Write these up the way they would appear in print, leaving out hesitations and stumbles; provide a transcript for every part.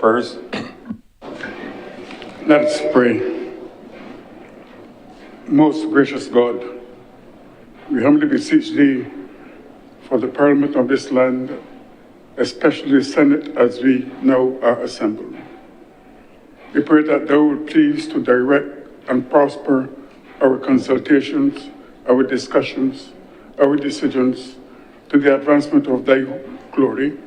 prayers. Let us pray. Most gracious God, we humbly beseech Thee for the Parliament of this land, especially the Senate as we now are assembled. We pray that Thou will please to direct and prosper our consultations, our discussions, our decisions to the advancement of Thy glory,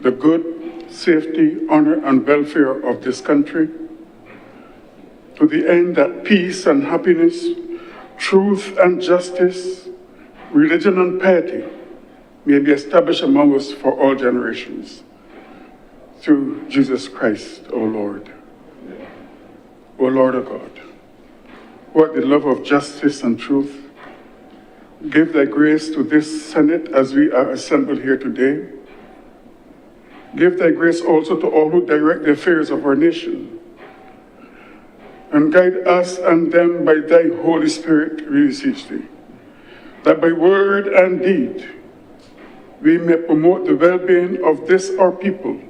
the good, safety, honor, and welfare of this country, to the end that peace and happiness, truth and justice, religion and piety may be established among us for all generations. Through Jesus Christ, O Lord. O Lord of God, who art the love of justice and truth, give Thy grace to this Senate as we are assembled here today. Give Thy grace also to all who direct the affairs of our nation, and guide us and them by Thy Holy Spirit, we beseech Thee, that by word and deed we may promote the well-being of this our people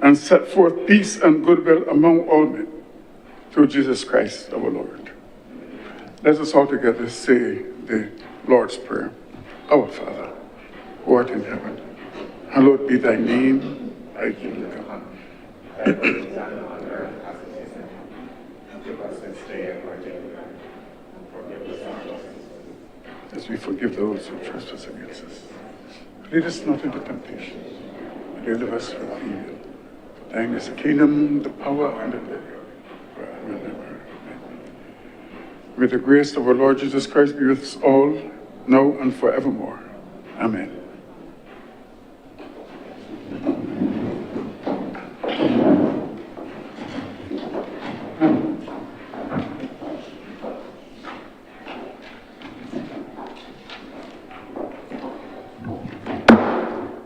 and set forth peace and goodwill among all men, through Jesus Christ our Lord. Let us all together say the Lord's Prayer. Our Father, who art in heaven, hallowed be Thy name, Thy kingdom come. Thy will be done on earth as it is in heaven. Give us this day our daily bread, and forgive us our trespasses, as we forgive those who trespass against us. Lead us not into temptation, but deliver us from evil. For Thine is the kingdom, the power, and the glory, forever and ever. Amen. May the grace of our Lord Jesus Christ be with us all, now and forevermore. Amen.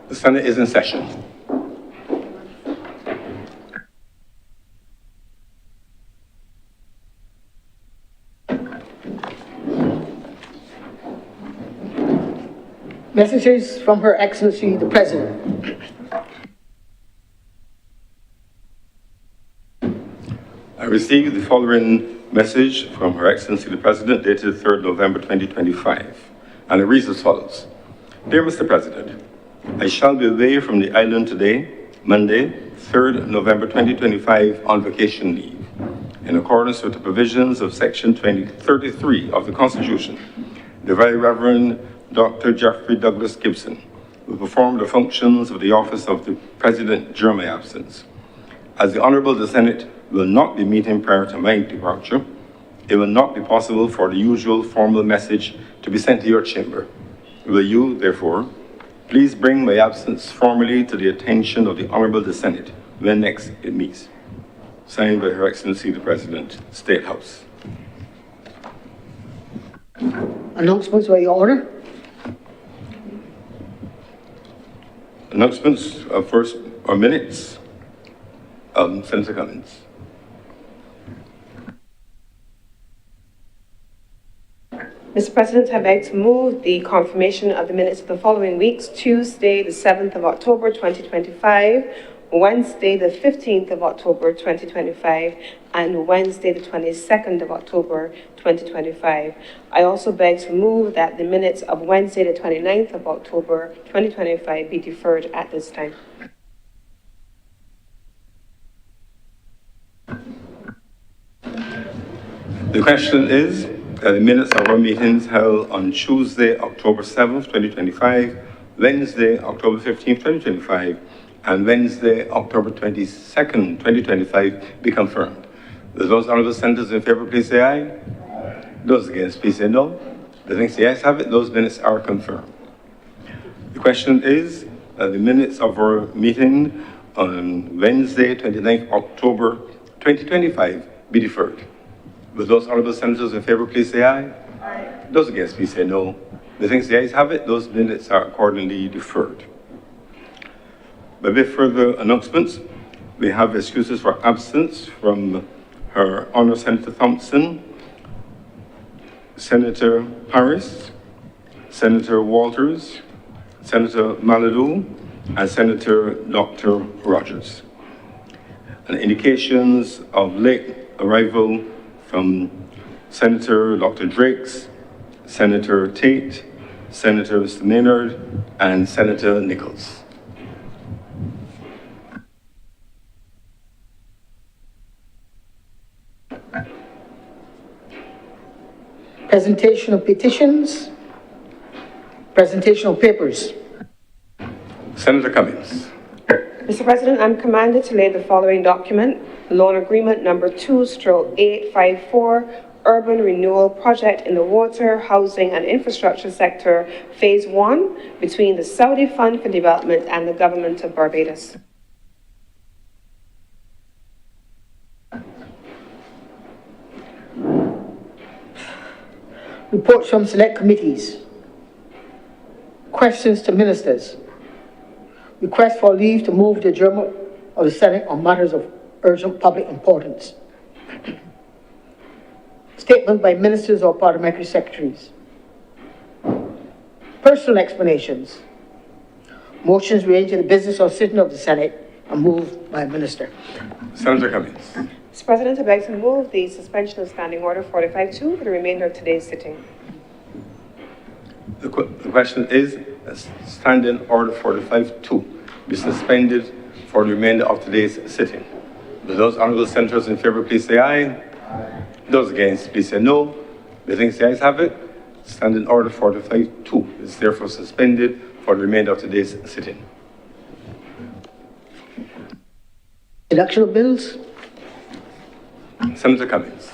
The Senate is in session. Messages from Her Excellency the President. I received the following message from Her Excellency the President dated 3rd November 2025, and it reads as follows. Dear Mr. President, I shall be away from the island today, Monday, 3rd November 2025, on vacation leave. In accordance with the provisions of Section 33 of the Constitution, the Very Reverend Dr. Jeffrey Douglas Gibson will perform the functions of the office of the President during my absence. As the Honourable the Senate will not be meeting prior to my departure, it will not be possible for the usual formal message to be sent to your chamber. Will you, therefore, please bring my absence formally to the attention of the Honourable the Senate when next it meets. Signed by Her Excellency the President, State House. Announcements by Your Honour. Announcements first are minutes. Senator Cummins. Mr. President, I beg to move the confirmation of the minutes of the following weeks: Tuesday, the 7th of October, 2025, Wednesday, the 15th of October, 2025, and Wednesday, the 22nd of October, 2025. I also beg to move that the minutes of Wednesday, the 29th of October, 2025 be deferred at this time. The question is, the minutes of our meetings held on Tuesday, October 7th, 2025, Wednesday, October 15th, 2025, and Wednesday, October 22nd, 2025 be confirmed. Those honourable senators in favour, please say aye. Aye. Those against, please say no. The next yes have it, those minutes are confirmed. The question is, the minutes of our meeting on Wednesday, 29th October 2025 be deferred. Will those honourable senators in favour please say aye? Aye. Those against please say no. The things the ayes have it, those minutes are accordingly deferred. By way of further announcements, we have excuses for absence from Her Honour Senator Thompson, Senator Paris, Senator Walters, Senator Maladou, and Senator Dr. Rogers. and indications of late arrival from Senator Dr. Drakes, Senator Tate, Senator Mr. Maynard, and Senator Nichols. Presentation of petitions. Presentation of papers. Senator Cummings. Mr. President, I'm commanded to lay the following document, Loan Agreement Number 2/854, Urban Renewal Project in the Water, Housing and Infrastructure Sector, Phase 1, between the Saudi Fund for Development and the Government of Barbados. Reports from select committees. Questions to ministers. Request for leave to move the adjournment of the Senate on matters of urgent public importance. Statement by ministers or parliamentary secretaries. Personal explanations. Motions relating to the business or sitting of the Senate are moved by a minister. Senator Cummings. Mr. President, I'd like to move the suspension of Standing Order 45-2 for the remainder of today's sitting. The question is, Standing Order 45-2 be suspended for the remainder of today's sitting. Will those honourable senators in favour please say aye. Aye. Those against please say no. The ayes have it. Standing Order 45-2 is therefore suspended for the remainder of today's sitting. Election of bills. Senator Cummings.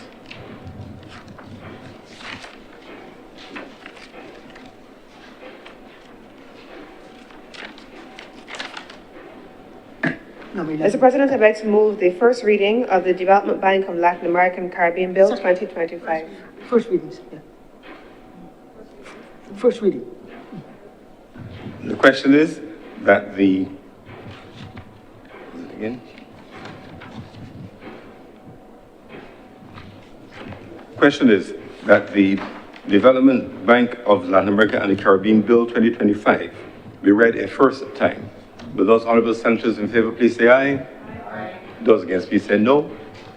Mr. President, I'd like to move the first reading of the Development Bank of Latin America and Caribbean Bill 2025. First readings. Yeah. First reading. The question is that the question is that the Development Bank of Latin America and the Caribbean Bill 2025 be read a first time. Will those honourable senators in favour please say aye. Aye. Those against please say no.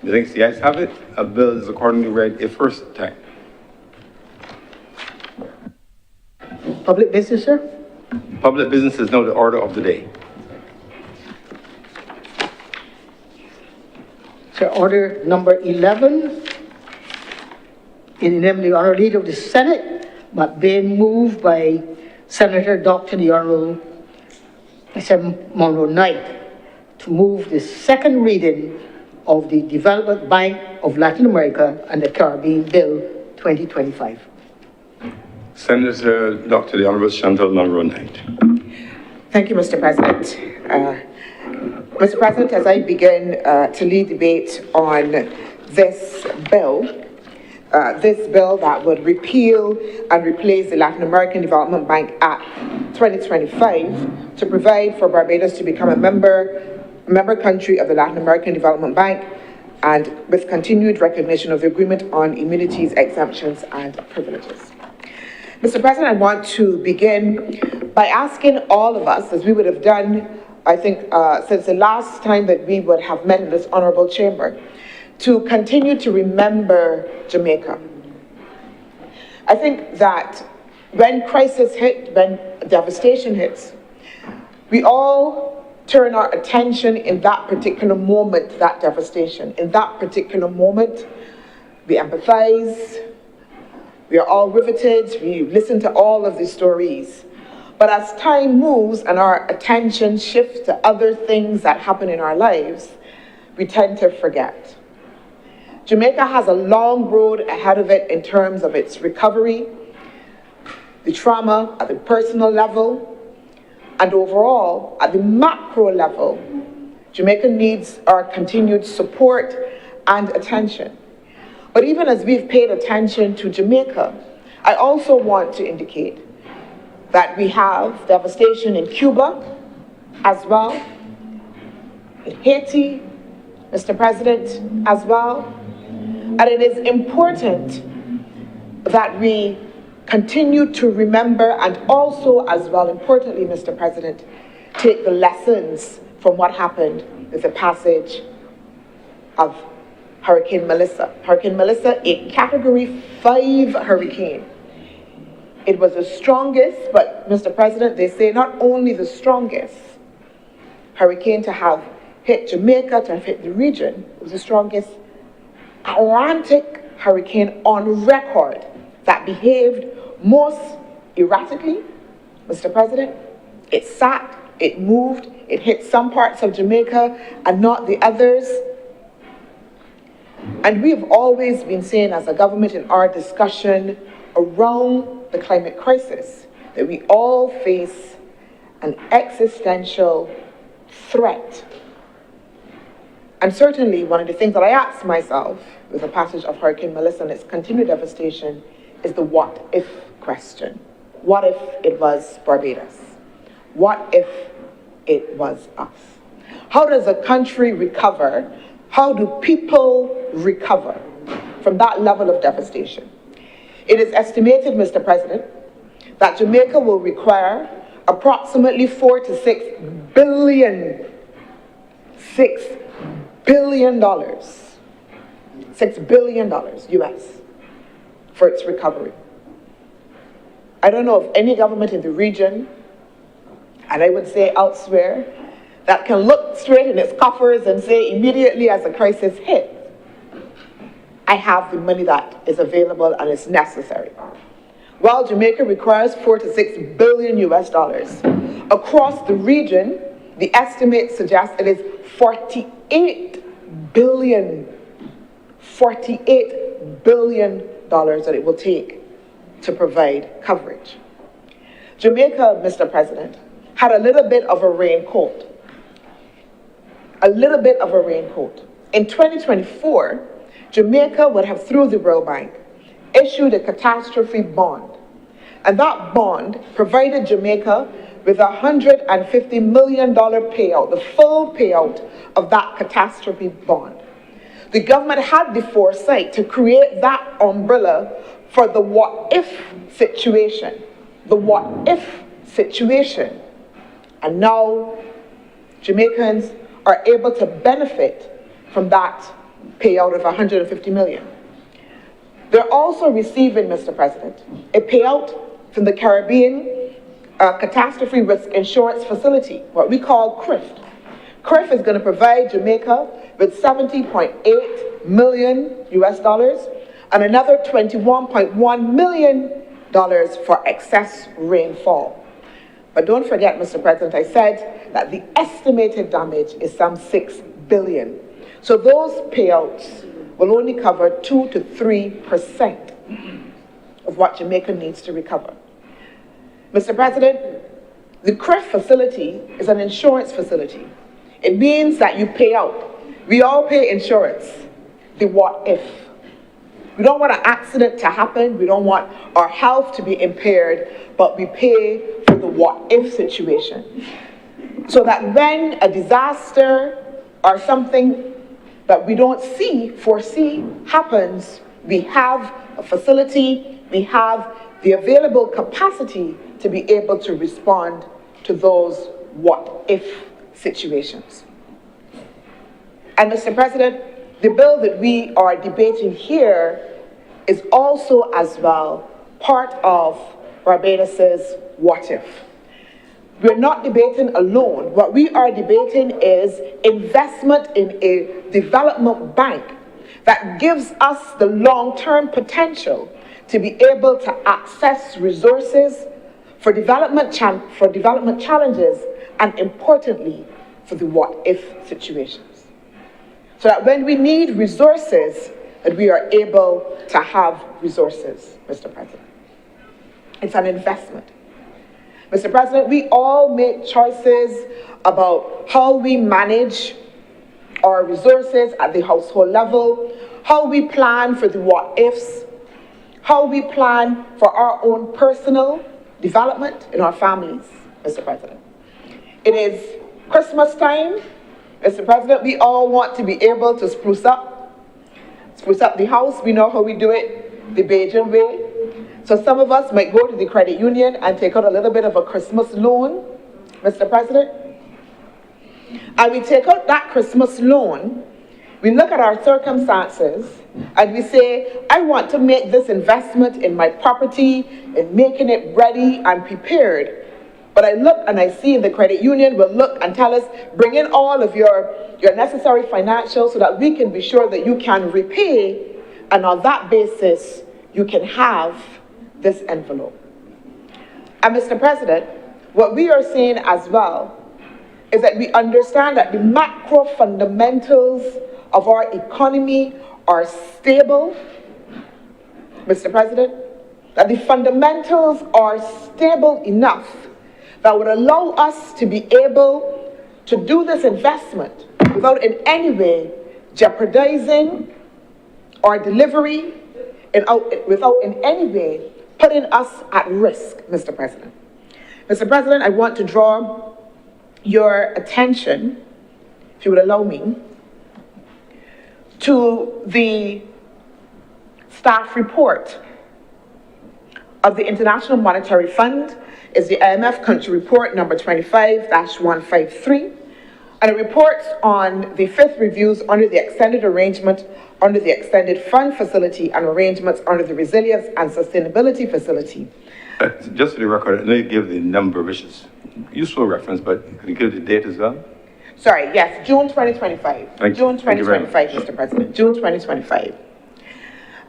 The ayes have it. A bill is accordingly read a first time. Public business, sir? Public business is now the order of the day. Sir, order number 11, in the name of the Honourable Leader of the Senate, but being moved by Senator Dr. the Honourable Monroe Knight, to move the second reading of the Development Bank of Latin America and the Caribbean Bill 2025. Senator Dr. the Honourable Chantal Monroe Knight. Thank you, Mr. President. Mr. President, as I begin to lead debate on this bill that would repeal and replace the Latin American Development Bank Act 2025 to provide for Barbados to become a member country of the Latin American Development Bank, and with continued recognition of the agreement on immunities, exemptions, and privileges. Mr. President, I want to begin by asking all of us, as we would have done, I think, since the last time that we would have met in this honourable chamber, to continue to remember Jamaica. I think that when crisis hit, when devastation hits, we all turn our attention in that particular moment, that devastation. In that particular moment, we empathize, we are all riveted, we listen to all of these stories. But as time moves and our attention shifts to other things that happen in our lives, we tend to forget. Jamaica has a long road ahead of it in terms of its recovery, the trauma at the personal level, and overall, at the macro level, Jamaica needs our continued support and attention. But even as we've paid attention to Jamaica, I also want to indicate that we have devastation in Cuba as well, in Haiti, Mr. President, as well. And it is important that we continue to remember, and also as well, importantly, Mr. President, take the lessons from what happened with the passage of Hurricane Melissa. Hurricane Melissa, a Category 5 hurricane. It was the strongest, but Mr. President, they say not only the strongest hurricane to have hit Jamaica, to have hit the region, it was the strongest Atlantic hurricane on record that behaved most erratically. Mr. President, it sat, it moved, it hit some parts of Jamaica and not the others. And we've always been saying as a government in our discussion around the climate crisis that we all face an existential threat. And certainly one of the things that I asked myself with the passage of Hurricane Melissa and its continued devastation is the what if question. What if it was Barbados? What if it was us? How does a country recover? How do people recover from that level of devastation? It is estimated, Mr. President, that Jamaica will require approximately $4 to $6 billion. $6 billion. $6 billion US for its recovery. I don't know of any government in the region, and I would say elsewhere, that can look straight in its coffers and say immediately as a crisis hits, I have the money that is available and is necessary. While Jamaica requires $4 to $6 billion US dollars, across the region, the estimate suggests it is $48 billion that it will take to provide coverage. Jamaica, Mr. President, had a little bit of a raincoat. A little bit of a raincoat. In 2024, Jamaica would have, through the World Bank, issued a catastrophe bond. And that bond provided Jamaica with a $150 million payout, the full payout of that catastrophe bond. The government had the foresight to create that umbrella for the what-if situation. The what-if situation. And now Jamaicans are able to benefit from that payout of $150 million. They're also receiving, Mr. President, a payout from the Caribbean Catastrophe Risk Insurance Facility, what we call CRIF. CRIF is going to provide Jamaica with $70.8 million US dollars and another $21.1 million for excess rainfall. But don't forget, Mr. President, I said that the estimated damage is some $6 billion. So those payouts will only cover 2 to 3% of what Jamaica needs to recover. Mr. President, the CRIF facility is an insurance facility. It means that you pay out. We all pay insurance. The what if. We don't want an accident to happen. We don't want our health to be impaired, but we pay for the what if situation. So that when a disaster or something that we don't foresee happens, we have a facility, we have the available capacity to be able to respond to those what-if situations. And Mr. President, the bill that we are debating here is also as well part of Barbados's what-if. We're not debating alone. What we are debating is investment in a development bank that gives us the long-term potential to be able to access resources for development challenges and, importantly, for the what-if situations. So that when we need resources, that we are able to have resources, Mr. President. It's an investment. Mr. President, we all make choices about how we manage our resources at the household level, how we plan for the what-ifs, how we plan for our own personal development in our families, Mr. President. It is Christmas time, Mr. President. We all want to be able to spruce up the house. We know how we do it, the Bajan way. So some of us might go to the credit union and take out a little bit of a Christmas loan, Mr. President. And we take out that Christmas loan we look at our circumstances and we say, I want to make this investment in my property, in making it ready and prepared. But I look and I see the credit union will look and tell us, bring in all of your necessary financials so that we can be sure that you can repay, and on that basis, you can have this envelope. And Mr. President, what we are saying as well is that we understand that the macro fundamentals of our economy are stable, Mr. President, that the fundamentals are stable enough that would allow us to be able to do this investment without in any way jeopardizing our delivery and without in any way putting us at risk, Mr. President. Mr. President, I want to draw your attention, if you would allow me, to the staff report of the International Monetary Fund. Is the IMF Country Report number 25-153, and it reports on the fifth reviews under the extended arrangement under the Extended Fund Facility and arrangements under the Resilience and Sustainability Facility. Just for the record, I know you gave the number, which is useful reference, but can you give the date as well? Sorry, yes, June 2025. Thank you. June 2025, Mr. President, June 2025.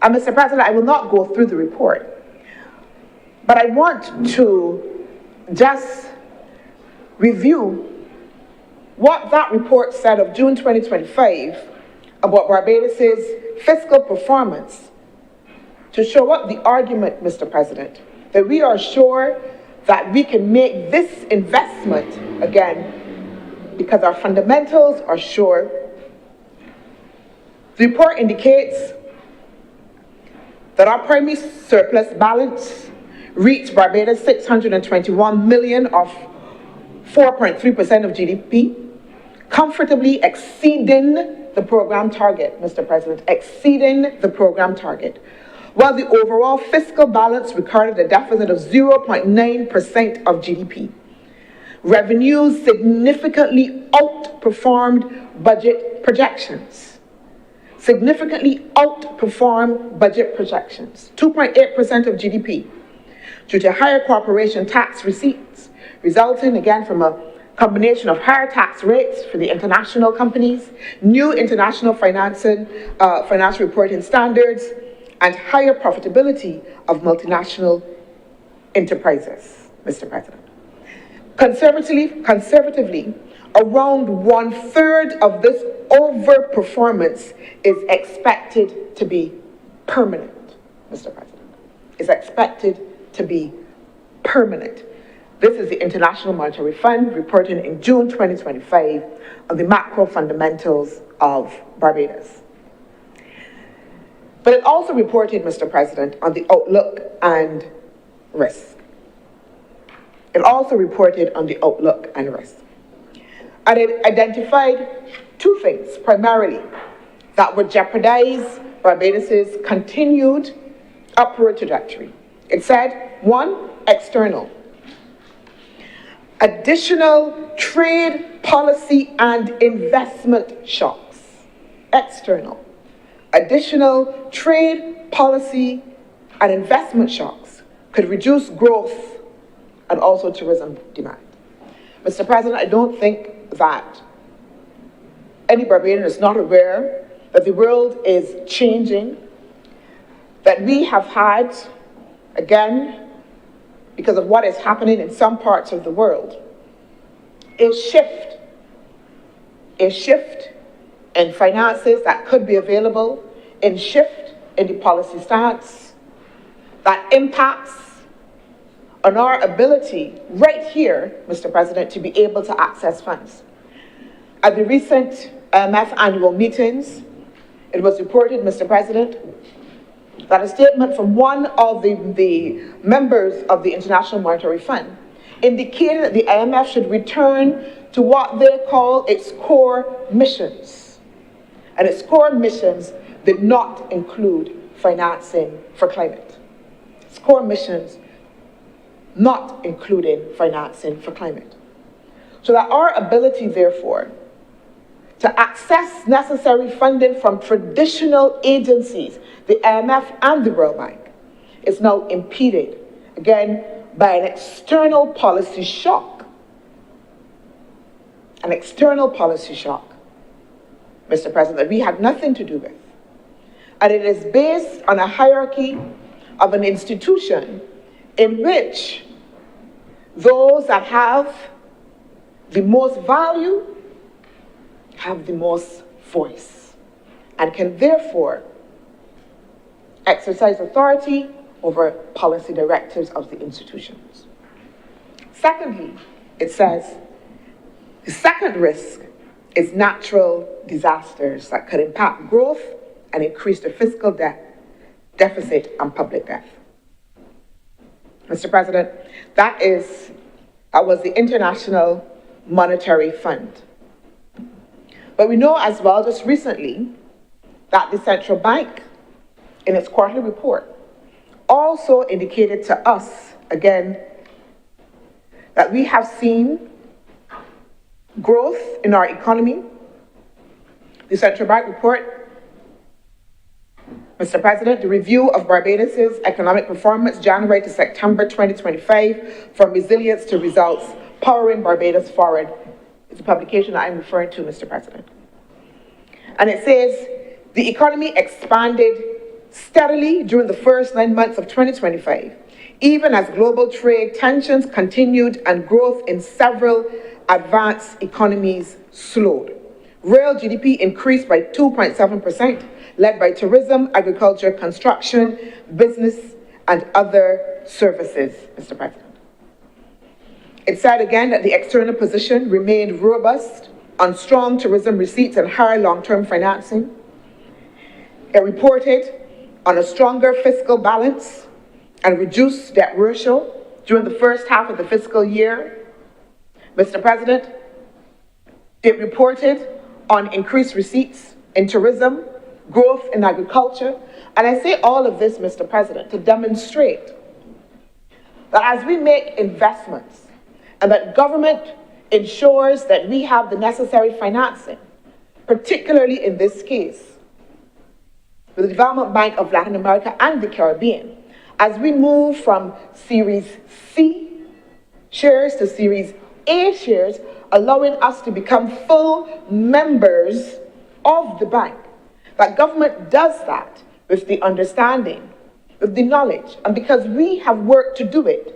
And Mr. President, I will not go through the report, but I want to just review what that report said of June 2025 about Barbados' fiscal performance to show up the argument, Mr. President, that we are sure that we can make this investment again because our fundamentals are sure. The report indicates that our primary surplus balance reached Barbados 621 million, or 4.3% of GDP, comfortably exceeding the program target, Mr. President, exceeding the program target, while the overall fiscal balance recorded a deficit of 0.9% of GDP. Revenues significantly outperformed budget projections. Significantly outperformed budget projections, 2.8% of GDP, due to higher corporation tax receipts, resulting again from a combination of higher tax rates for the international companies, new international financial reporting standards, and higher profitability of multinational enterprises, Mr. President. Conservatively, around 1/3 of this overperformance is expected to be permanent, Mr. President. Is expected to be permanent. This is the International Monetary Fund reporting in June 2025 on the macro fundamentals of Barbados. But it also reported, Mr. President, on the outlook and risk. It also reported on the outlook and risk. And it identified two things, primarily, that would jeopardize Barbados' continued upward trajectory. It said, one, external. Additional trade policy and investment shocks. External. Additional trade policy and investment shocks could reduce growth and also tourism demand. Mr. President, I don't think that any Barbadian is not aware that the world is changing, that we have had, again, because of what is happening in some parts of the world, a shift in finances that could be available, a shift in the policy stance that impacts on our ability right here, Mr. President, to be able to access funds. At the recent IMF annual meetings, it was reported, Mr. President, that a statement from one of the members of the International Monetary Fund indicated that the IMF should return to what they call its core missions. And its core missions did not include financing for climate. Its core missions not including financing for climate. So that our ability, therefore, to access necessary funding from traditional agencies, the IMF and the World Bank, is now impeded, again, by an external policy shock. An external policy shock, Mr. President, that we had nothing to do with. And it is based on a hierarchy of an institution in which those that have the most value have the most voice and can therefore exercise authority over policy directives of the institutions. Secondly, it says the second risk is natural disasters that could impact growth and increase the fiscal deficit and public debt. Mr. President, that was the International Monetary Fund. But we know as well, just recently, that the central bank, in its quarterly report, also indicated to us, again, that we have seen growth in our economy. The central bank report, Mr. President, the review of Barbados' economic performance January to September 2025, from resilience to results, powering Barbados forward. It's a publication that I'm referring to, Mr. President. And it says, the economy expanded steadily during the first 9 months of 2025, even as global trade tensions continued and growth in several advanced economies slowed. Real GDP increased by 2.7%, led by tourism, agriculture, construction, business, and other services, Mr. President. It said again that the external position remained robust on strong tourism receipts and higher long-term financing. It reported on a stronger fiscal balance and reduced debt ratio during the first half of the fiscal year. Mr. President, it reported on increased receipts in tourism, growth in agriculture, and I say all of this, Mr. President, to demonstrate that as we make investments and that government ensures that we have the necessary financing, particularly in this case, with the Development Bank of Latin America and the Caribbean, as we move from Series C shares to Series A shares, allowing us to become full members of the bank. That government does that with the understanding, with the knowledge, and because we have worked to do it,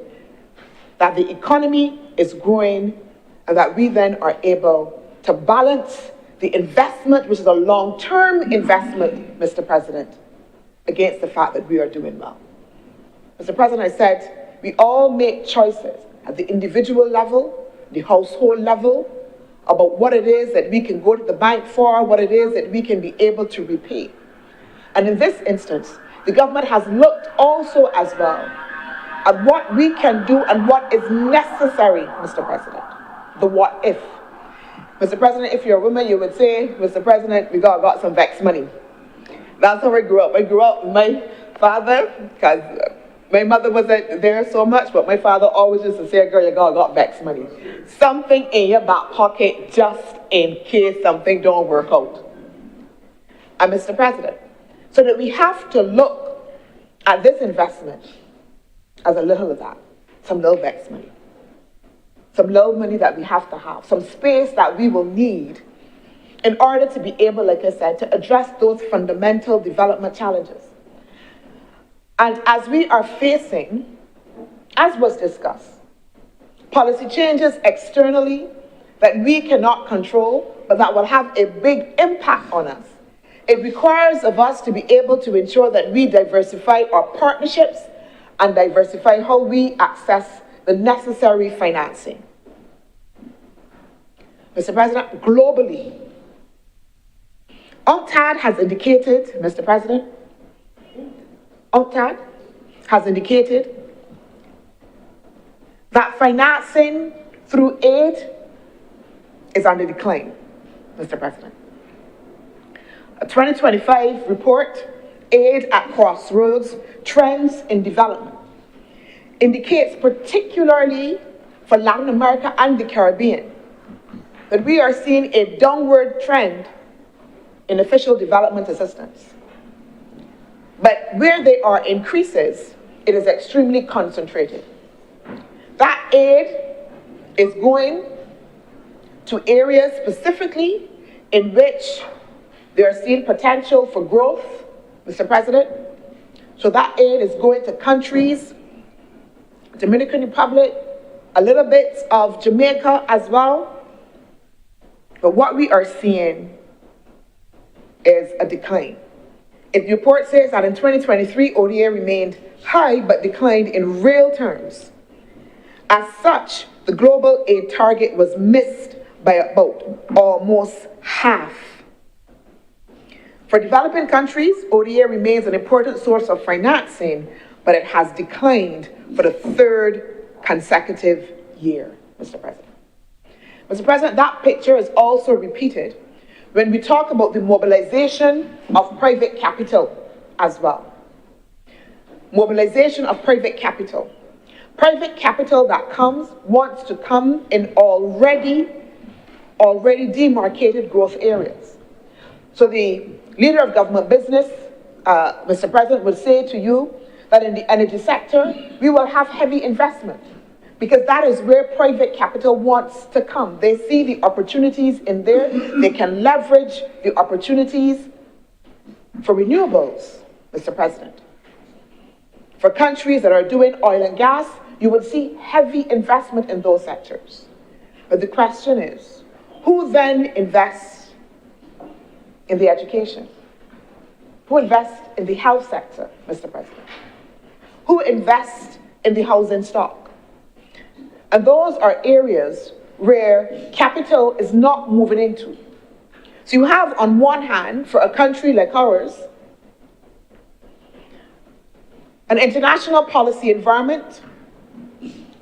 that the economy is growing and that we then are able to balance the investment, which is a long-term investment, Mr. President, against the fact that we are doing well. Mr. President, I said, we all make choices at the individual level, the household level, about what it is that we can go to the bank for, what it is that we can be able to repay. And in this instance, the government has looked also as well at what we can do and what is necessary, Mr. President. The what if. Mr. President, if you're a woman, you would say, Mr. President, we got some vex money. That's how I grew up. I grew up with my father, because my mother wasn't there so much, but my father always used to say, girl, you got vex money. Something in your back pocket just in case something don't work out. And Mr. President, so that we have to look at this investment as a little of that, some little vex money. Some little money that we have to have, some space that we will need in order to be able, like I said, to address those fundamental development challenges. And as we are facing, as was discussed, policy changes externally that we cannot control, but that will have a big impact on us, it requires of us to be able to ensure that we diversify our partnerships and diversify how we access the necessary financing. Mr. President, globally, UNCTAD has indicated, Mr. President, UNCTAD has indicated that financing through aid is on the decline, Mr. President. A 2025 report, Aid at Crossroads, Trends in Development, indicates particularly for Latin America and the Caribbean, that we are seeing a downward trend in official development assistance. But where there are increases, it is extremely concentrated. That aid is going to areas specifically in which they are seeing potential for growth, Mr. President. So that aid is going to countries, Dominican Republic, a little bit of Jamaica as well. But what we are seeing is a decline. The report says that in 2023, ODA remained high but declined in real terms. As such, the global aid target was missed by about almost half. For developing countries, ODA remains an important source of financing, but it has declined for the third consecutive year, Mr. President. Mr. President, that picture is also repeated when we talk about the mobilization of private capital as well. Mobilization of private capital. Private capital that wants to come in already demarcated growth areas. So the leader of government business, Mr. President, would say to you that in the energy sector, we will have heavy investment because that is where private capital wants to come. They see the opportunities in there. They can leverage the opportunities for renewables, Mr. President. For countries that are doing oil and gas, you would see heavy investment in those sectors. But the question is, who then invests in the education? Who invests in the health sector, Mr. President? Who invests in the housing stock? And those are areas where capital is not moving into. So you have, on one hand, for a country like ours, an international policy environment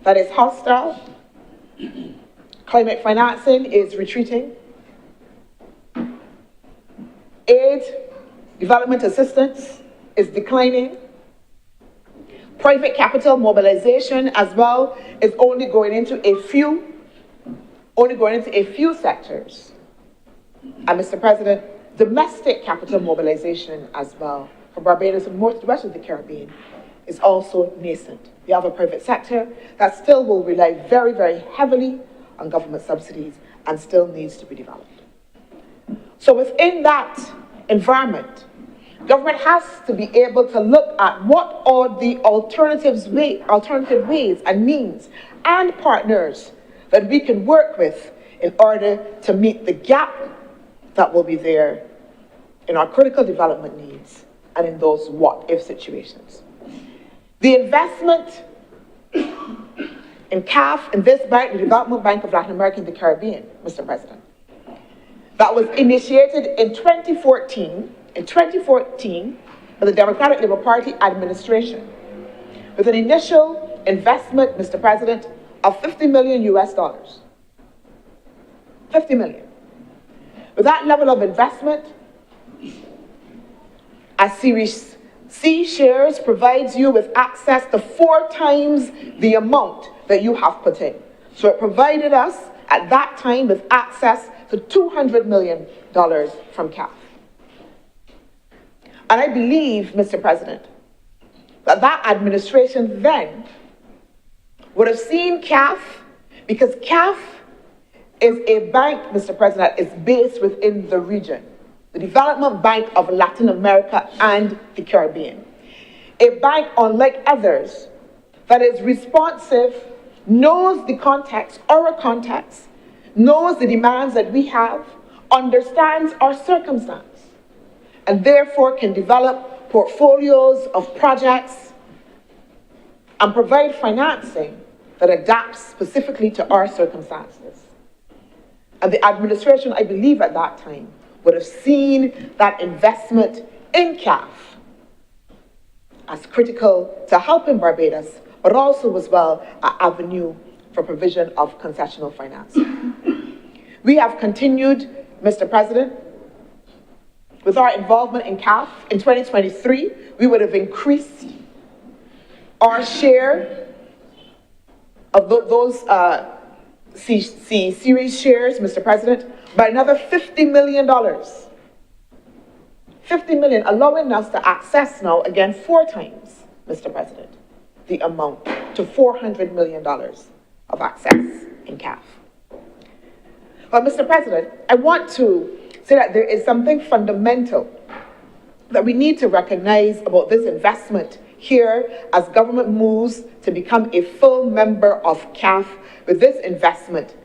that is hostile. Climate financing is retreating. Aid, development assistance is declining. Private capital mobilization as well is only going into a few sectors. And Mr. President, domestic capital mobilization as well for Barbados and most of the rest of the Caribbean is also nascent. We have a private sector that still will rely very, very heavily on government subsidies and still needs to be developed. So within that environment, government has to be able to look at what are the alternative ways and means and partners that we can work with in order to meet the gap that will be there in our critical development needs and in those what-if situations. The investment in CAF, in this bank, the Development Bank of Latin America and the Caribbean, Mr. President, that was initiated in 2014 by the Democratic Labour Party administration with an initial investment, Mr. President, of $50 million US. 50 million. With that level of investment, a Series C shares provides you with access to 4 times the amount that you have put in. So it provided us at that time with access to $200 million from CAF. And I believe, Mr. President, that administration then would have seen CAF, because CAF is a bank, Mr. President, that is based within the region, the Development Bank of Latin America and the Caribbean. A bank, unlike others, that is responsive, knows the context, our context, knows the demands that we have, understands our circumstance, and therefore can develop portfolios of projects and provide financing that adapts specifically to our circumstances. And the administration, I believe at that time, would have seen that investment in CAF as critical to helping Barbados, but also as well an avenue for provision of concessional financing. We have continued, Mr. President, with our involvement in CAF. In 2023, we would have increased our share of those series shares, Mr. President, by another $50 million. $50 million, allowing us to access now, again, 4 times, Mr. President, the amount to $400 million of access in CAF. But, Mr. President, I want to say that there is something fundamental that we need to recognize about this investment here as government moves to become a full member of CAF. With this investment,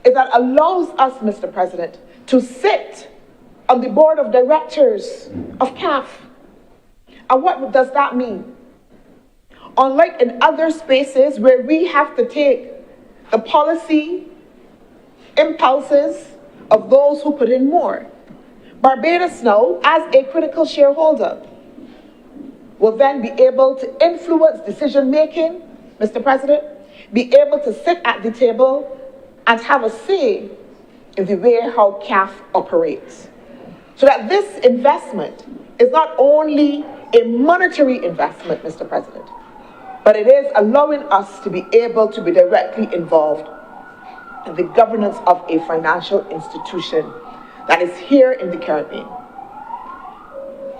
is that allows us, Mr. President, to sit on the board of directors of CAF. And what does that mean? Unlike in other spaces where we have to take the policy impulses of those who put in more, Barbados now, as a critical shareholder, will then be able to influence decision-making, Mr. President, be able to sit at the table and have a say in the way how CAF operates. So that this investment is not only a monetary investment, Mr. President, but it is allowing us to be able to be directly involved in the governance of a financial institution that is here in the Caribbean.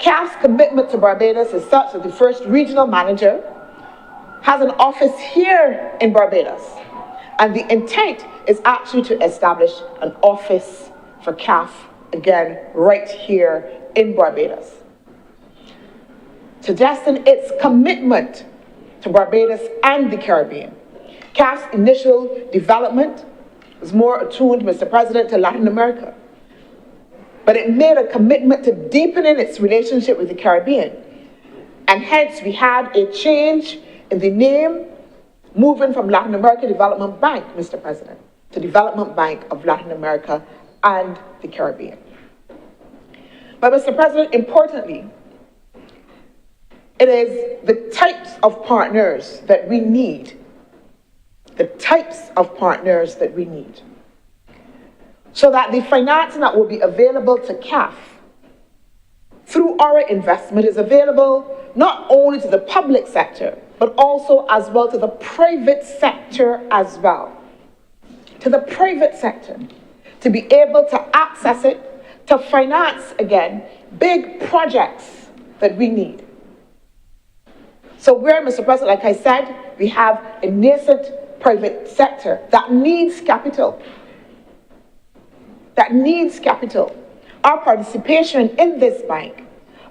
CAF's commitment to Barbados is such that the first regional manager has an office here in Barbados. And the intent is actually to establish an office for CAF, again, right here in Barbados. Suggesting its commitment to Barbados and the Caribbean. CAF's initial development was more attuned, Mr. President, to Latin America. But it made a commitment to deepening its relationship with the Caribbean. And hence we had a change in the name, moving from Latin America Development Bank, Mr. President, to Development Bank of Latin America and the Caribbean. But, Mr. President, importantly, it is the types of partners that we need, so that the financing that will be available to CAF through our investment is available not only to the public sector, but also as well to the private sector as well. To the private sector, to be able to access it, to finance, again, big projects that we need. So where, Mr. President, like I said, we have a nascent private sector that needs capital. Our participation in this bank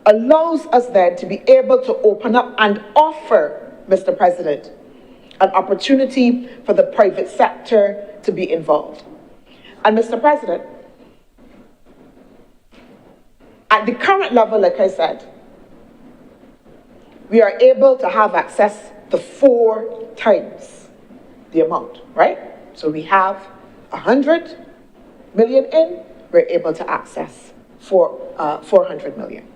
allows us then to be able to open up and offer, Mr. President, an opportunity for the private sector to be involved. And, Mr. President, at the current level, like I said, we are able to have access to 4 times the amount, right? So we have 100 million in, we're able to access 400 million.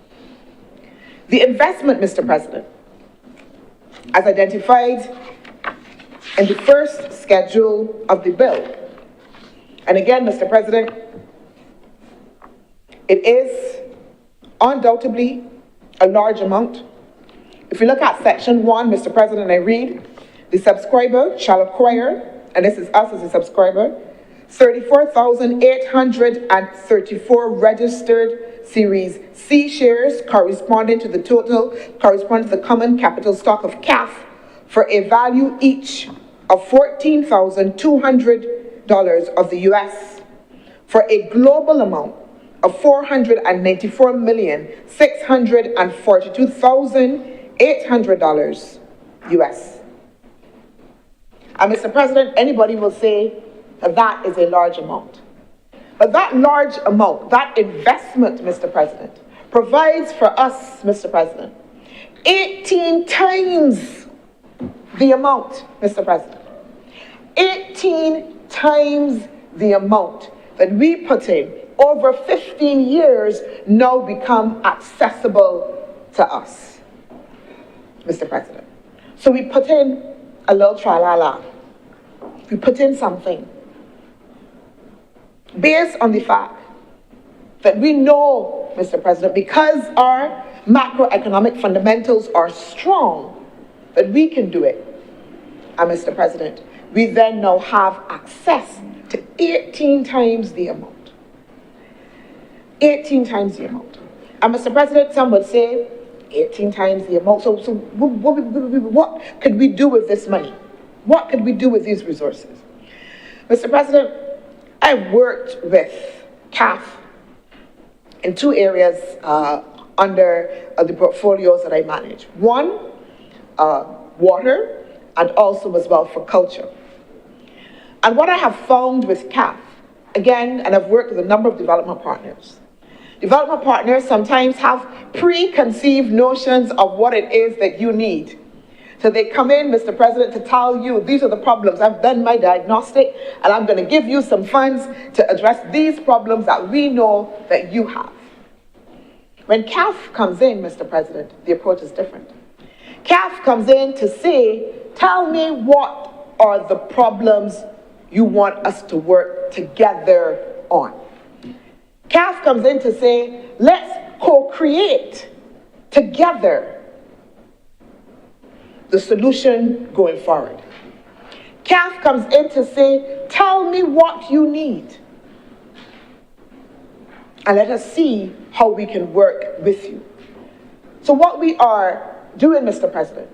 The investment, Mr. President, as identified in the first schedule of the bill, and again, Mr. President, it is undoubtedly a large amount. If you look at section 1, Mr. President, I read, the subscriber shall acquire, and this is us as a subscriber, 34,834 registered Series C shares corresponding to the common capital stock of CAF for a value each of $14,200 of the US for a global amount of $494,642,800 US. And, Mr. President, anybody will say that is a large amount. But that large amount, that investment, Mr. President, provides for us, Mr. President, 18 times the amount, Mr. President. 18 times the amount that we put in over 15 years now become accessible to us, Mr. President. So we put in a little tra-la-la. We put in something based on the fact that we know, Mr. President, because our macroeconomic fundamentals are strong, that we can do it. And, Mr. President, we then now have access to 18 times the amount. 18 times the amount. And Mr. President, some would say 18 times the amount. So what could we do with this money? What could we do with these resources? Mr. President, I've worked with CAF in two areas under the portfolios that I manage. One, water, and also as well for culture. And what I have found with CAF, again, and I've worked with a number of development partners. Development partners sometimes have preconceived notions of what it is that you need. So they come in, Mr. President, to tell you, these are the problems. I've done my diagnostic, and I'm going to give you some funds to address these problems that we know that you have. When CAF comes in, Mr. President, the approach is different. CAF comes in to say, tell me what are the problems you want us to work together on. CAF comes in to say, let's co-create together the solution going forward. CAF comes in to say, tell me what you need. And let us see how we can work with you. So what we are doing, Mr. President,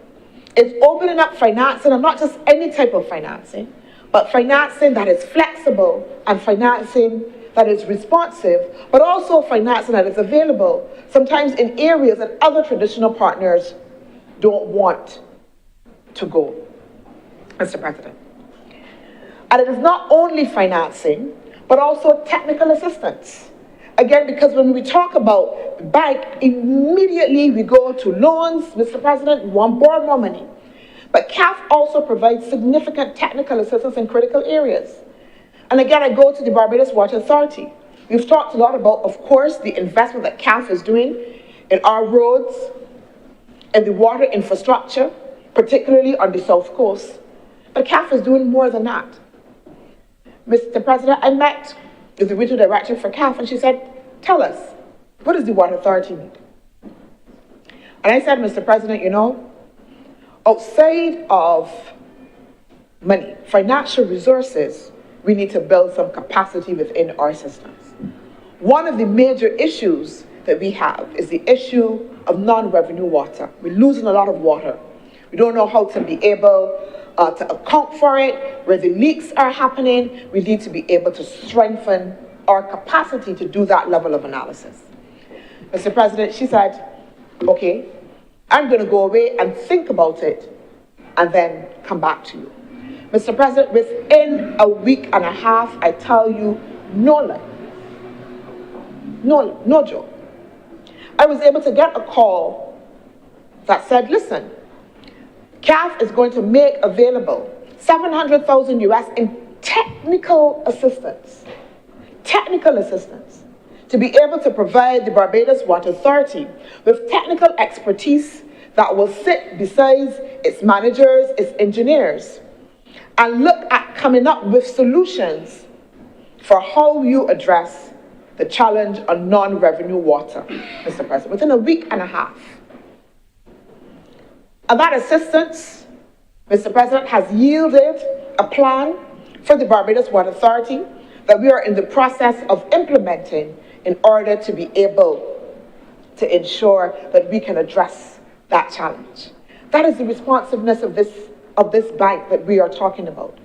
is opening up financing, and not just any type of financing, but financing that is flexible and financing that is responsive, but also financing that is available, sometimes in areas that other traditional partners don't want to go, Mr. President. And it is not only financing, but also technical assistance. Again, because when we talk about bank, immediately we go to loans, Mr. President, we want to borrow more money. But CAF also provides significant technical assistance in critical areas. And again, I go to the Barbados Water Authority. We've talked a lot about, of course, the investment that CAF is doing in our roads and the water infrastructure, particularly on the South Coast. But CAF is doing more than that. Mr. President, I met with the regional director for CAF, and she said, tell us, what does the Water Authority need? And I said, Mr. President, you know, outside of money, financial resources, we need to build some capacity within our systems. One of the major issues that we have is the issue of non-revenue water. We're losing a lot of water. We don't know how to be able to account for it. Where the leaks are happening, we need to be able to strengthen our capacity to do that level of analysis. Mr. President, she said, okay, I'm going to go away and think about it and then come back to you. Mr. President, within a week and a half, I tell you, no lie, no joke, I was able to get a call that said, listen, CAF is going to make available $700,000 US in technical assistance to be able to provide the Barbados Water Authority with technical expertise that will sit beside its managers, its engineers, and look at coming up with solutions for how you address the challenge of non-revenue water, Mr. President, within a week and a half. And that assistance, Mr. President, has yielded a plan for the Barbados Water Authority that we are in the process of implementing in order to be able to ensure that we can address that challenge. That is the responsiveness of this bank that we are talking about.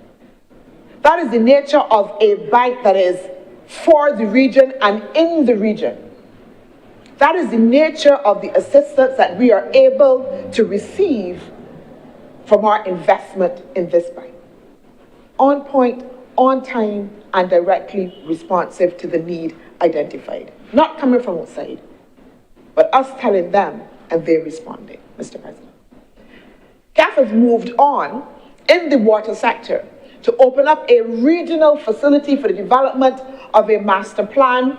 That is the nature of a bank that is for the region and in the region. That is the nature of the assistance that we are able to receive from our investment in this bank. On point, on time, and directly responsive to the need identified. Not coming from outside, but us telling them and they responding, Mr. President. CAF has moved on in the water sector to open up a regional facility for the development of a master plan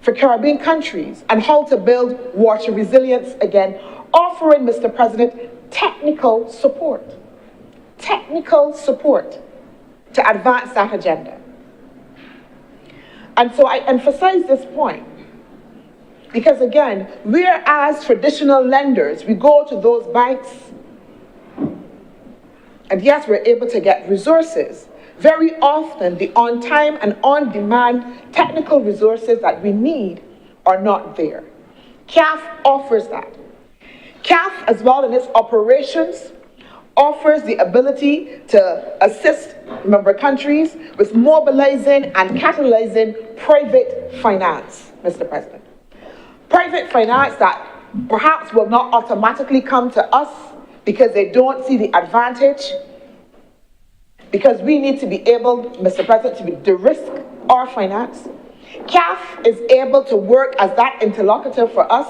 for Caribbean countries and how to build water resilience again, offering, Mr. President, technical support to advance that agenda. And so I emphasize this point because, again, whereas traditional lenders, we go to those banks And yes, we're able to get resources. Very often, the on-time and on-demand technical resources that we need are not there. CAF offers that. CAF, as well in its operations, offers the ability to assist member countries with mobilizing and catalyzing private finance, Mr. President. Private finance that perhaps will not automatically come to us because they don't see the advantage, because we need to be able, Mr. President, to de-risk our finance. CAF is able to work as that interlocutor for us,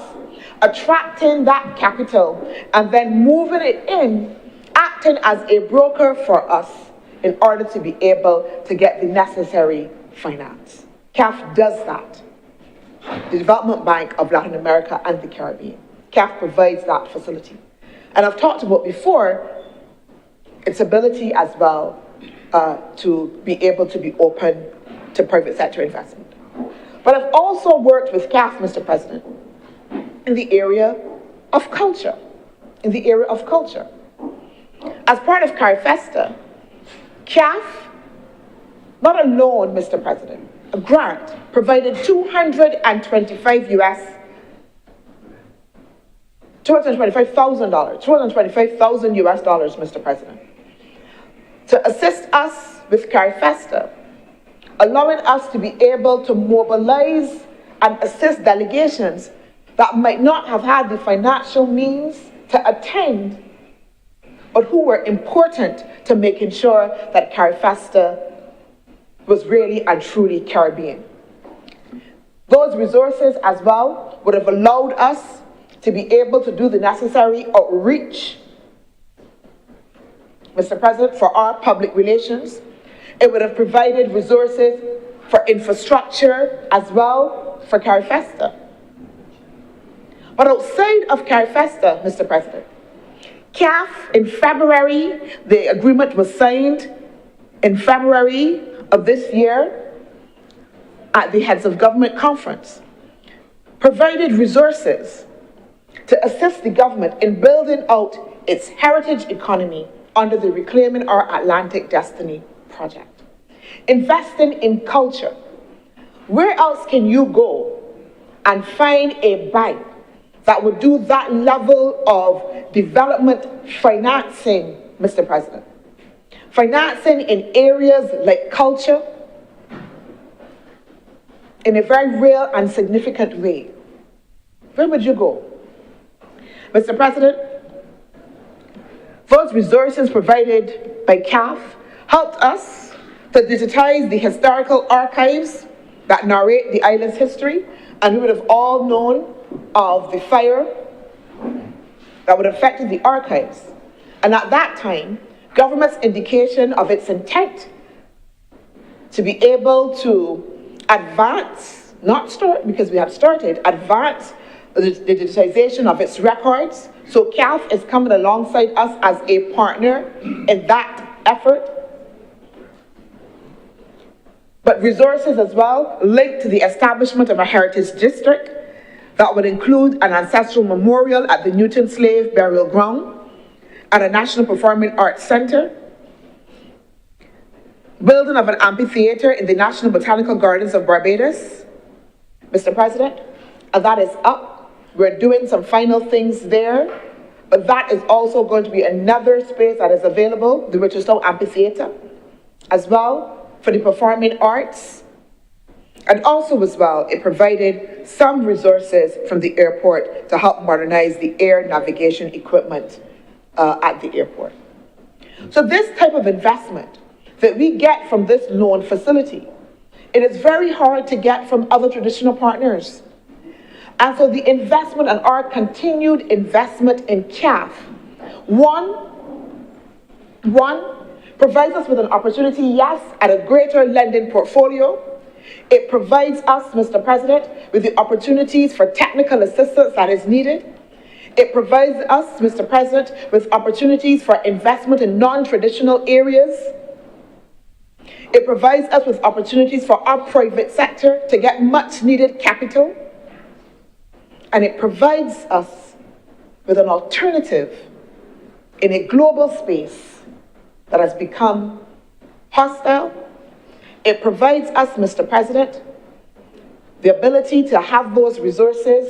attracting that capital and then moving it in, acting as a broker for us in order to be able to get the necessary finance. CAF does that. The Development Bank of Latin America and the Caribbean. CAF provides that facility. And I've talked about before its ability as well to be able to be open to private sector investment. But I've also worked with CAF, Mr. President, in the area of culture. In the area of culture. As part of CARIFESTA, CAF, not alone, Mr. President, a grant provided $225,000 US dollars, Mr. President, to assist us with CARIFESTA, allowing us to be able to mobilize and assist delegations that might not have had the financial means to attend, but who were important to making sure that CARIFESTA was really and truly Caribbean. Those resources as well would have allowed us to be able to do the necessary outreach, Mr. President, for our public relations. It would have provided resources for infrastructure as well for CARIFESTA. But outside of CARIFESTA, Mr. President, CAF in February, the agreement was signed in February of this year at the Heads of Government Conference, provided resources to assist the government in building out its heritage economy under the Reclaiming Our Atlantic Destiny project. Investing in culture. Where else can you go and find a bank that would do that level of development financing, Mr. President? Financing in areas like culture in a very real and significant way. Where would you go? Mr. President, those resources provided by CAF helped us to digitize the historical archives that narrate the island's history, and we would have all known of the fire that would have affected the archives. And at that time, government's indication of its intent to be able to advance, not start, because we have started, advance the digitization of its records. So CAF is coming alongside us as a partner in that effort. But resources as well linked to the establishment of a heritage district that would include an ancestral memorial at the Newton Slave Burial Ground and a National Performing Arts Center, building of an amphitheater in the National Botanical Gardens of Barbados, Mr. President, and that is up. We're doing some final things there, but that is also going to be another space that is available, the Richardstown Amphitheater, as well for the performing arts. And also as well, it provided some resources from the airport to help modernize the air navigation equipment at the airport. So this type of investment that we get from this loan facility, it is very hard to get from other traditional partners. And so the investment and our continued investment in CAF, one, provides us with an opportunity, yes, at a greater lending portfolio. It provides us, Mr. President, with the opportunities for technical assistance that is needed. It provides us, Mr. President, with opportunities for investment in non-traditional areas. It provides us with opportunities for our private sector to get much needed capital. And it provides us with an alternative in a global space that has become hostile. It provides us, Mr. President, the ability to have those resources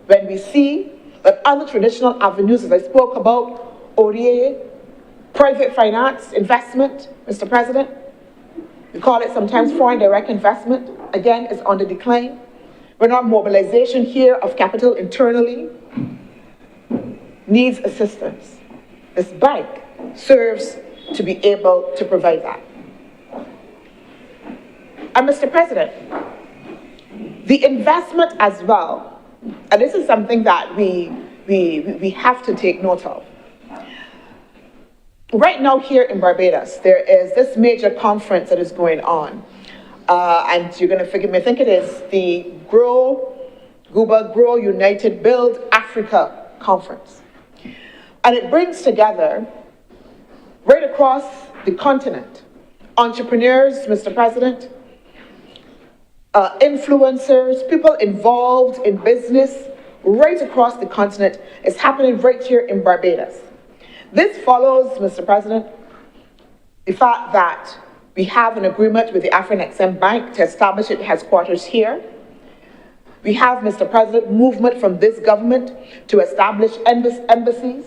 when we see that other traditional avenues, as I spoke about, ODA, private finance, investment, Mr. President, we call it sometimes foreign direct investment, again, is on the decline. When our mobilization here of capital internally needs assistance, this bank serves to be able to provide that. And Mr. President, the investment as well, and this is something that we have to take note of. Right now here in Barbados, there is this major conference that is going on. And you're going to forgive me, I think it is the Grow United Build Africa Conference. And it brings together, right across the continent, entrepreneurs, Mr. President, influencers, people involved in business right across the continent. It's happening right here in Barbados. This follows, Mr. President, the fact that we have an agreement with the Afro-Exim Bank to establish its headquarters here. We have, Mr. President, movement from this government to establish embassies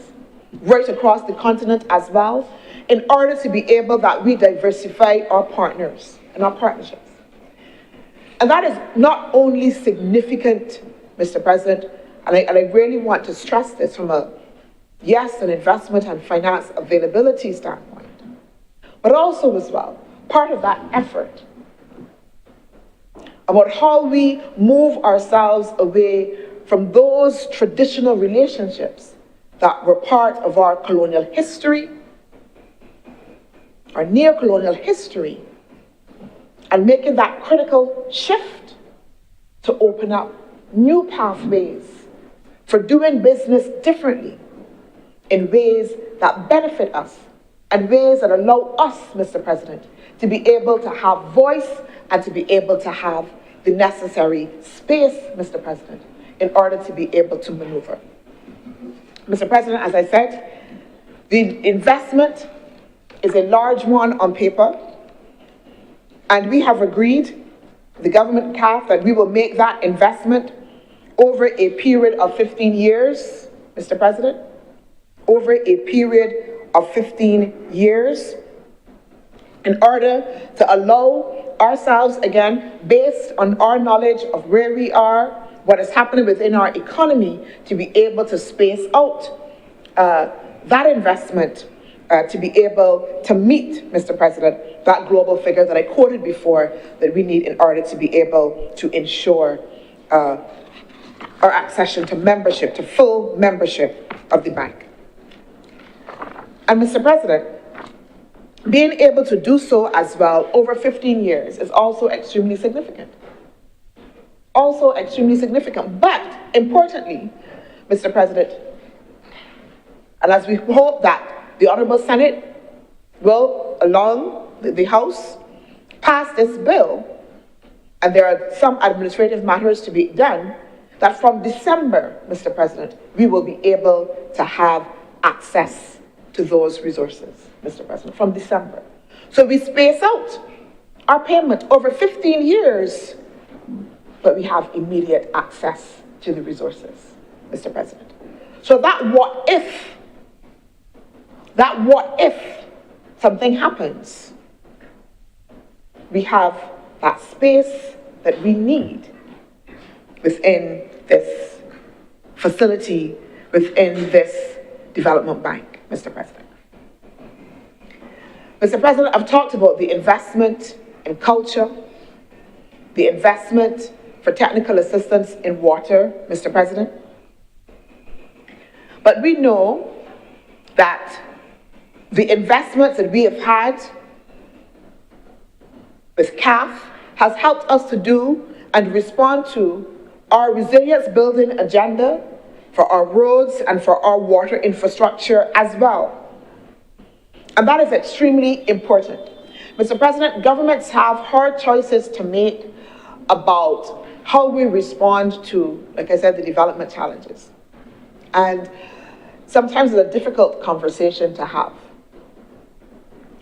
right across the continent as well, in order to be able that we diversify our partners and our partnerships. And that is not only significant, Mr. President, and I really want to stress this from an investment and finance availability standpoint, but also as well, part of that effort about how we move ourselves away from those traditional relationships that were part of our colonial history, our neo-colonial history, and making that critical shift to open up new pathways for doing business differently in ways that benefit us and ways that allow us, Mr. President, to be able to have voice and to be able to have the necessary space, Mr. President, in order to be able to maneuver. Mr. President, as I said, the investment is a large one on paper, and we have agreed, the government CAF, that we will make that investment over a period of 15 years, Mr. President, over a period of 15 years, in order to allow ourselves, again, based on our knowledge of where we are, what is happening within our economy, to be able to space out that investment to be able to meet, Mr. President, that global figure that I quoted before that we need in order to be able to ensure our accession to membership, to full membership of the bank. And Mr. President, being able to do so as well over 15 years is also extremely significant. Also extremely significant. But importantly, Mr. President, and as we hope that the Honourable Senate will, along the House, pass this bill, and there are some administrative matters to be done, that from December, Mr. President, we will be able to have access to those resources, Mr. President, from December. So we space out our payment over 15 years, but we have immediate access to the resources, Mr. President. So that what if something happens, we have that space that we need within this facility, within this development bank, Mr. President. Mr. President, I've talked about the investment in culture, the investment for technical assistance in water, Mr. President. But we know that the investments that we have had with CAF has helped us to do and respond to our resilience building agenda for our roads and for our water infrastructure as well. And that is extremely important. Mr. President, governments have hard choices to make about how we respond to, like I said, the development challenges. And sometimes it's a difficult conversation to have.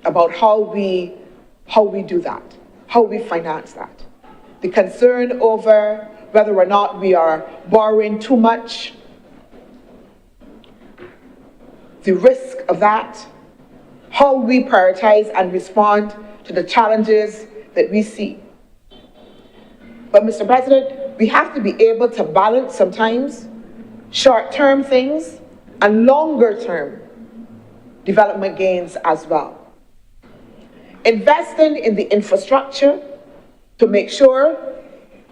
about how we do that, how we finance that. The concern over whether or not we are borrowing too much, the risk of that, how we prioritize and respond to the challenges that we see. But Mr. President, we have to be able to balance sometimes short-term things and longer-term development gains as well. Investing in the infrastructure to make sure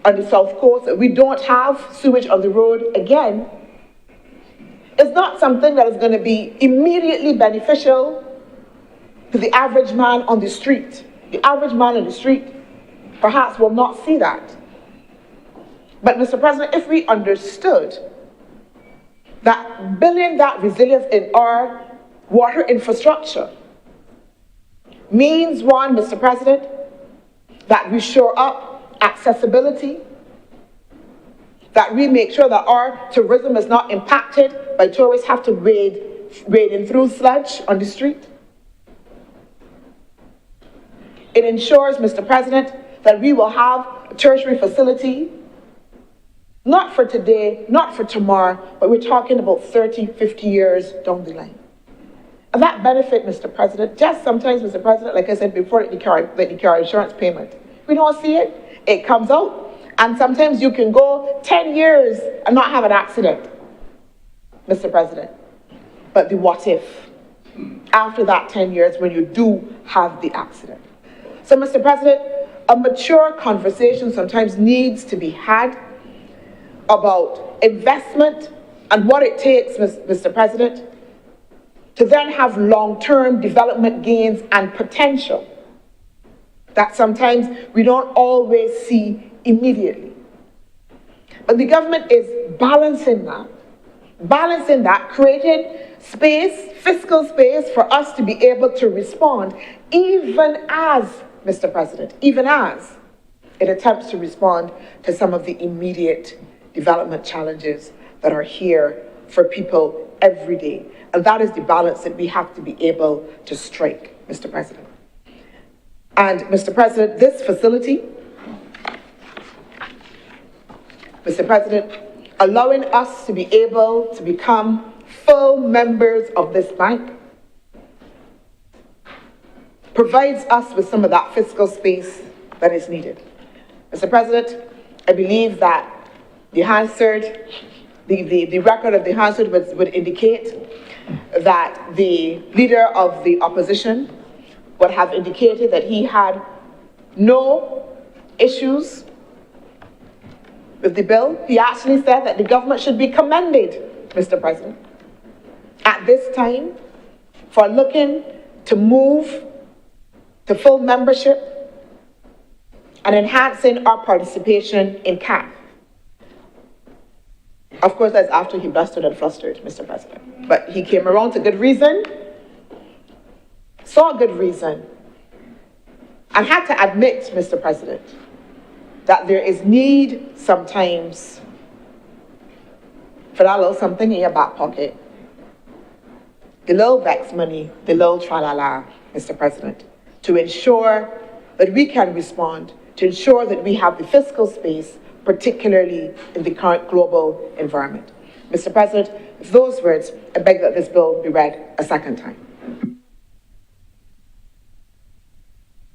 on the South Coast that we don't have sewage on the road again is not something that is going to be immediately beneficial to the average man on the street. The average man on the street perhaps will not see that. But Mr. President, if we understood that building that resilience in our water infrastructure means, one, Mr. President, that we shore up accessibility, that we make sure that our tourism is not impacted by tourists have to wade in through sludge on the street. It ensures, Mr. President, that we will have a tertiary facility, not for today, not for tomorrow, but we're talking about 30, 50 years down the line. And that benefit, Mr. President, just sometimes, Mr. President, like I said before, like the car insurance payment, we don't see it, it comes out. And sometimes you can go 10 years and not have an accident, Mr. President. But the what if, after that 10 years when you do have the accident. So, Mr. President, a mature conversation sometimes needs to be had about investment and what it takes, Mr. President, to then have long-term development gains and potential that sometimes we don't always see immediately. But the government is balancing that, creating space, fiscal space for us to be able to respond, even as, Mr. President, even as it attempts to respond to some of the immediate development challenges that are here for people every day. And that is the balance that we have to be able to strike, Mr. President. And Mr. President, this facility, Mr. President, allowing us to be able to become full members of this bank provides us with some of that fiscal space that is needed. Mr. President, I believe that the Hansard, the record of the Hansard would indicate that the leader of the opposition would have indicated that he had no issues with the bill. He actually said that the government should be commended, Mr. President, at this time for looking to move to full membership and enhancing our participation in CAF. Of course, that's after he blustered and flustered, Mr. President. But he came around to good reason, saw good reason, and had to admit, Mr. President, that there is need sometimes for that little something in your back pocket, the little vex money, the little tra-la-la, Mr. President, to ensure that we can respond, to ensure that we have the fiscal space, particularly in the current global environment. Mr. President, with those words, I beg that this bill be read a second time.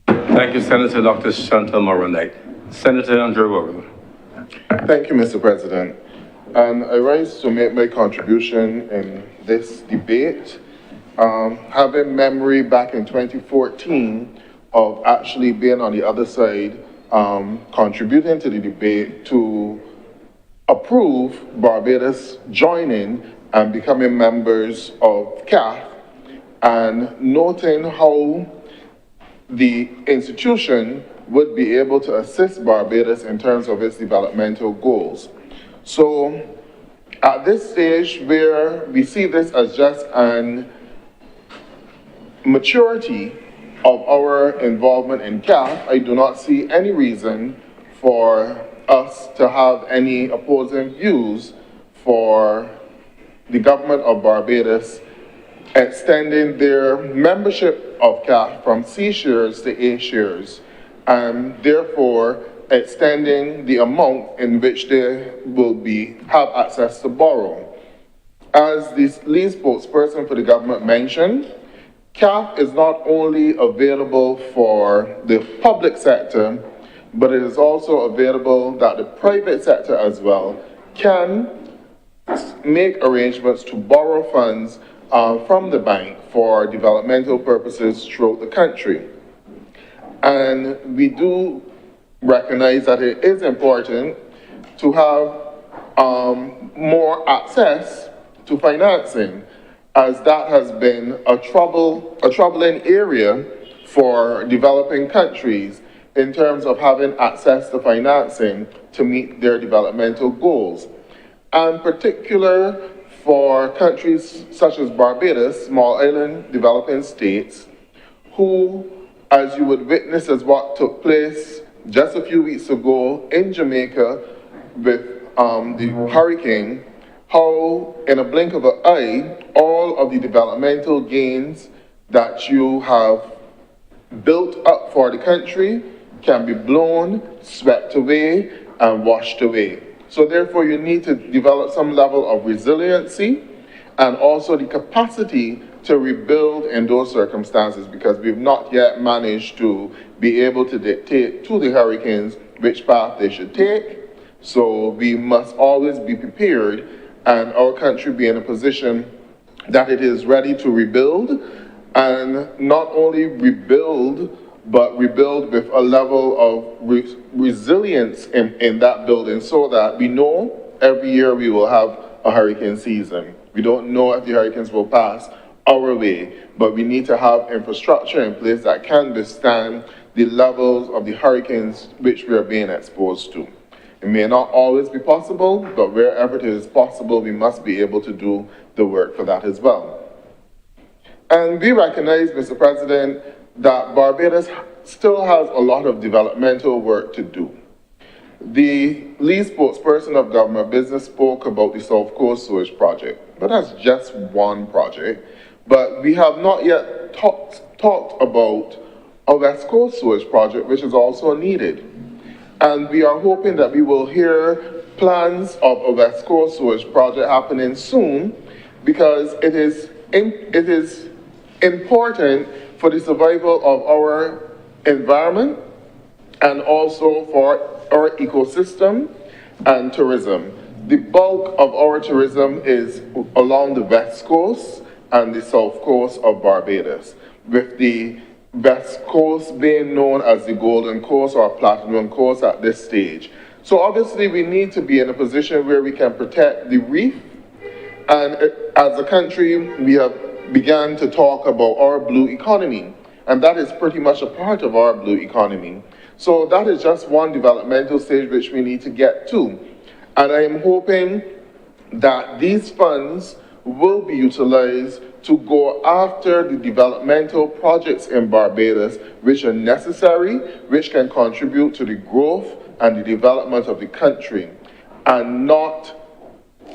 Thank you, Senator Dr. Chantal Moreau-Knight. Senator Honourable. Thank you, Mr. President. And I rise to make my contribution in this debate, having memory back in 2014 of actually being on the other side, contributing to the debate to approve Barbados joining and becoming members of CAF, and noting how the institution would be able to assist Barbados in terms of its developmental goals. So at this stage where we see this as just an maturity of our involvement in CAF, I do not see any reason for us to have any opposing views for the government of Barbados extending their membership of CAF from C shares to A shares, and therefore extending the amount in which they will have access to borrow. As the lead spokesperson for the government mentioned, CAF is not only available for the public sector, but it is also available that the private sector as well can make arrangements to borrow funds from the bank for developmental purposes throughout the country. And we do recognize that it is important to have more access to financing, as that has been a troubling area for developing countries in terms of having access to financing to meet their developmental goals. And particular for countries such as Barbados, small island developing states, who, as you would witness as what took place just a few weeks ago in Jamaica with the hurricane, how in a blink of an eye, all of the developmental gains that you have built up for the country can be blown, swept away, and washed away. So therefore, you need to develop some level of resiliency and also the capacity to rebuild in those circumstances, because we've not yet managed to be able to dictate to the hurricanes which path they should take. So we must always be prepared, and our country be in a position that it is ready to rebuild, and not only rebuild, but rebuild with a level of resilience in that building, so that we know every year we will have a hurricane season. We don't know if the hurricanes will pass our way, but we need to have infrastructure in place that can withstand the levels of the hurricanes which we are being exposed to. It may not always be possible, but wherever it is possible, we must be able to do the work for that as well. And we recognize, Mr. President, that Barbados still has a lot of developmental work to do. The lead spokesperson of government business spoke about the South Coast Sewage Project, but that's just one project. But we have not yet talked about a West Coast Sewage Project, which is also needed. And we are hoping that we will hear plans of a West Coast Sewage Project happening soon, because it is important for the survival of our environment and also for our ecosystem and tourism. The bulk of our tourism is along the West Coast and the South Coast of Barbados, with the West Coast being known as the Golden Coast or Platinum Coast at this stage. So obviously we need to be in a position where we can protect the reef, and as a country we have began to talk about our blue economy, and that is pretty much a part of our blue economy. So that is just one developmental stage which we need to get to. And I am hoping that these funds will be utilized to go after the developmental projects in Barbados which are necessary, which can contribute to the growth and the development of the country, and not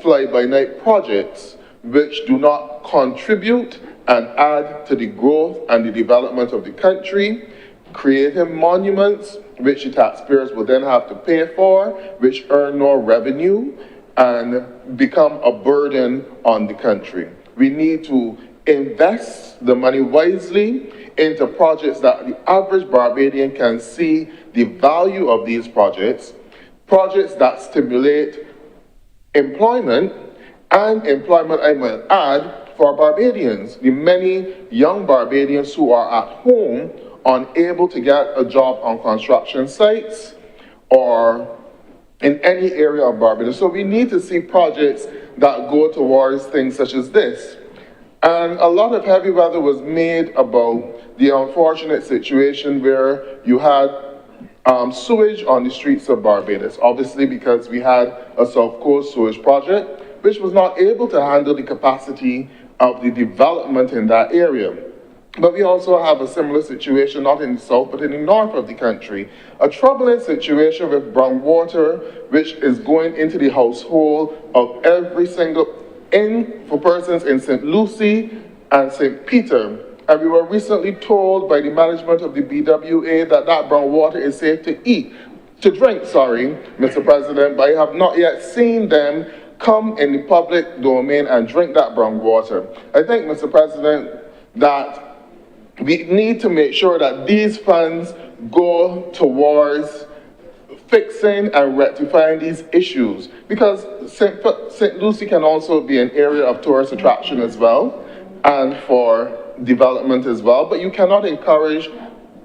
fly-by-night projects which do not contribute and add to the growth and the development of the country, creating monuments which the taxpayers will then have to pay for, which earn no revenue and become a burden on the country. We need to invest the money wisely into projects that the average Barbadian can see the value of these projects that stimulate employment, and employment, I might add, for Barbadians, the many young Barbadians who are at home unable to get a job on construction sites or in any area of Barbados. So we need to see projects that go towards things such as this. And a lot of heavy weather was made about the unfortunate situation where you had sewage on the streets of Barbados, obviously because we had a South Coast Sewage Project which was not able to handle the capacity of the development in that area. But we also have a similar situation, not in the south, but in the north of the country. A troubling situation with brown water, which is going into the household of every single, for persons in St. Lucie and St. Peter. And we were recently told by the management of the BWA that that brown water is safe to drink, Mr. President, but I have not yet seen them come in the public domain and drink that brown water. I think, Mr. President, that we need to make sure that these funds go towards fixing and rectifying these issues, because St. Lucie can also be an area of tourist attraction as well, and for development as well, but you cannot encourage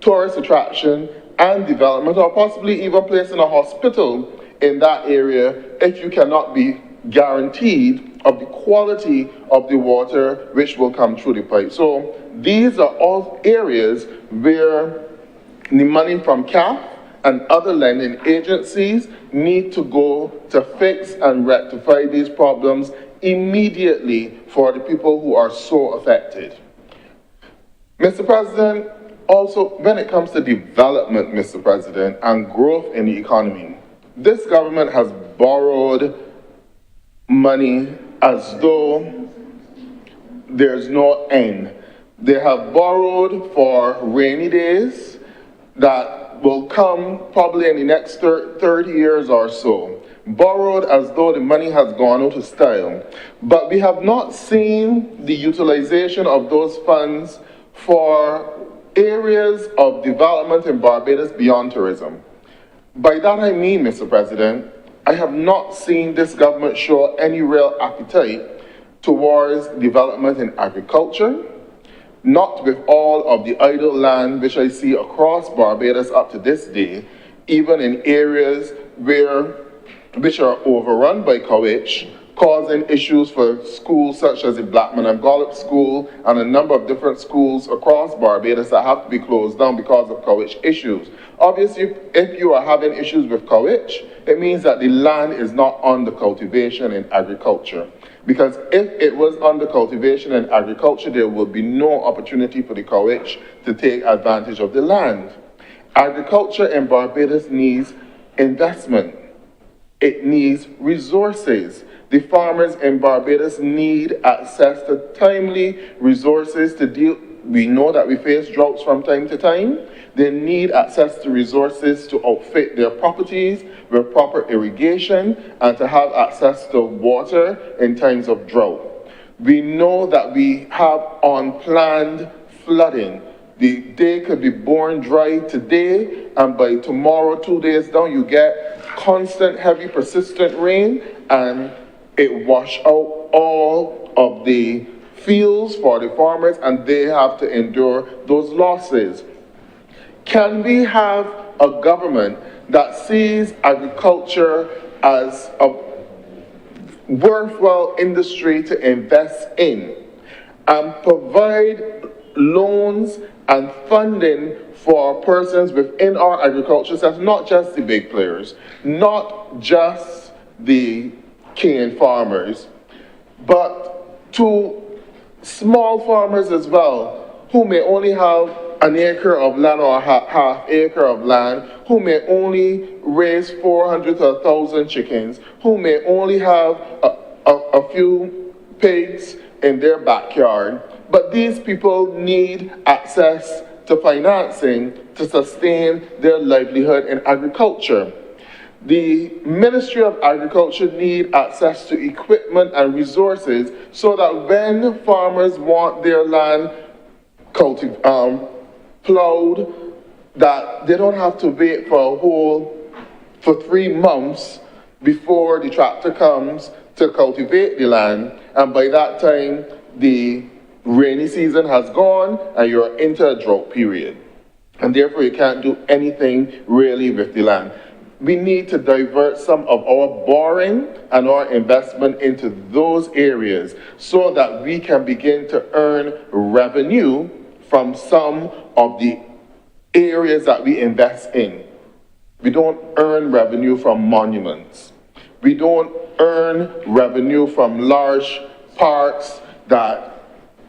tourist attraction and development, or possibly even placing a hospital in that area if you cannot be guaranteed of the quality of the water which will come through the pipe. So these are all areas where the money from CAF and other lending agencies need to go to fix and rectify these problems immediately for the people who are so affected. Mr. President, also when it comes to development, Mr. President, and growth in the economy, this government has borrowed money as though there's no end. They have borrowed for rainy days that will come probably in the next 30 years or so. Borrowed as though the money has gone out of style. But we have not seen the utilization of those funds for areas of development in Barbados beyond tourism. By that I mean, Mr. President, I have not seen this government show any real appetite towards development in agriculture, not with all of the idle land which I see across Barbados up to this day, even in areas which are overrun by courage, causing issues for schools such as the Blackman and Gollop School and a number of different schools across Barbados that have to be closed down because of courage issues. Obviously, if you are having issues with courage, it means that the land is not under cultivation in agriculture. Because if it was under cultivation and agriculture, there would be no opportunity for the courage to take advantage of the land. Agriculture in Barbados needs investment. It needs resources. The farmers in Barbados need access to timely resources to deal. We know that we face droughts from time to time. They need access to resources to outfit their properties with proper irrigation and to have access to water in times of drought. We know that we have unplanned flooding. The day could be born dry today, and by tomorrow, 2 days down, you get constant, heavy, persistent rain, and it wash out all of the fields for the farmers, and they have to endure those losses. Can we have a government that sees agriculture as a worthwhile industry to invest in and provide loans and funding for persons within our agriculture sector, not just the big players, not just the cane farmers, but to small farmers as well, who may only have an acre of land or a half acre of land, who may only raise 400 to 1,000 chickens, who may only have a few pigs in their backyard. But these people need access to financing to sustain their livelihood in agriculture. The Ministry of Agriculture need access to equipment and resources so that when farmers want their land plowed, that they don't have to wait for 3 months before the tractor comes to cultivate the land, and by that time the rainy season has gone and you're into a drought period, and therefore you can't do anything really with the land. We need to divert some of our borrowing and our investment into those areas so that we can begin to earn revenue from some of the areas that we invest in. We don't earn revenue from monuments. We don't earn revenue from large parks that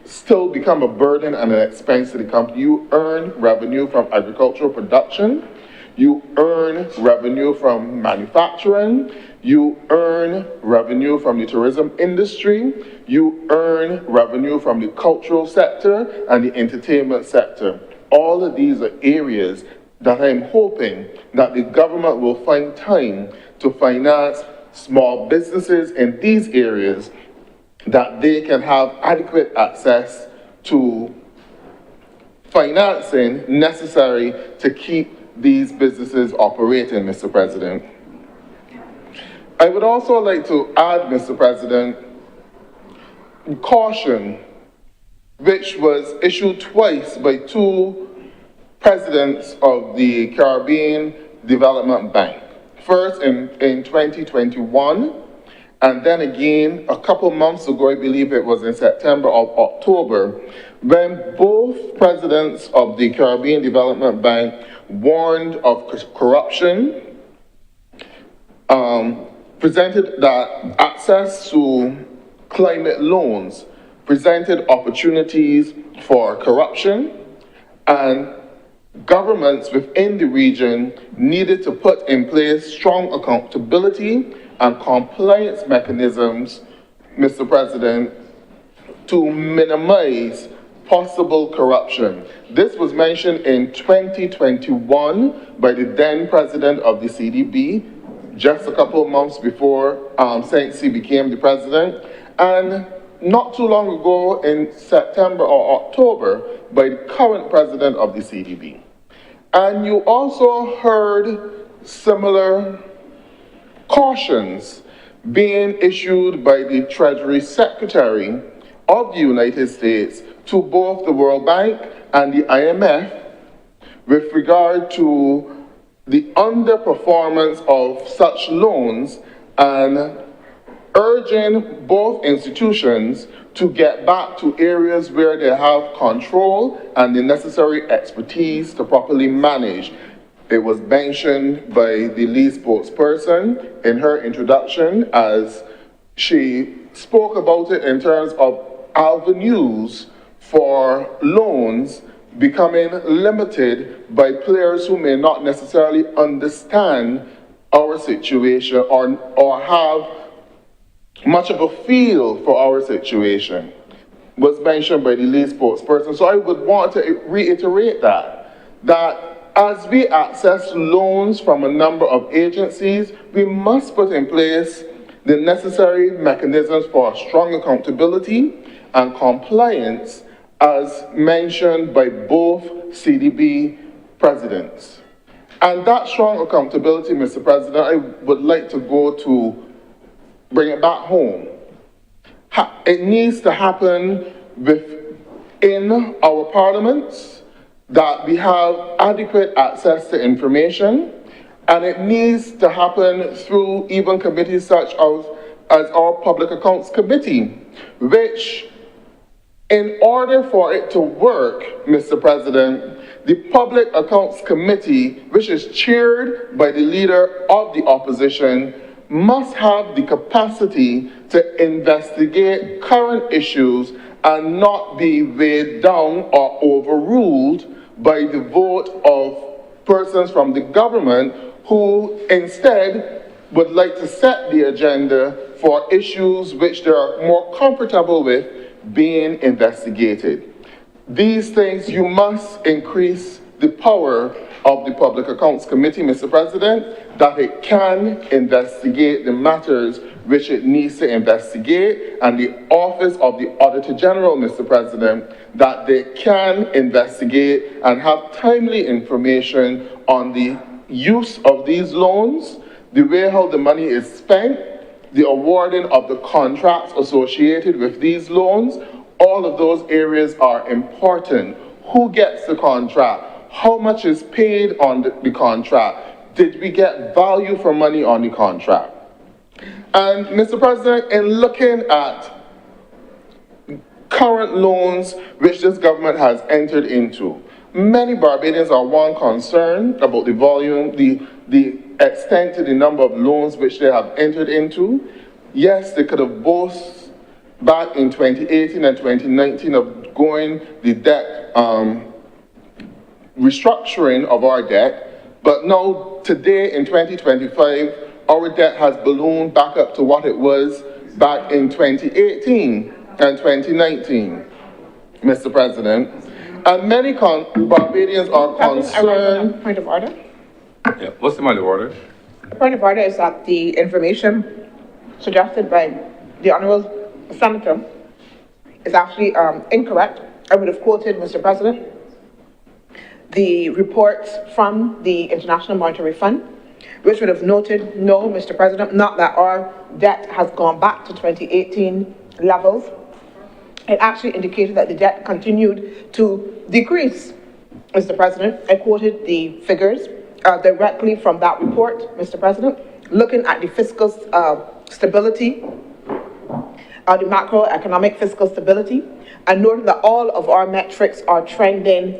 still become a burden and an expense to the company. You earn revenue from agricultural production. you earn revenue from manufacturing, you earn revenue from the tourism industry, you earn revenue from the cultural sector and the entertainment sector. All of these are areas that I'm hoping that the government will find time to finance small businesses in these areas, that they can have adequate access to financing necessary to keep these businesses operating, Mr. President. I would also like to add, Mr. President, caution, which was issued twice by two presidents of the Caribbean Development Bank. First in 2021, and then again a couple months ago, I believe it was in September or October, when both presidents of the Caribbean Development Bank warned of corruption, presented that access to climate loans presented opportunities for corruption, and governments within the region needed to put in place strong accountability and compliance mechanisms, Mr. President, to minimize possible corruption. This was mentioned in 2021 by the then president of the CDB, just a couple of months before St. C became the president, and not too long ago in September or October by the current president of the CDB. And you also heard similar cautions being issued by the Treasury Secretary of the United States to both the World Bank and the IMF with regard to the underperformance of such loans, and urging both institutions to get back to areas where they have control and the necessary expertise to properly manage. It was mentioned by the lead spokesperson in her introduction as she spoke about it in terms of avenues for loans becoming limited by players who may not necessarily understand our situation or have much of a feel for our situation, was mentioned by the lead spokesperson. So I would want to reiterate that as we access loans from a number of agencies, we must put in place the necessary mechanisms for strong accountability and compliance as mentioned by both CDB presidents. And that strong accountability, Mr. President, I would like to go to bring it back home. It needs to happen within our parliaments, that we have adequate access to information, and it needs to happen through even committees such as our Public Accounts Committee, which, in order for it to work, Mr. President, the Public Accounts Committee, which is chaired by the leader of the opposition, must have the capacity to investigate current issues and not be weighed down or overruled by the vote of persons from the government who instead would like to set the agenda for issues which they are more comfortable with being investigated. These things, you must increase the power of the Public Accounts Committee, Mr. President, that it can investigate the matters which it needs to investigate, and the Office of the Auditor General, Mr. President, that they can investigate and have timely information on the use of these loans, the way how the money is spent, the awarding of the contracts associated with these loans. All of those areas are important. Who gets the contract? How much is paid on the contract? Did we get value for money on the contract? And Mr. President, in looking at current loans which this government has entered into, many Barbadians are, one, concerned about the volume, the extent to the number of loans which they have entered into. Yes, they could have both back in 2018 and 2019 of going the debt restructuring of our debt, But now, today in 2025, our debt has ballooned back up to what it was back in 2018 and 2019, Mr. President. And many Barbadians are concerned. Point of order. Yeah, what's the point of order? The point of order is that the information suggested by the Honourable Senator is actually incorrect. I would have quoted, Mr. President, the reports from the International Monetary Fund, which would have noted, no, Mr. President, not that our debt has gone back to 2018 levels. It actually indicated that the debt continued to decrease, Mr. President. I quoted the figures directly from that report, Mr. President, looking at the fiscal stability, the macroeconomic fiscal stability, and noting that all of our metrics are trending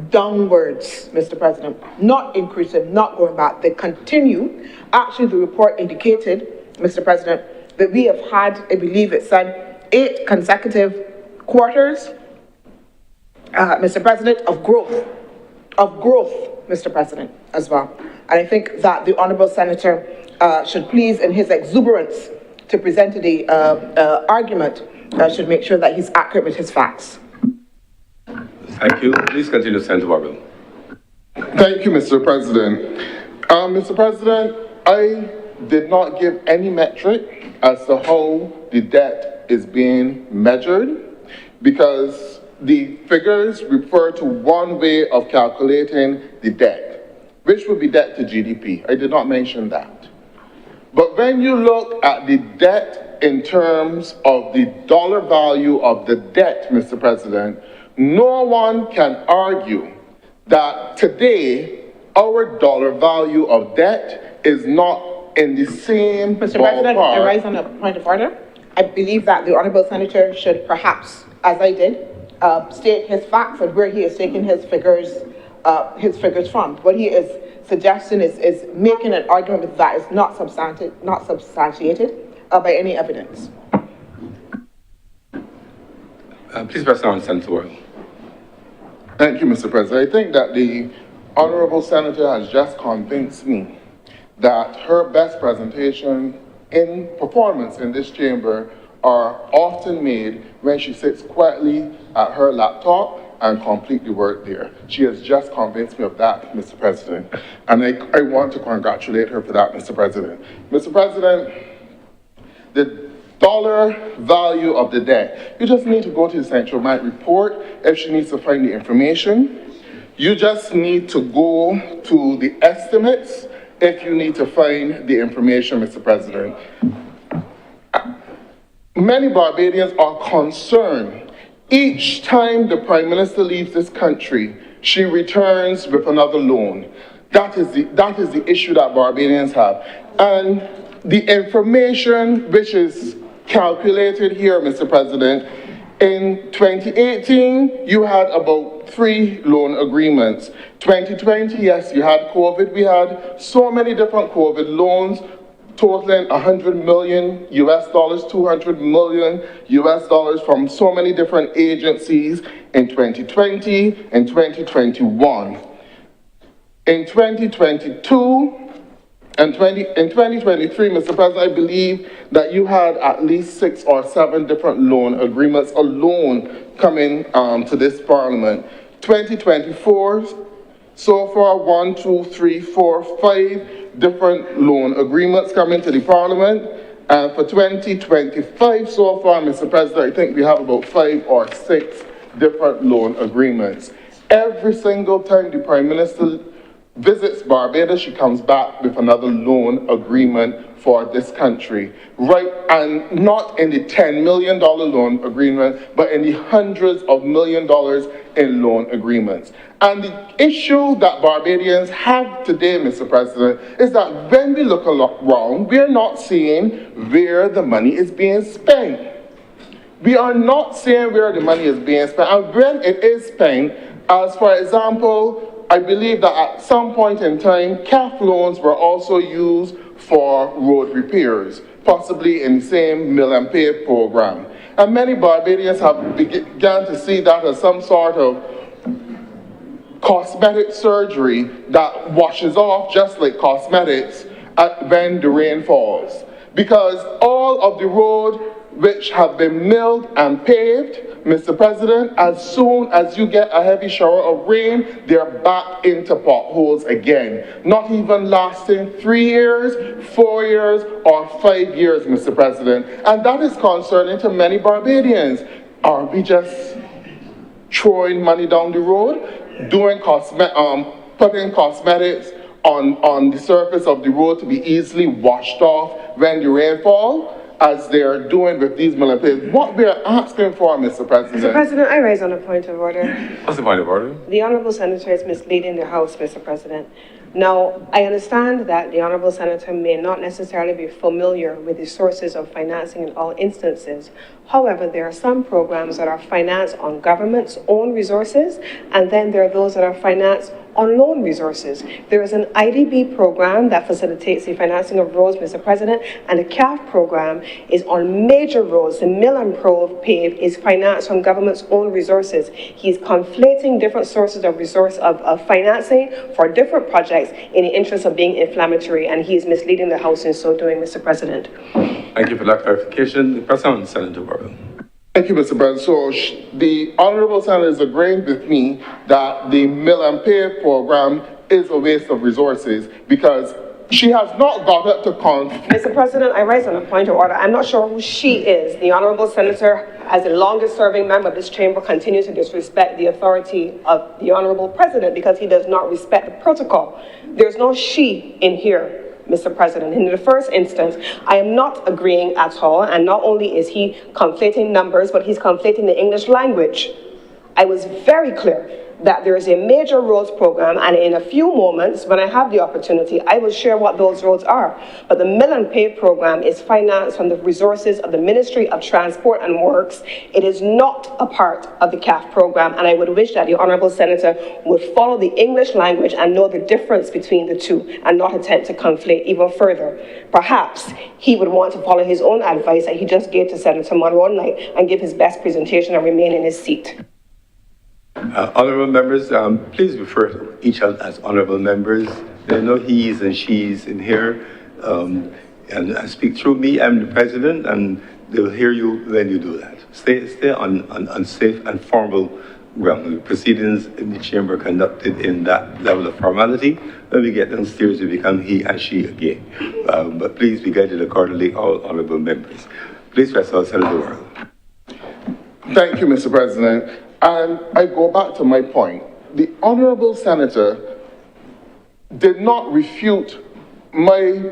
downwards, Mr. President, not increasing, not going back. They continue. Actually, the report indicated, Mr. President, that we have had, I believe it said, 8 consecutive quarters, Mr. President, of growth, Mr. President, as well. And I think that the Honourable Senator should please, in his exuberance to present the argument, should make sure that he's accurate with his facts. Thank you. Please continue, Senator Honourable. Thank you, Mr. President. Mr. President, I did not give any metric as to how the debt is being measured, because the figures refer to one way of calculating the debt, which would be debt to GDP. I did not mention that. But when you look at the debt in terms of the dollar value of the debt, Mr. President, no one can argue that today our dollar value of debt is not in the same Mr. President, I ballpark. rise on a point of order. I believe that the Honourable Senator should perhaps, as I did, state his facts and where he is taking his figures from. What he is suggesting is making an argument that is not substantiated by any evidence. Please press on, Senator Honourable. Thank you, Mr. President. I think that the Honourable Senator has just convinced me that her best presentation in performance in this chamber are often made when she sits quietly at her laptop and complete the work there. She has just convinced me of that, Mr. President. And I want to congratulate her for that, Mr. President. Mr. President, the dollar value of the debt, you just need to go to the Central Bank report if she needs to find the information. You just need to go to the estimates if you need to find the information, Mr. President. Many Barbadians are concerned. Each time the Prime Minister leaves this country, she returns with another loan. That is the issue that Barbadians have. And the information which is calculated here, Mr. President, in 2018, you had about 3 loan agreements. 2020, yes, you had COVID. We had so many different COVID loans, totaling $100 million US dollars, $200 million US dollars from so many different agencies in 2020 and 2021. In 2022 and in 2023, Mr. President, I believe that you had at least 6 or 7 different loan agreements alone coming to this Parliament. 2024, so far, 1, 2, 3, 4, 5 different loan agreements coming to the Parliament. And for 2025 so far, Mr. President, I think we have about 5 or 6 different loan agreements. Every single time the Prime Minister visits Barbados, she comes back with another loan agreement for this country. Right, and not in the $10 million loan agreement, but in the hundreds of $millions in loan agreements. And the issue that Barbadians have today, Mr. President, is that when we look around, we're not seeing where the money is being spent. We are not seeing where the money is being spent. And when it is spent, as for example, I believe that at some point in time, CAF loans were also used for road repairs, possibly in the same mill and pave program. And many Barbadians have begun to see that as some sort of cosmetic surgery that washes off just like cosmetics when the rain falls. Because all of the road which have been milled and paved, Mr. President, as soon as you get a heavy shower of rain, they're back into potholes again. Not even lasting 3 years, 4 years, or 5 years, Mr. President. And that is concerning to many Barbadians. Are we just throwing money down the road, putting cosmetics on the surface of the road to be easily washed off when the rain falls, as they're doing with these million? What we're asking for, Mr. President. Mr. President, I rise on a point of order. What's the point of order? The Honourable Senator is misleading the House, Mr. President. Now, I understand that the Honourable Senator may not necessarily be familiar with the sources of financing in all instances. However, there are some programs that are financed on government's own resources, and then there are those that are financed on loan resources. There is an IDB program that facilitates the financing of roads, Mr. President, and the CAF program is on major roads. The Mill and Pave is financed from government's own resources. He's conflating different sources of financing for different projects in the interest of being inflammatory, and he is misleading the House in so doing, Mr. President. Thank you for that clarification. The President, Senator Warren. Thank you, Mr. President. So the Honourable Senator is agreeing with me that the Mill and Pave program is a waste of resources because she has not got up to Mr. President, I rise on a point of order. I'm not sure who she is. The Honourable Senator, as the longest serving member of this chamber, continues to disrespect the authority of the Honourable President because he does not respect the protocol. There's no she in here, Mr. President. In the first instance, I am not agreeing at all, and not only is he conflating numbers, but he's conflating the English language. I was very clear that there is a major roads program, and in a few moments, when I have the opportunity, I will share what those roads are. But the Mill and Pave program is financed from the resources of the Ministry of Transport and Works. It is not a part of the CAF program, and I would wish that the Honourable Senator would follow the English language and know the difference between the two, and not attempt to conflate even further. Perhaps he would want to follow his own advice that he just gave to Senator Monroe tonight and give his best presentation and remain in his seat. Honourable members, please refer to each other as honourable members. There are no he's and she's in here. And speak through me. I'm the president, and they'll hear you when you do that. Stay on safe and formal ground. The proceedings in the chamber conducted in that level of formality. When we get downstairs, we become he and she again. But please be guided accordingly, all honourable members. Please press on, Senator Warren. Thank you, Mr. President. And I go back to my point. The Honourable Senator did not refute my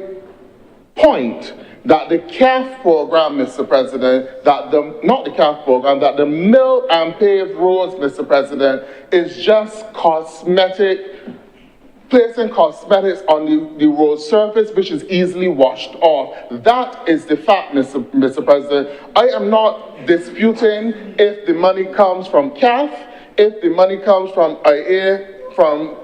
point that the CAF program, Mr. President, that the Mill and Pave roads, Mr. President, is just cosmetic, placing cosmetics on the road surface, which is easily washed off. That is the fact, Mr. President. I am not disputing if the money comes from CAF, if the money comes from IA, from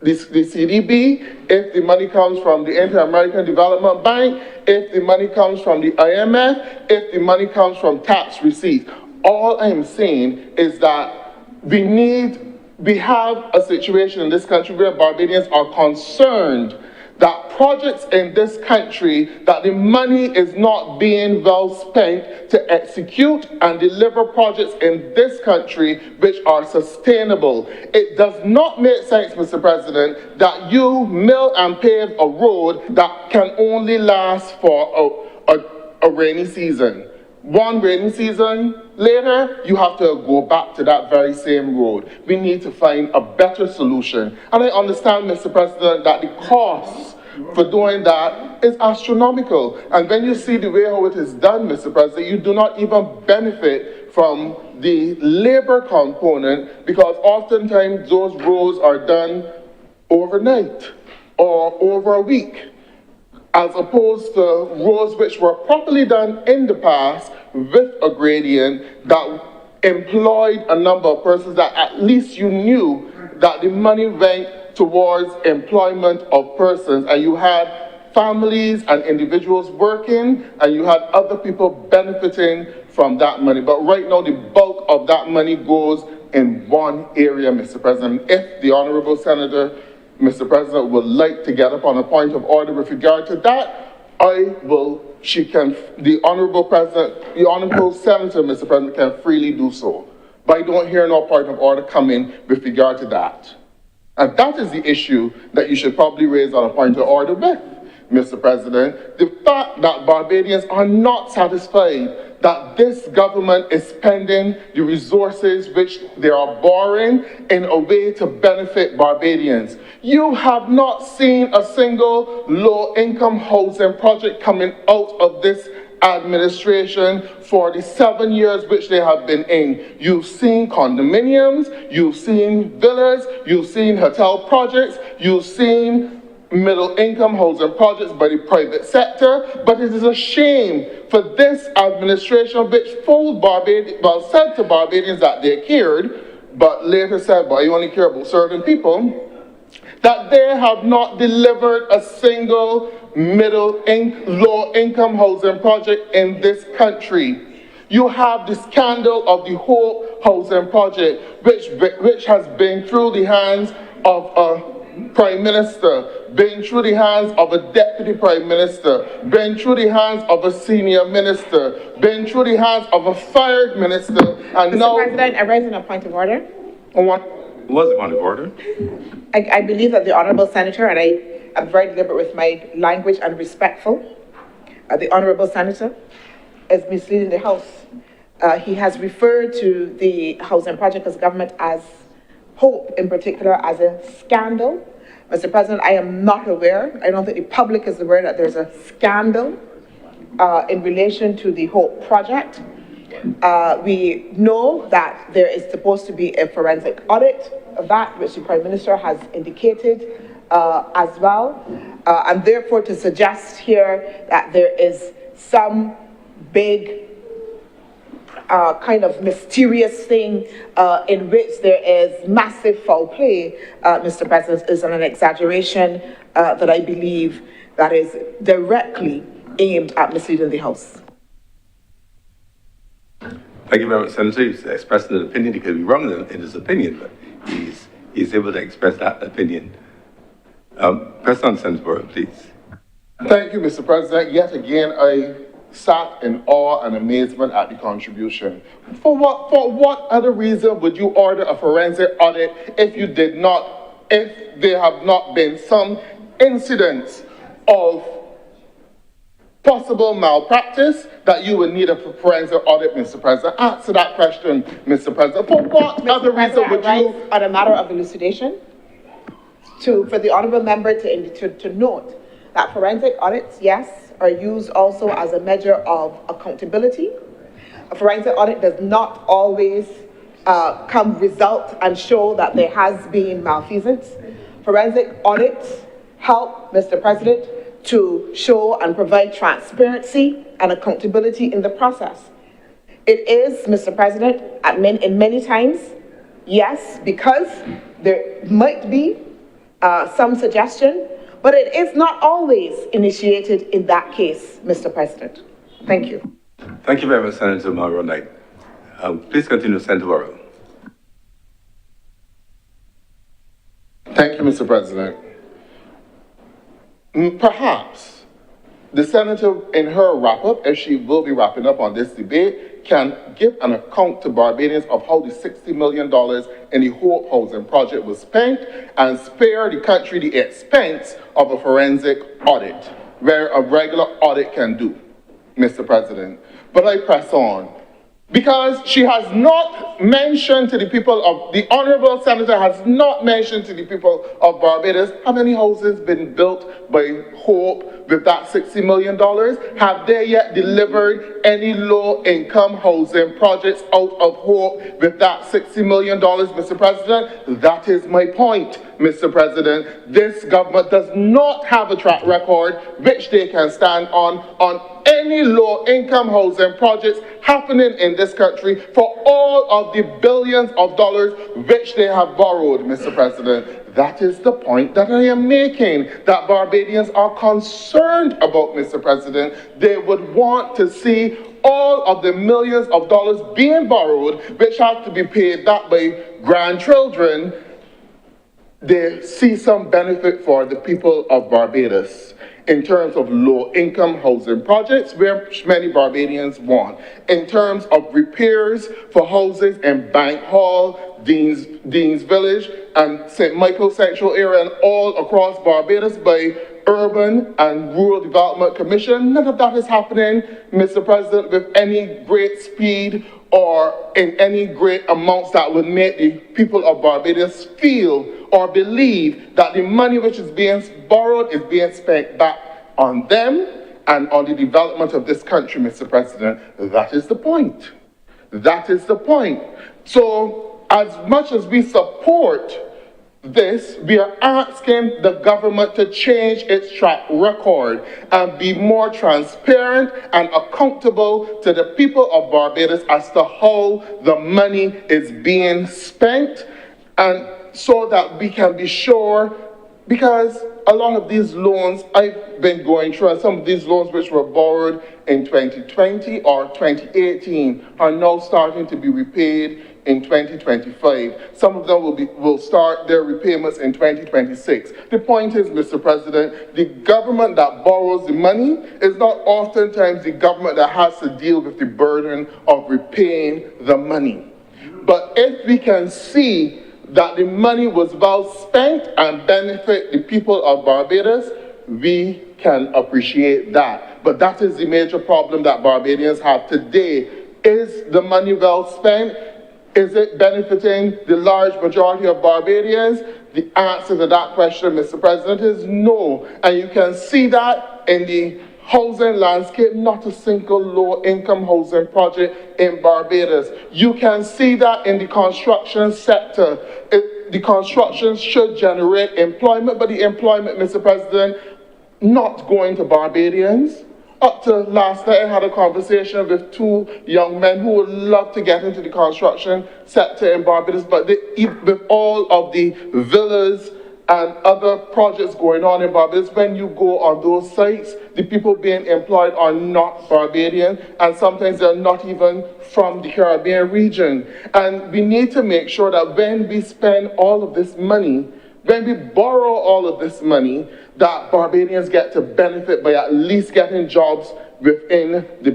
the CDB, if the money comes from the Inter-American Development Bank, if the money comes from the IMF, if the money comes from tax receipts. All I am saying is that we have a situation in this country where Barbadians are concerned that projects in this country, that the money is not being well spent to execute and deliver projects in this country which are sustainable. It does not make sense, Mr. President, that you mill and pave a road that can only last for a rainy season. One rainy season later, you have to go back to that very same road. We need to find a better solution. And I understand, Mr. President, that the cost for doing that is astronomical. And when you see the way how it is done, Mr. President, you do not even benefit from the labor component because oftentimes those roads are done overnight or over a week, as opposed to roads which were properly done in the past with a gradient that employed a number of persons that at least you knew that the money went towards employment of persons, and you had families and individuals working, and you had other people benefiting from that money. But right now, the bulk of that money goes in one area, Mr. President. If the Honourable Senator, Mr. President, would like to get up on a point of order with regard to that, the Honourable Senator, Mr. President, can freely do so. But I don't hear no point of order coming with regard to that. And that is the issue that you should probably raise on a point of order with, Mr. President. The fact that Barbadians are not satisfied that this government is spending the resources which they are borrowing in a way to benefit Barbadians. You have not seen a single low-income housing project coming out of this administration for the 7 years which they have been in. You've seen condominiums, you've seen villas, you've seen hotel projects, you've seen middle-income housing projects by the private sector, but it is a shame for this administration which said to Barbadians that they cared, but later said, but I only care about certain people, that they have not delivered a single low-income housing project in this country. You have the scandal of the Hope Housing Project, which has been through the hands of a Prime Minister, been through the hands of a Deputy Prime Minister, been through the hands of a Senior Minister, been through the hands of a fired Minister, and Mr. now... President, I raise a point of order. Was a point of order? I believe that the Honourable Senator, and I am very deliberate with my language and respectful, the Honourable Senator is misleading the House. He has referred to the housing project as government as Hope in particular as a scandal. Mr. President, I am not aware, I don't think the public is aware that there's a scandal in relation to the Hope project. We know that there is supposed to be a forensic audit of that, which the Prime Minister has indicated as well. And therefore to suggest here that there is some big kind of mysterious thing in which there is massive foul play, Mr. President, is an exaggeration that I believe that is directly aimed at misleading the House. Thank you very much, Senator. He's expressing an opinion. He could be wrong in his opinion, but he's able to express that opinion. Press on, Senator, please. Thank you, Mr. President. Yet again, I sat in awe and amazement at the contribution. For what other reason would you order a forensic audit if there have not been some incidents of possible malpractice that you would need a forensic audit, Mr. President? Answer that question, Mr. President. For what other reason would you... On a matter of elucidation, for the Honourable Member to note that forensic audits, yes, are used also as a measure of accountability. A forensic audit does not always result and show that there has been malfeasance. Forensic audits help, Mr. President, to show and provide transparency and accountability in the process. It is, Mr. President, in many times, yes, because there might be some suggestion, but it is not always initiated in that case, Mr. President. Thank you. Thank you very much, Senator Margaret Knight. Please continue, Senator Worrell. Thank you, Mr. President. Perhaps the Senator, in her wrap-up, as she will be wrapping up on this debate, can give an account to Barbadians of how the $60 million in the Hope Housing Project was spent and spare the country the expense of a forensic audit, where a regular audit can do, Mr. President. But I press on, because she has not mentioned to the people of, the Honourable Senator has not mentioned to the people of Barbados how many houses been built by Hope with that $60 million. Have they yet delivered any low-income housing projects out of Hope with that $60 million, Mr. President? That is my point, Mr. President. This government does not have a track record which they can stand on any low-income housing projects happening in this country for all of the billions of dollars which they have borrowed, Mr. President. That is the point that I am making, that Barbadians are concerned about, Mr. President. They would want to see all of the millions of dollars being borrowed, which have to be paid back by grandchildren. They see some benefit for the people of Barbados in terms of low-income housing projects, which many Barbadians want, in terms of repairs for houses in Bank Hall, Dean's Village, and St. Michael Central area, and all across Barbados by Urban and Rural Development Commission. None of that is happening, Mr. President, with any great speed or in any great amounts that would make the people of Barbados feel or believe that the money which is being borrowed is being spent back on them and on the development of this country, Mr. President. That is the point. That is the point. So, as much as we support this, we are asking the government to change its track record and be more transparent and accountable to the people of Barbados as to how the money is being spent, and so that we can be sure, because a lot of these loans I've been going through, and some of these loans which were borrowed in 2020 or 2018 are now starting to be repaid in 2025. Some of them will start their repayments in 2026. The point is, Mr. President, the government that borrows the money is not oftentimes the government that has to deal with the burden of repaying the money. But if we can see that the money was well spent and benefit the people of Barbados, we can appreciate that. But that is the major problem that Barbadians have today. Is the money well spent? Is it benefiting the large majority of Barbadians? The answer to that question, Mr. President, is no. And you can see that in the housing landscape, not a single low-income housing project in Barbados. You can see that in the construction sector. The construction should generate employment, but the employment, Mr. President, not going to Barbadians. Up to last night, I had a conversation with two young men who would love to get into the construction sector in Barbados, but with all of the villas and other projects going on in Barbados, when you go on those sites, the people being employed are not Barbadian, and sometimes they're not even from the Caribbean region. And we need to make sure that when we spend all of this money, when we borrow all of this money, that Barbadians get to benefit by at least getting jobs within the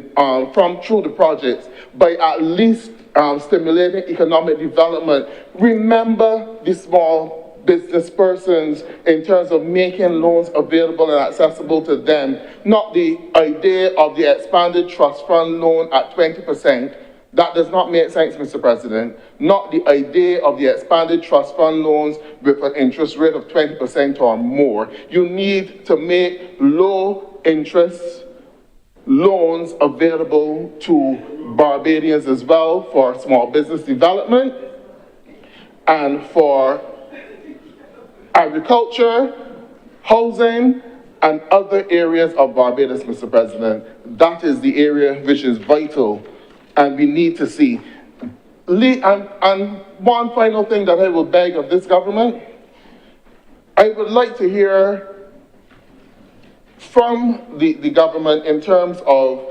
through the projects, by at least stimulating economic development. Remember the small business persons in terms of making loans available and accessible to them, not the idea of the expanded trust fund loan at 20%. That does not make sense, Mr. President. Not the idea of the expanded trust fund loans with an interest rate of 20% or more. You need to make low interest loans available to Barbadians as well for small business development and for agriculture, housing, and other areas of Barbados, Mr. President. That is the area which is vital, and we need to see. And one final thing that I will beg of this government, I would like to hear from the government in terms of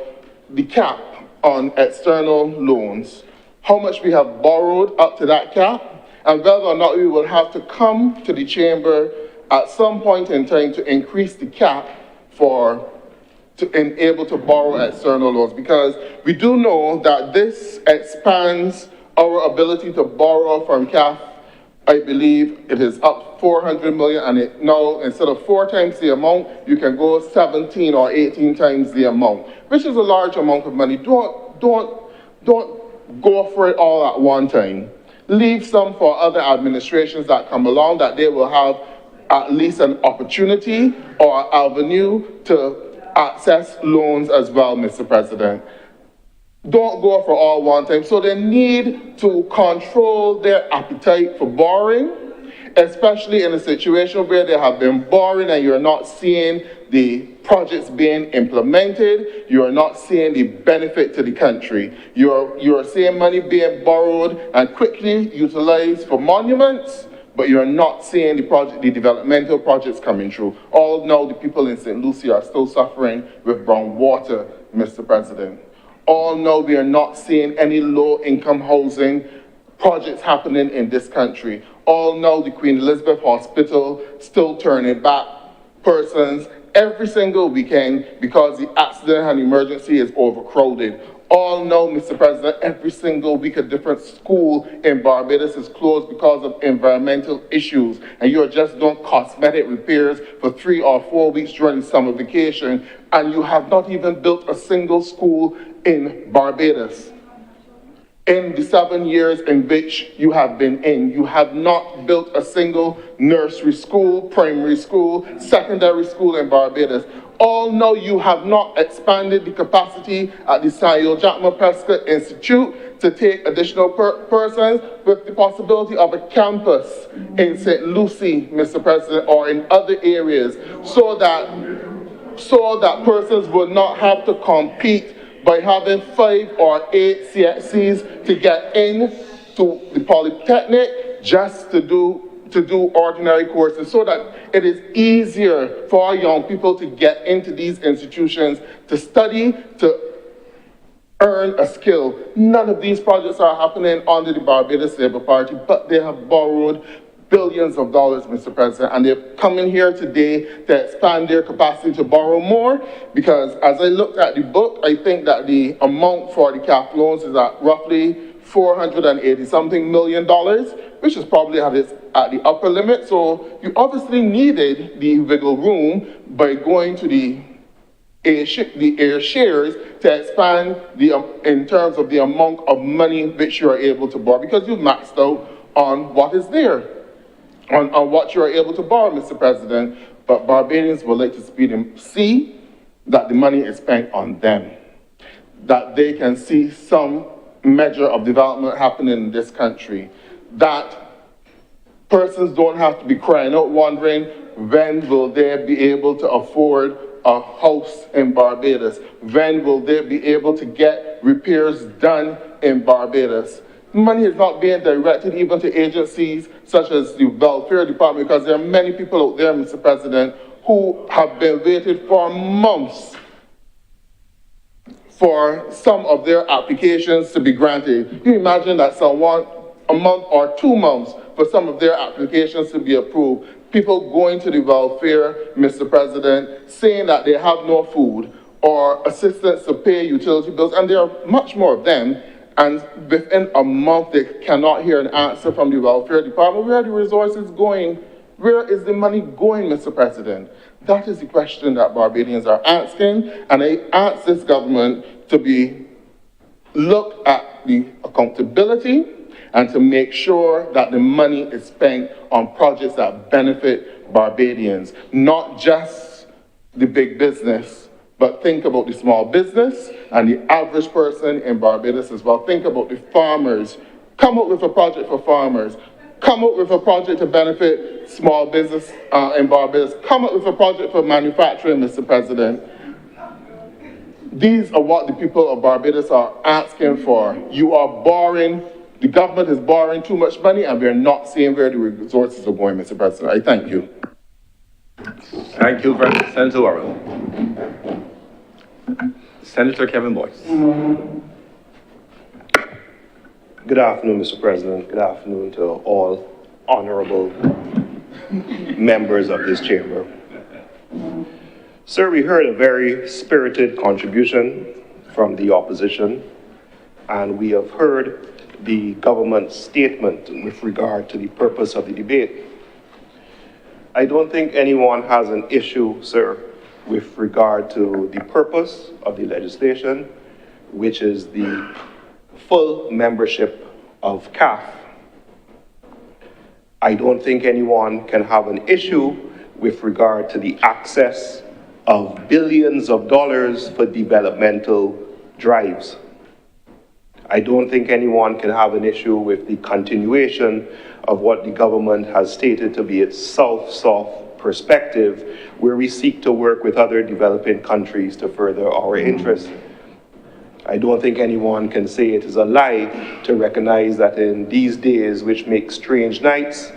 the cap on external loans, how much we have borrowed up to that cap, and whether or not we will have to come to the chamber at some point in time to increase the cap to enable to borrow external loans, because we do know that this expands our ability to borrow from CAF. I believe it is up 400 million, and it now, instead of 4 times the amount, you can go 17 or 18 times the amount, which is a large amount of money. Don't go for it all at one time. Leave some for other administrations that come along, that they will have at least an opportunity or avenue to access loans as well, Mr. President. Don't go for all one time. So they need to control their appetite for borrowing, especially in a situation where they have been borrowing and you're not seeing the projects being implemented, you're not seeing the benefit to the country. You're seeing money being borrowed and quickly utilized for monuments, but you're not seeing the developmental projects coming through. All now the people in St. Lucie are still suffering with brown water, Mr. President. All know we are not seeing any low-income housing projects happening in this country. All know the Queen Elizabeth Hospital still turning back persons every single weekend because the accident and emergency is overcrowded. All know, Mr. President, every single week a different school in Barbados is closed because of environmental issues, and you're just doing cosmetic repairs for 3 or 4 weeks during the summer vacation, and you have not even built a single school in Barbados. In the 7 years in which you have been in, you have not built a single nursery school, primary school, secondary school in Barbados. All know you have not expanded the capacity at the Sayo Jackman Prescott Institute to take additional persons, with the possibility of a campus in St. Lucie, Mr. President, or in other areas, so that persons would not have to compete by having 5 or 8 CXCs to get in to the Polytechnic just to do ordinary courses, so that it is easier for our young people to get into these institutions, to study, to earn a skill. None of these projects are happening under the Barbados Labour Party, but they have borrowed billions of dollars, Mr. President, and they're coming here today to expand their capacity to borrow more, because as I looked at the book, I think that the amount for the CAF loans is at roughly $480-something million, which is probably at the upper limit. So you obviously needed the wiggle room by going to the air shares to expand in terms of the amount of money which you are able to borrow, because you've maxed out on what is there, on what you are able to borrow, Mr. President. But Barbadians would like to see that the money is spent on them, that they can see some measure of development happening in this country, that persons don't have to be crying out wondering when will they be able to afford a house in Barbados, when will they be able to get repairs done in Barbados. Money is not being directed even to agencies such as the Welfare Department, because there are many people out there, Mr. President, who have been waiting for months for some of their applications to be granted. You imagine that someone, a month or 2 months for some of their applications to be approved. People going to the welfare, Mr. President, saying that they have no food or assistance to pay utility bills, and there are much more of them, and within a month they cannot hear an answer from the Welfare Department. Where are the resources going? Where is the money going, Mr. President? That is the question that Barbadians are asking, and I ask this government to look at the accountability and to make sure that the money is spent on projects that benefit Barbadians, not just the big business, but think about the small business and the average person in Barbados as well. Think about the farmers. Come up with a project for farmers. Come up with a project to benefit small business in Barbados. Come up with a project for manufacturing, Mr. President. These are what the people of Barbados are asking for. You are borrowing, the government is borrowing too much money, and we're not seeing where the resources are going, Mr. President. I thank you. Thank you, Senator Honourable. Senator Kevin Boyce. Good afternoon, Mr. President. Good afternoon to all honorable members of this chamber. Sir, we heard a very spirited contribution from the opposition, and we have heard the government's statement with regard to the purpose of the debate. I don't think anyone has an issue, sir, with regard to the purpose of the legislation, which is the full membership of CAF. I don't think anyone can have an issue with regard to the access of billions of dollars for developmental drives. I don't think anyone can have an issue with the continuation of what the government has stated to be its South-South perspective, where we seek to work with other developing countries to further our interests. I don't think anyone can say it is a lie to recognize that in these days, which make strange nights,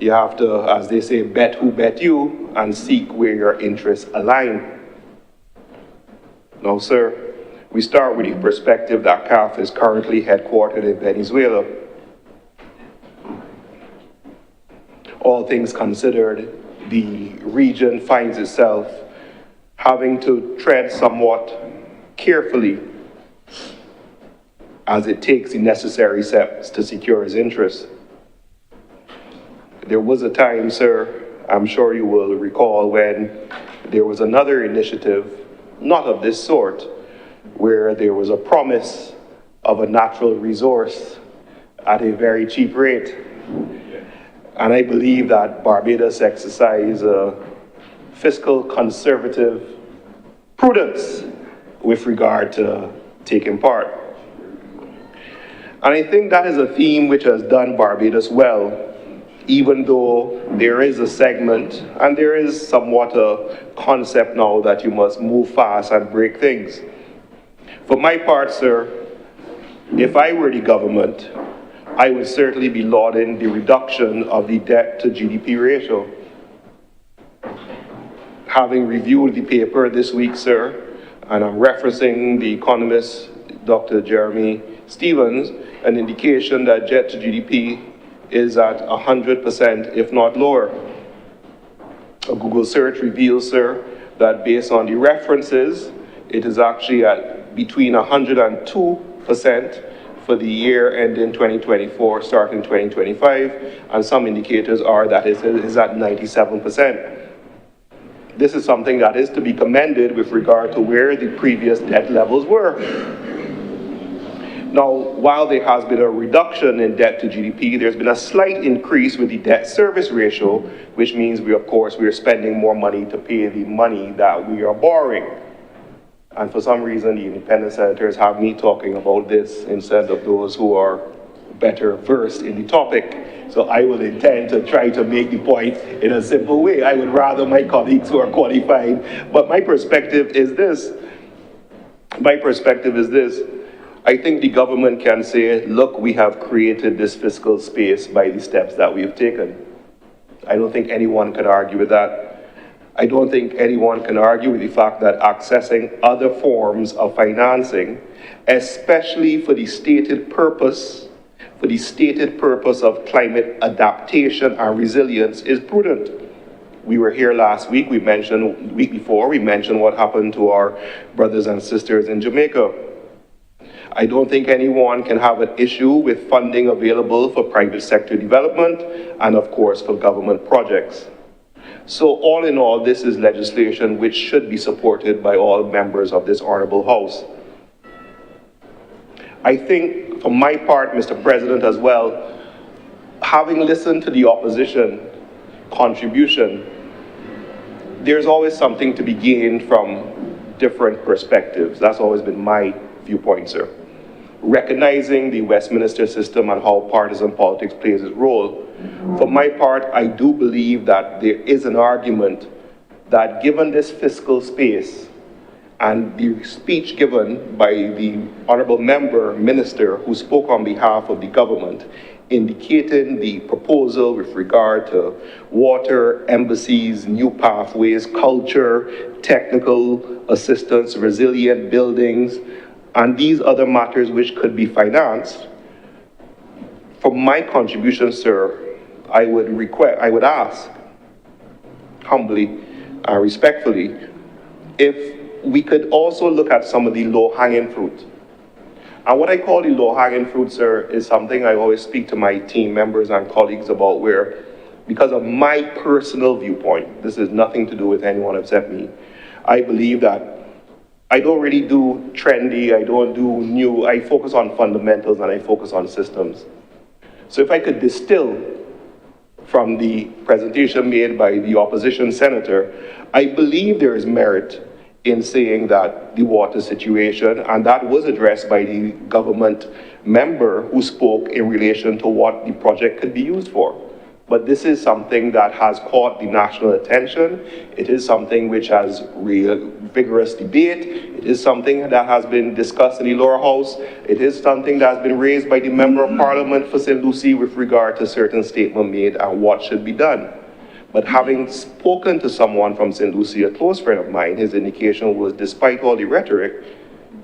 You have to, as they say, bet who bet you and seek where your interests align. Now, sir, we start with the perspective that CAF is currently headquartered in Venezuela. All things considered, the region finds itself having to tread somewhat carefully as it takes the necessary steps to secure its interests. There was a time, sir, I'm sure you will recall, when there was another initiative, not of this sort, where there was a promise of a natural resource at a very cheap rate. And I believe that Barbados exercised fiscal conservative prudence with regard to taking part. And I think that is a theme which has done Barbados well, even though there is a segment and there is somewhat a concept now that you must move fast and break things. For my part, sir, if I were the government, I would certainly be lauding the reduction of the debt to GDP ratio. Having reviewed the paper this week, sir, and I'm referencing the economist, Dr. Jeremy Stevens, an indication that debt to GDP is at 100%, if not lower. A Google search reveals, sir, that based on the references, it is actually at between 102% for the year ending 2024, starting 2025, and some indicators are that it is at 97%. This is something that is to be commended with regard to where the previous debt levels were. Now, while there has been a reduction in debt to GDP, there's been a slight increase with the debt service ratio, which means we are spending more money to pay the money that we are borrowing. And for some reason, the independent senators have me talking about this instead of those who are better versed in the topic. So I will intend to try to make the point in a simple way. I would rather my colleagues who are qualified, but my perspective is this. I think the government can say, look, we have created this fiscal space by the steps that we have taken. I don't think anyone can argue with that. I don't think anyone can argue with the fact that accessing other forms of financing, especially for the stated purpose of climate adaptation and resilience, is prudent. We were here last week, week before, we mentioned what happened to our brothers and sisters in Jamaica. I don't think anyone can have an issue with funding available for private sector development and, of course, for government projects. So all in all, this is legislation which should be supported by all members of this Honourable House. I think, for my part, Mr. President, as well, having listened to the opposition contribution, there's always something to be gained from different perspectives. That's always been my viewpoint, sir. Recognizing the Westminster system and how partisan politics plays its role, for my part, I do believe that there is an argument that given this fiscal space and the speech given by the Honourable Minister who spoke on behalf of the government, indicating the proposal with regard to water, embassies, new pathways, culture, technical assistance, resilient buildings, and these other matters which could be financed. For my contribution, sir, I would ask, humbly and respectfully, if we could also look at some of the low-hanging fruit. And what I call the low-hanging fruit, sir, is something I always speak to my team members and colleagues about, where, because of my personal viewpoint, this has nothing to do with anyone except me, I believe that I don't really do trendy, I don't do new, I focus on fundamentals and I focus on systems. So if I could distill from the presentation made by the opposition senator, I believe there is merit in saying that the water situation, and that was addressed by the government member who spoke in relation to what the project could be used for. But this is something that has caught the national attention. It is something which has real vigorous debate. It is something that has been discussed in the lower house. It is something that has been raised by the Member of Parliament for St. Lucie with regard to certain statements made and what should be done. But having spoken to someone from St. Lucie, a close friend of mine, his indication was, despite all the rhetoric,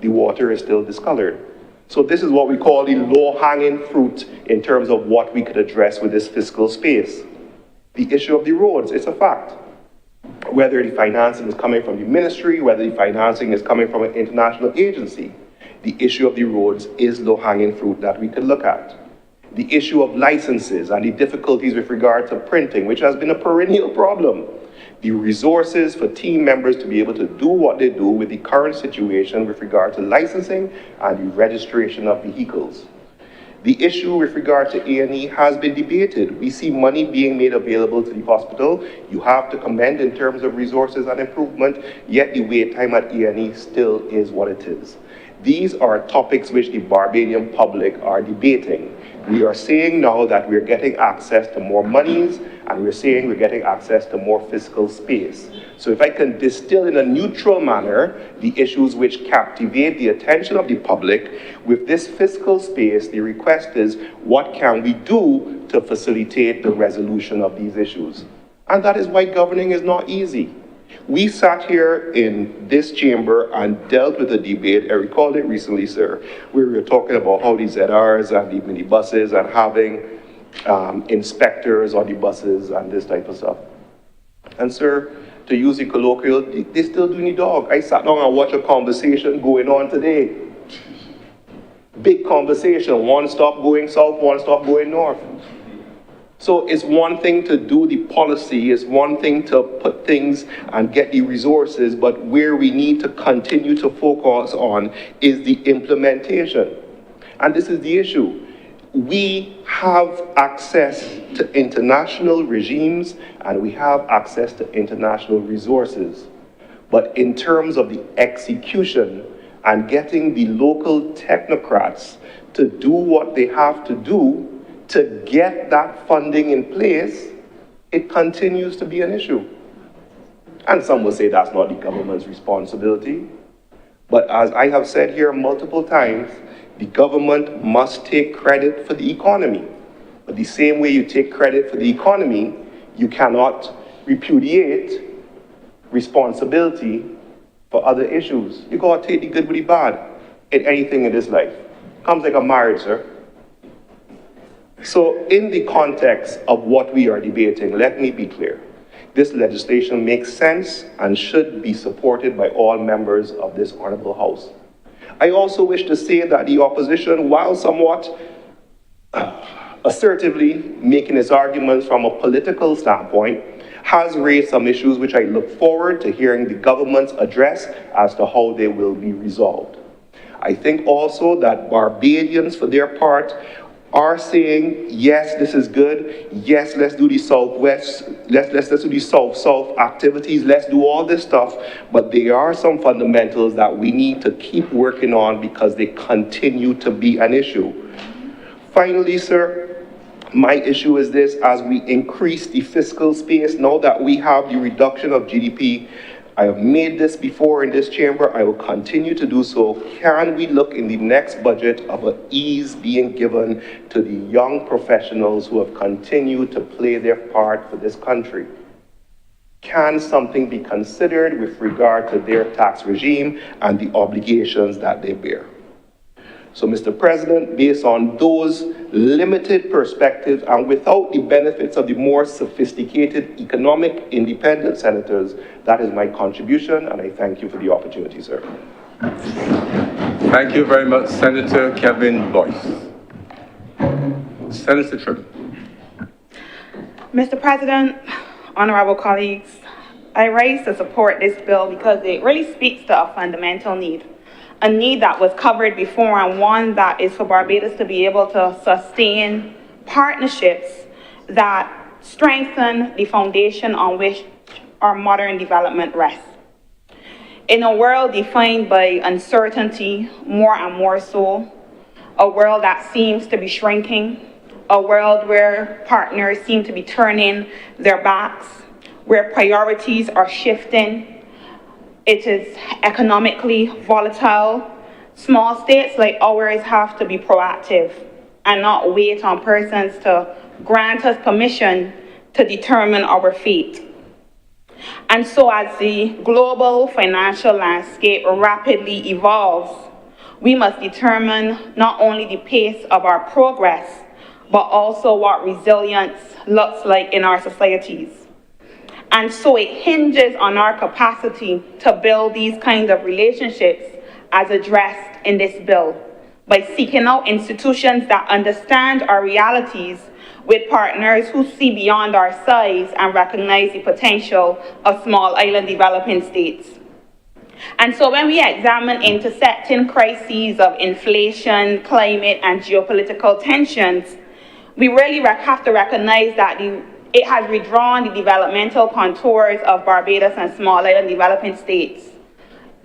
the water is still discolored. So this is what we call the low-hanging fruit in terms of what we could address with this fiscal space. The issue of the roads, it's a fact. Whether the financing is coming from the ministry, whether the financing is coming from an international agency, the issue of the roads is low-hanging fruit that we could look at. The issue of licenses and the difficulties with regard to printing, which has been a perennial problem. The resources for team members to be able to do what they do with the current situation with regard to licensing and the registration of vehicles. The issue with regard to A&E has been debated. We see money being made available to the hospital. You have to commend in terms of resources and improvement, yet the wait time at A&E still is what it is. These are topics which the Barbadian public are debating. We are saying now that we're getting access to more monies, and we're saying we're getting access to more fiscal space. So if I can distill in a neutral manner the issues which captivate the attention of the public, with this fiscal space, the request is, what can we do to facilitate the resolution of these issues? And that is why governing is not easy. We sat here in this chamber and dealt with a debate, I recalled it recently, sir, where we were talking about how the ZRs and the minibuses and having inspectors on the buses and this type of stuff. And sir, to use the colloquial, they still doing the dog. I sat down and watched a conversation going on today. Big conversation, one stop going south, one stop going north. So it's one thing to do the policy, it's one thing to put things and get the resources, but where we need to continue to focus on is the implementation. And this is the issue. We have access to international regimes and we have access to international resources. But in terms of the execution and getting the local technocrats to do what they have to do to get that funding in place, it continues to be an issue. And some will say that's not the government's responsibility. But as I have said here multiple times, the government must take credit for the economy. But the same way you take credit for the economy, you cannot repudiate responsibility for other issues. You gotta take the good with the bad in anything in this life. Comes like a marriage, sir. So in the context of what we are debating, let me be clear. This legislation makes sense and should be supported by all members of this Honourable House. I also wish to say that the opposition, while somewhat assertively making its arguments from a political standpoint, has raised some issues which I look forward to hearing the government's address as to how they will be resolved. I think also that Barbadians, for their part, are saying, yes, this is good. Yes, let's do the Southwest. Let's do the South-South activities. Let's do all this stuff. But there are some fundamentals that we need to keep working on because they continue to be an issue. Finally, sir, my issue is this: as we increase the fiscal space, now that we have the reduction of GDP, I have made this before in this chamber, I will continue to do so. Can we look in the next budget of an ease being given to the young professionals who have continued to play their part for this country? Can something be considered with regard to their tax regime and the obligations that they bear? So, Mr. President, based on those limited perspectives and without the benefits of the more sophisticated economic independent senators, that is my contribution, and I thank you for the opportunity, sir. Thank you very much, Senator Kevin Boyce. Senator Trim. Mr. President, honorable colleagues, I rise to support this bill because it really speaks to a fundamental need. A need that was covered before and one that is for Barbados to be able to sustain partnerships that strengthen the foundation on which our modern development rests. In a world defined by uncertainty, more and more so, a world that seems to be shrinking, a world where partners seem to be turning their backs, where priorities are shifting. It is economically volatile. Small states like ours have to be proactive and not wait on persons to grant us permission to determine our fate. And so as the global financial landscape rapidly evolves, we must determine not only the pace of our progress, but also what resilience looks like in our societies. And so it hinges on our capacity to build these kinds of relationships as addressed in this bill by seeking out institutions that understand our realities with partners who see beyond our size and recognize the potential of small island developing states. And so when we examine intersecting crises of inflation, climate, and geopolitical tensions, we really have to recognize that it has redrawn the developmental contours of Barbados and small island developing states.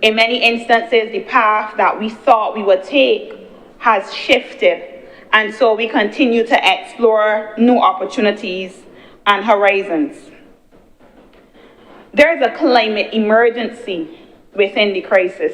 In many instances, the path that we thought we would take has shifted, and so we continue to explore new opportunities and horizons. There is a climate emergency within the crisis.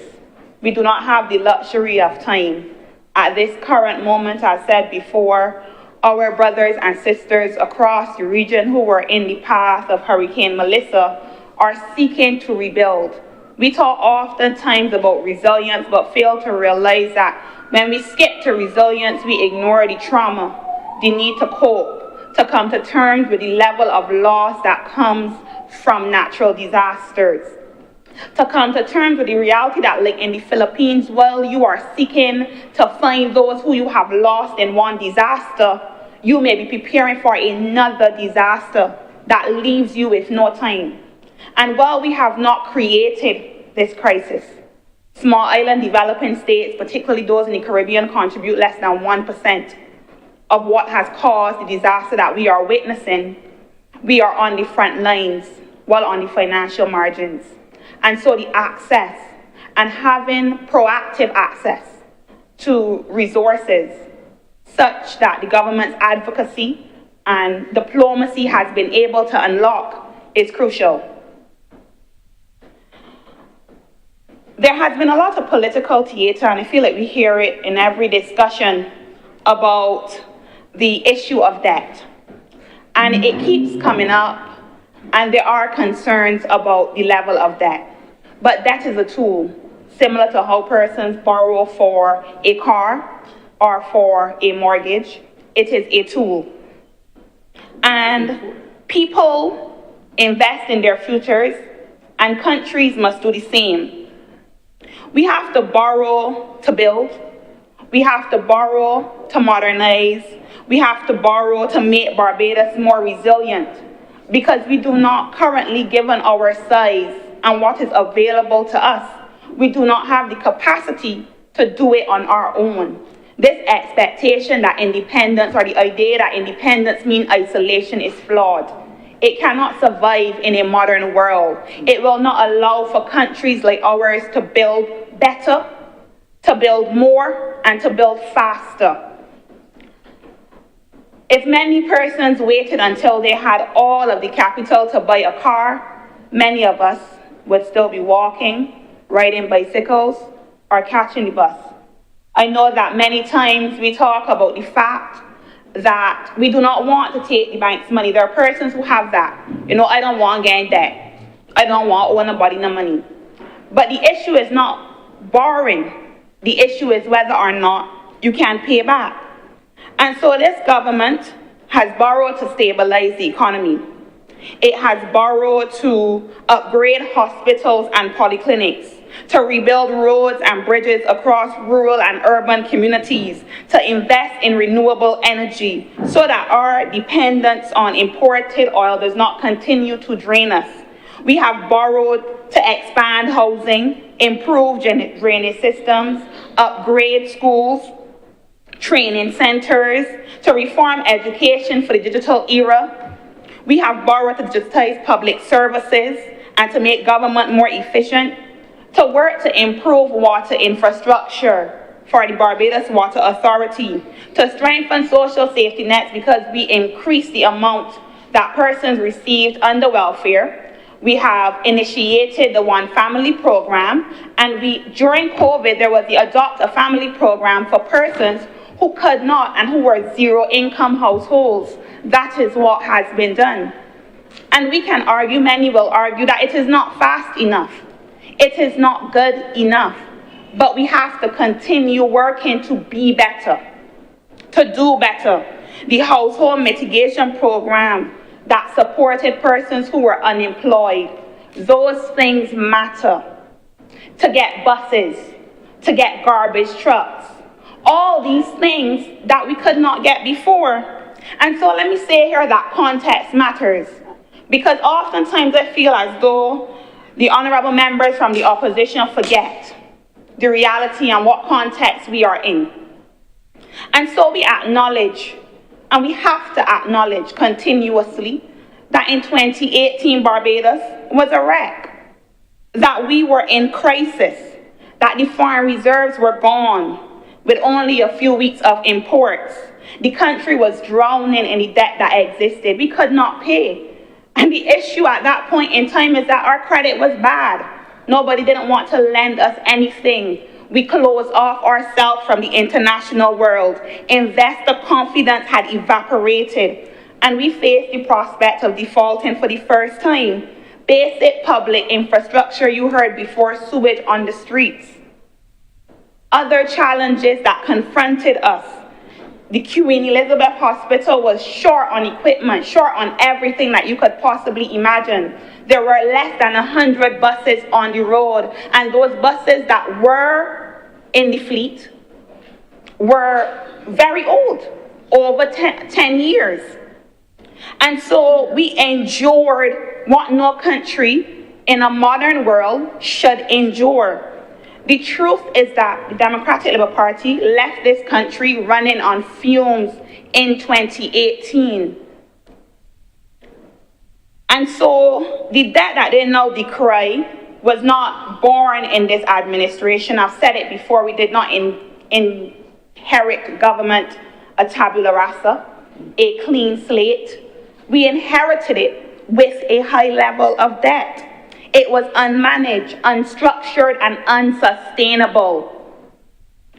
We do not have the luxury of time. At this current moment, as said before, our brothers and sisters across the region who were in the path of Hurricane Melissa are seeking to rebuild. We talk oftentimes about resilience, but fail to realize that when we skip to resilience, we ignore the trauma, the need to cope, to come to terms with the level of loss that comes from natural disasters, to come to terms with the reality that, like in the Philippines, while you are seeking to find those who you have lost in one disaster, you may be preparing for another disaster that leaves you with no time. And while we have not created this crisis, small island developing states, particularly those in the Caribbean, contribute less than 1% of what has caused the disaster that we are witnessing. We are on the front lines while on the financial margins. And so the access and having proactive access to resources such that the government's advocacy and diplomacy has been able to unlock is crucial. There has been a lot of political theater, and I feel like we hear it in every discussion about the issue of debt. And it keeps coming up, and there are concerns about the level of debt. But debt is a tool, similar to how persons borrow for a car or for a mortgage. It is a tool. And people invest in their futures, and countries must do the same. We have to borrow to build. We have to borrow to modernize. We have to borrow to make Barbados more resilient, because we do not currently, given our size and what is available to us, we do not have the capacity to do it on our own. This expectation that independence, or the idea that independence means isolation, is flawed. It cannot survive in a modern world. It will not allow for countries like ours to build better, to build more, and to build faster. If many persons waited until they had all of the capital to buy a car, many of us would still be walking, riding bicycles, or catching the bus. I know that many times we talk about the fact that we do not want to take the bank's money. There are persons who have that. I don't want to get in debt. I don't want to owe nobody no money. But the issue is not borrowing. The issue is whether or not you can pay back. And so this government has borrowed to stabilize the economy. It has borrowed to upgrade hospitals and polyclinics, to rebuild roads and bridges across rural and urban communities, to invest in renewable energy so that our dependence on imported oil does not continue to drain us. We have borrowed to expand housing, improve drainage systems, upgrade schools, training centers, to reform education for the digital era. We have borrowed to digitize public services and to make government more efficient, to work to improve water infrastructure, for the Barbados Water Authority to strengthen social safety nets because we increased the amount that persons received under welfare. We have initiated the One Family program, and during COVID, there was the Adopt a Family program for persons who could not and who were zero-income households. That is what has been done. And we can argue, many will argue, that it is not fast enough. It is not good enough. But we have to continue working to be better, to do better. The household mitigation program that supported persons who were unemployed, those things matter. To get buses, to get garbage trucks, all these things that we could not get before. And so let me say here that context matters, because oftentimes I feel as though the honourable members from the opposition forget the reality and what context we are in. And so we acknowledge, and we have to acknowledge continuously, that in 2018 Barbados was a wreck, that we were in crisis, that the foreign reserves were gone with only a few weeks of imports. The country was drowning in the debt that existed. We could not pay. And the issue at that point in time is that our credit was bad. Nobody didn't want to lend us anything. We closed off ourselves from the international world. Investor confidence had evaporated, and we faced the prospect of defaulting for the first time. Basic public infrastructure, you heard before, sewage on the streets. Other challenges that confronted us. The Queen Elizabeth Hospital was short on equipment, short on everything that you could possibly imagine. There were less than 100 buses on the road, and those buses that were in the fleet were very old, over 10 years. And so we endured what no country in a modern world should endure. The truth is that the Democratic Labour Party left this country running on fumes in 2018. And so the debt that they now decry was not born in this administration. I've said it before, we did not inherit government a tabula rasa, a clean slate. We inherited it with a high level of debt. It was unmanaged, unstructured, and unsustainable.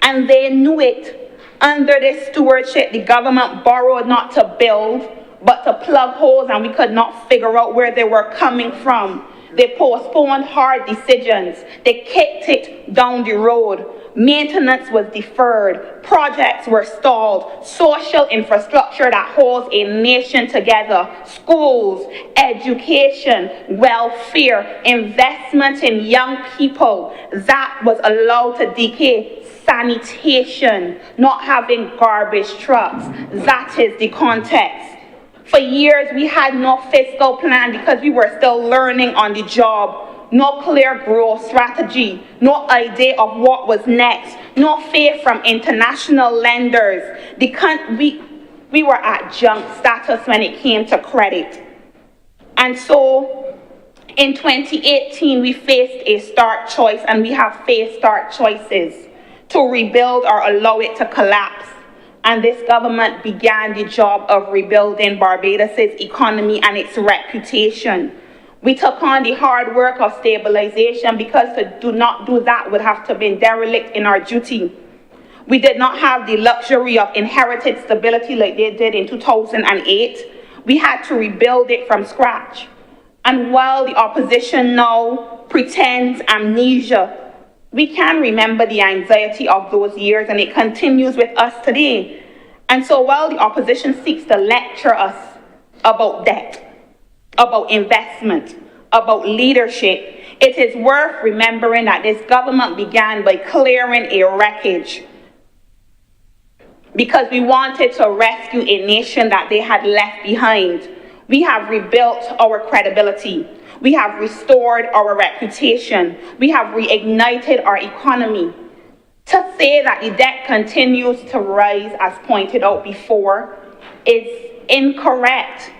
And they knew it. Under this stewardship, the government borrowed not to build, but to plug holes, and we could not figure out where they were coming from. They postponed hard decisions. They kicked it down the road. Maintenance was deferred. Projects were stalled. Social infrastructure that holds a nation together, schools, education, welfare, investment in young people, that was allowed to decay. Sanitation, not having garbage trucks, that is the context. For years, we had no fiscal plan because we were still learning on the job. No clear growth strategy, no idea of what was next, no faith from international lenders. We were at junk status when it came to credit. And so in 2018, we faced a stark choice, and we have faced stark choices to rebuild or allow it to collapse. And this government began the job of rebuilding Barbados' economy and its reputation. We took on the hard work of stabilization because to do not do that would have to be derelict in our duty. We did not have the luxury of inherited stability like they did in 2008. We had to rebuild it from scratch. And while the opposition now pretends amnesia, we can remember the anxiety of those years, and it continues with us today. And so while the opposition seeks to lecture us about debt, about investment, about leadership, it is worth remembering that this government began by clearing a wreckage because we wanted to rescue a nation that they had left behind. We have rebuilt our credibility. We have restored our reputation. We have reignited our economy. To say that the debt continues to rise, as pointed out before, is incorrect.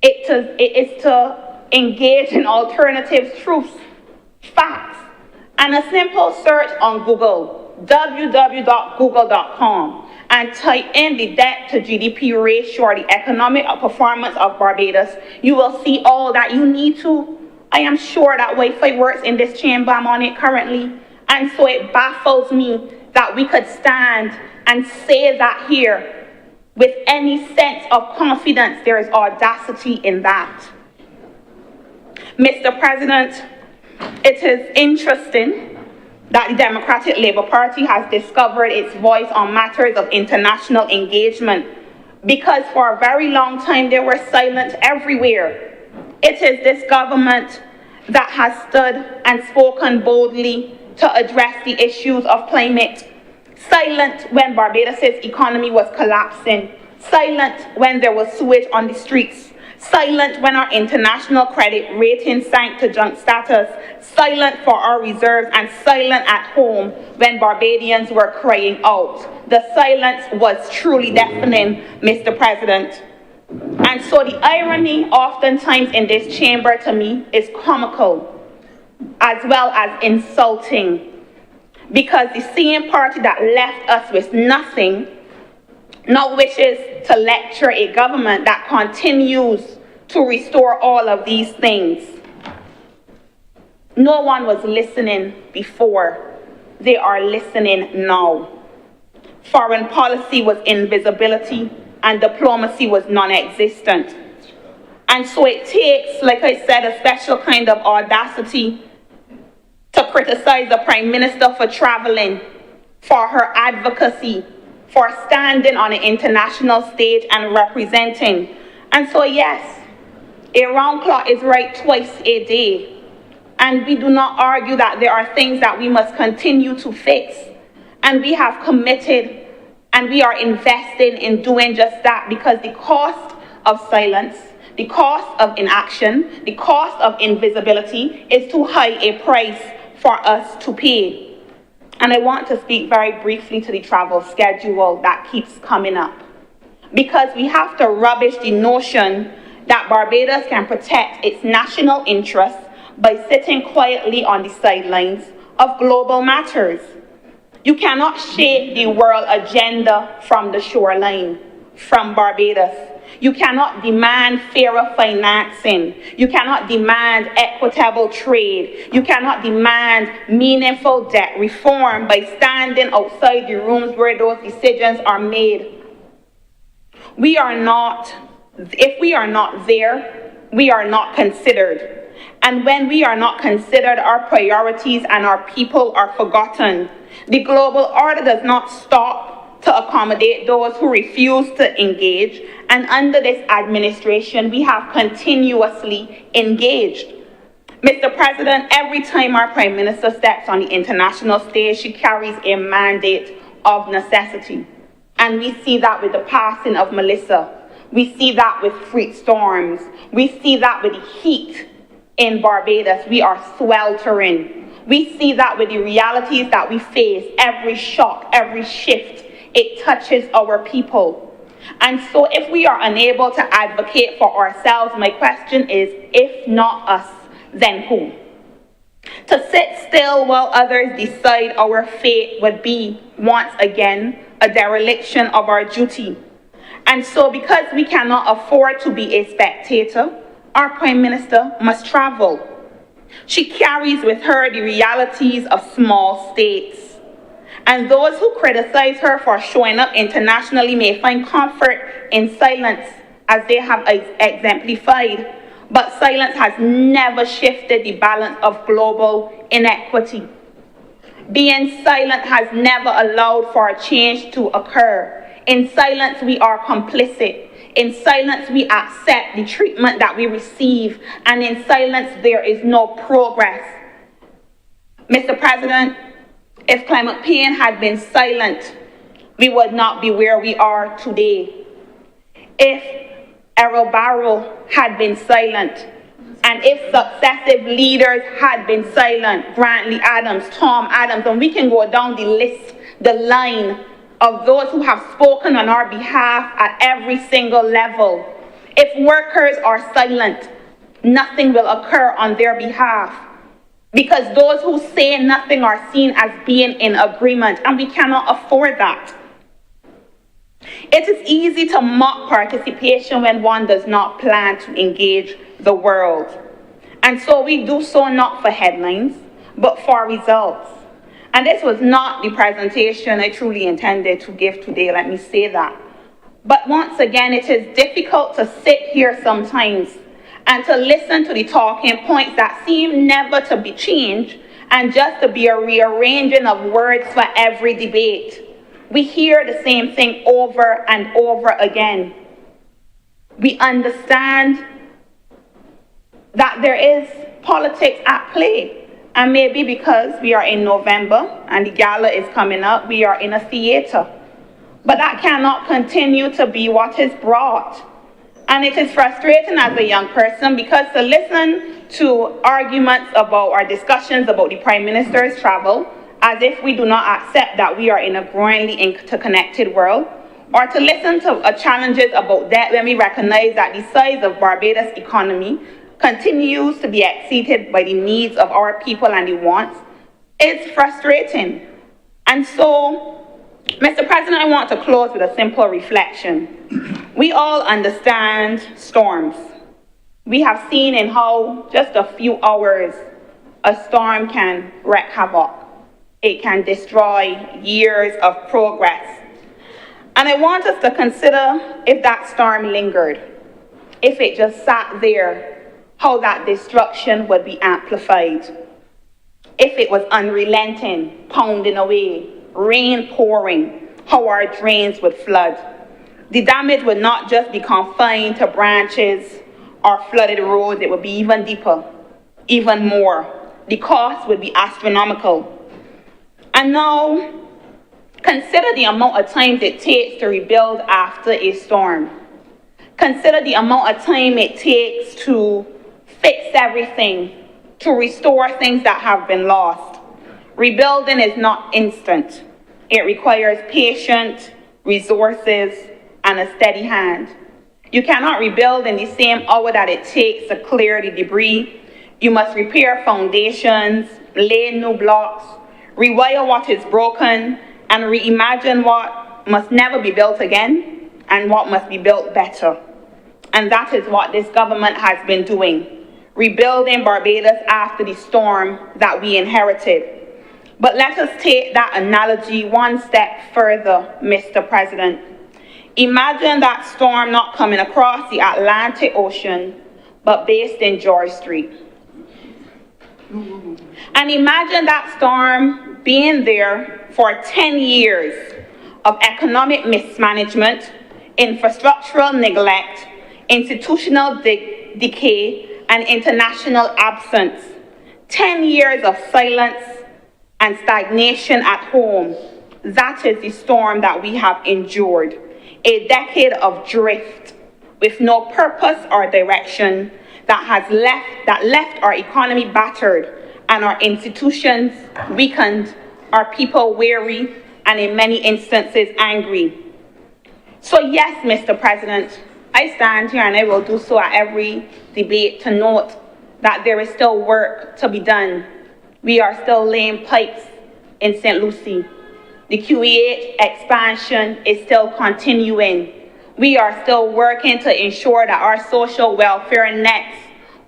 It is to engage in alternative truths, facts, and a simple search on Google www.google.com, and type in the debt to GDP ratio or the economic performance of Barbados, you will see all that you need to. I am sure that Wi-Fi works in this chamber. I'm on it currently. And so it baffles me that we could stand and say that here with any sense of confidence. There is audacity in that. Mr. President, it is interesting that the Democratic Labour Party has discovered its voice on matters of international engagement, because for a very long time they were silent everywhere. It is this government that has stood and spoken boldly to address the issues of climate. Silent when Barbados' economy was collapsing. Silent when there was sewage on the streets. Silent when our international credit rating sank to junk status. Silent for our reserves, and silent at home when Barbadians were crying out. The silence was truly deafening, Mr. President. And so the irony oftentimes in this chamber to me is comical as well as insulting, because the same party that left us with nothing now wishes to lecture a government that continues to restore all of these things. No one was listening before. They are listening now. Foreign policy was invisibility and diplomacy was non-existent. And so it takes, like I said, a special kind of audacity to criticize the Prime Minister for traveling, for her advocacy, for standing on an international stage and representing. And so yes, a round clock is right twice a day. And we do not argue that there are things that we must continue to fix. And we have committed and we are investing in doing just that, because the cost of silence, the cost of inaction, the cost of invisibility is too high a price for us to pay. And I want to speak very briefly to the travel schedule that keeps coming up, because we have to rubbish the notion that Barbados can protect its national interests by sitting quietly on the sidelines of global matters. You cannot shape the world agenda from the shoreline, from Barbados. You cannot demand fairer financing. You cannot demand equitable trade. You cannot demand meaningful debt reform by standing outside the rooms where those decisions are made. If we are not there, we are not considered. And when we are not considered, our priorities and our people are forgotten. The global order does not stop to accommodate those who refuse to engage, and under this administration, we have continuously engaged. Mr. President, every time our Prime Minister steps on the international stage, she carries a mandate of necessity. And we see that with the passing of Melissa. We see that with freak storms. We see that with the heat in Barbados. We are sweltering. We see that with the realities that we face. Every shock, every shift, it touches our people. And so if we are unable to advocate for ourselves, my question is, if not us, then who? To sit still while others decide our fate would be, once again, a dereliction of our duty. And so because we cannot afford to be a spectator, our Prime Minister must travel. She carries with her the realities of small states. And those who criticize her for showing up internationally may find comfort in silence, as they have exemplified. But silence has never shifted the balance of global inequity. Being silent has never allowed for a change to occur. In silence, we are complicit. In silence, we accept the treatment that we receive. And in silence, there is no progress. Mr. President, if Clement Payne had been silent, we would not be where we are today. If Errol Barrow had been silent, and if successive leaders had been silent, Grantley Adams, Tom Adams, and we can go down the list, the line of those who have spoken on our behalf at every single level. If workers are silent, nothing will occur on their behalf. Because those who say nothing are seen as being in agreement, and we cannot afford that. It is easy to mock participation when one does not plan to engage the world. And so we do so not for headlines, but for results. And this was not the presentation I truly intended to give today, let me say that. But once again, it is difficult to sit here sometimes and to listen to the talking points that seem never to be changed and just to be a rearranging of words for every debate. We hear the same thing over and over again. We understand that there is politics at play, and maybe because we are in November and the gala is coming up, we are in a theater. But that cannot continue to be what is brought. And it is frustrating as a young person because to listen to arguments about or discussions about the Prime Minister's travel as if we do not accept that we are in a growingly interconnected world, or to listen to challenges about debt when we recognize that the size of Barbados' economy continues to be exceeded by the needs of our people and the wants, is frustrating. And so, Mr. President, I want to close with a simple reflection. We all understand storms. We have seen in how just a few hours a storm can wreak havoc. It can destroy years of progress. And I want us to consider if that storm lingered, if it just sat there, how that destruction would be amplified. If it was unrelenting, pounding away, rain pouring, how our drains would flood. The damage would not just be confined to branches or flooded roads, it would be even deeper, even more. The cost would be astronomical. And now, consider the amount of time it takes to rebuild after a storm. Consider the amount of time it takes to fix everything, to restore things that have been lost. Rebuilding is not instant. It requires patience, resources, and a steady hand. You cannot rebuild in the same hour that it takes to clear the debris. You must repair foundations, lay new blocks, rewire what is broken, and reimagine what must never be built again and what must be built better. And that is what this government has been doing, rebuilding Barbados after the storm that we inherited. But let us take that analogy one step further, Mr. President. Imagine that storm not coming across the Atlantic Ocean, but based in George Street. And imagine that storm being there for 10 years of economic mismanagement, infrastructural neglect, institutional decay, and international absence. 10 years of silence and stagnation at home. That is the storm that we have endured. A decade of drift with no purpose or direction that left our economy battered and our institutions weakened, our people weary, and in many instances angry. So yes, Mr. President, I stand here and I will do so at every debate to note that there is still work to be done. We are still laying pipes in St. Lucie. The QEH expansion is still continuing. We are still working to ensure that our social welfare nets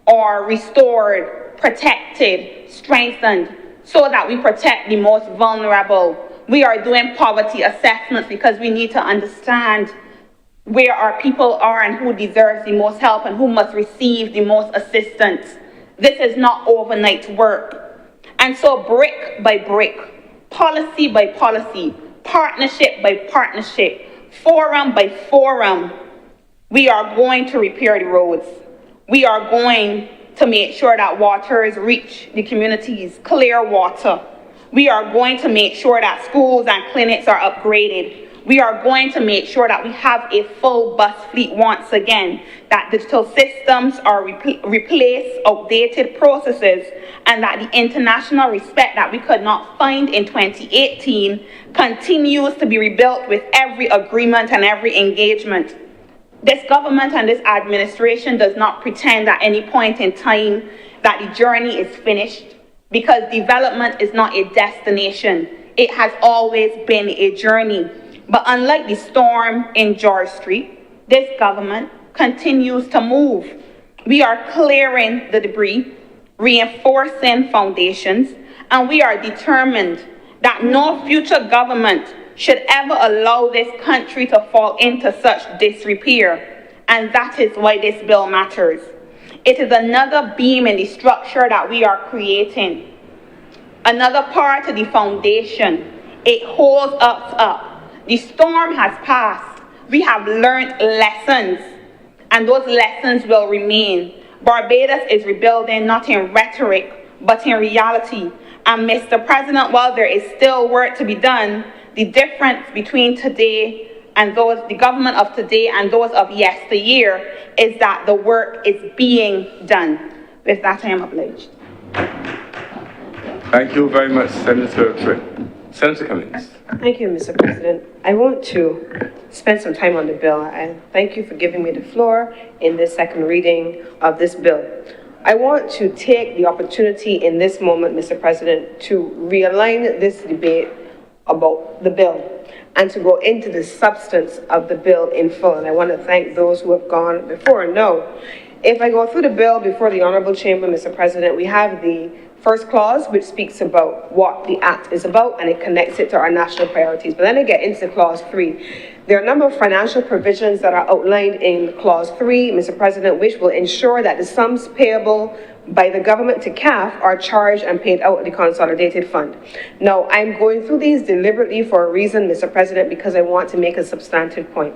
are restored, protected, strengthened, so that we protect the most vulnerable. We are doing poverty assessments because we need to understand where our people are and who deserves the most help and who must receive the most assistance. This is not overnight work. And so brick by brick, policy by policy, partnership by partnership, forum by forum, we are going to repair the roads. We are going to make sure that waters reach the communities, clear water. We are going to make sure that schools and clinics are upgraded. We are going to make sure that we have a full bus fleet once again, that digital systems are replace outdated processes, and that the international respect that we could not find in 2018 continues to be rebuilt with every agreement and every engagement. This government and this administration does not pretend at any point in time that the journey is finished, because development is not a destination. It has always been a journey. But unlike the storm in George Street, this government continues to move. We are clearing the debris, reinforcing foundations, and we are determined that no future government should ever allow this country to fall into such disrepair. And that is why this bill matters. It is another beam in the structure that we are creating, another part of the foundation. It holds us up. The storm has passed. We have learned lessons, and those lessons will remain. Barbados is rebuilding not in rhetoric, but in reality. And Mr. President, while there is still work to be done, the difference between today and the government of today and those of yesteryear is that the work is being done. With that, I am obliged. Thank you very much, Senator Tripp. Senator Cummings. Thank you, Mr. President. I want to spend some time on the bill, and thank you for giving me the floor in this second reading of this bill. I want to take the opportunity in this moment, Mr. President, to realign this debate about the bill and to go into the substance of the bill in full. And I want to thank those who have gone before. No, if I go through the bill before the Honourable Chamber, Mr. President, we have the first clause, which speaks about what the Act is about, and it connects it to our national priorities. But then I get into clause 3. There are a number of financial provisions that are outlined in clause 3, Mr. President, which will ensure that the sums payable by the government to CAF are charged and paid out of the consolidated fund. Now, I'm going through these deliberately for a reason, Mr. President, because I want to make a substantive point.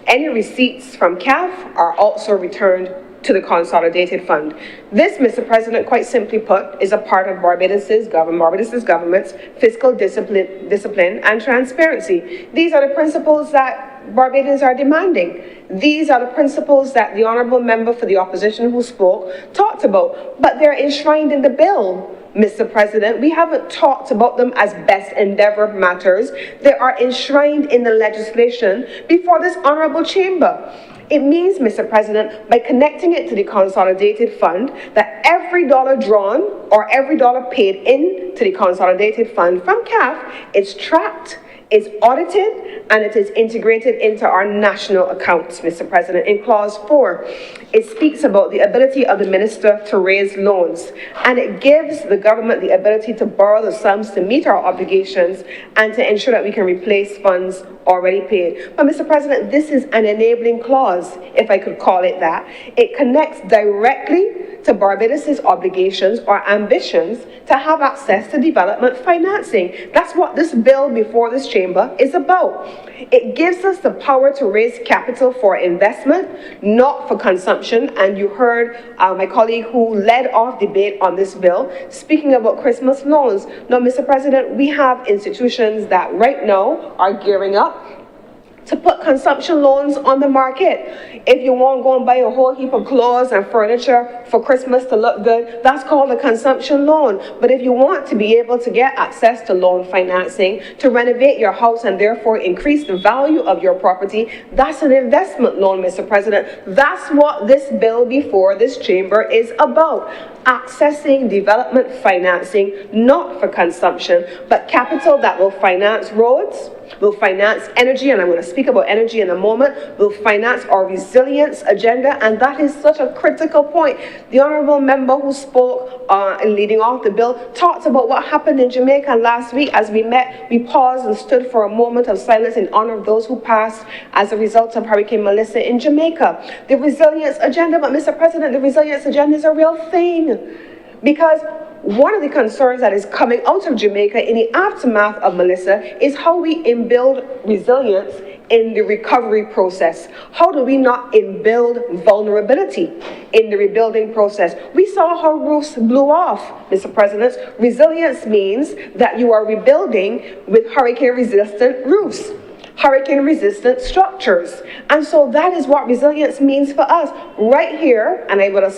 Any receipts from CAF are also returned to the consolidated fund. This, Mr. President, quite simply put, is a part of Barbados's government's fiscal discipline and transparency. These are the principles that Barbadians are demanding. These are the principles that the honourable member for the opposition who spoke talked about, but they're enshrined in the bill. Mr. President, we haven't talked about them as best endeavour matters. They are enshrined in the legislation before this honourable chamber. It means, Mr. President, by connecting it to the consolidated fund, that every dollar drawn or every dollar paid in to the consolidated fund from CAF is tracked, is audited, and it is integrated into our national accounts, Mr. President. In clause 4, it speaks about the ability of the minister to raise loans, and it gives the government the ability to borrow the sums to meet our obligations and to ensure that we can replace funds already paid. But Mr. President, this is an enabling clause, if I could call it that. It connects directly to Barbados's obligations or ambitions to have access to development financing. That's what this bill before this chamber is about. It gives us the power to raise capital for investment, not for consumption. And you heard my colleague who led off debate on this bill speaking about Christmas loans. Now, Mr. President, we have institutions that right now are gearing up to put consumption loans on the market. If you want to go and buy a whole heap of clothes and furniture for Christmas to look good, that's called a consumption loan. But if you want to be able to get access to loan financing to renovate your house and therefore increase the value of your property, that's an investment loan, Mr. President. That's what this bill before this chamber is about. Accessing development financing, not for consumption, but capital that will finance roads, will finance energy, and I'm going to speak about energy in a moment, will finance our resilience agenda, and that is such a critical point. The honourable member who spoke leading off the bill talked about what happened in Jamaica last week. As we met, we paused and stood for a moment of silence in honour of those who passed as a result of Hurricane Melissa in Jamaica. The resilience agenda, but Mr. President, the resilience agenda is a real thing, because one of the concerns that is coming out of Jamaica in the aftermath of Melissa is how we inbuild resilience in the recovery process. How do we not inbuild vulnerability in the rebuilding process? We saw how roofs blew off, Mr. President. Resilience means that you are rebuilding with hurricane-resistant roofs, hurricane-resistant structures. And so that is what resilience means for us. Right here, and I'm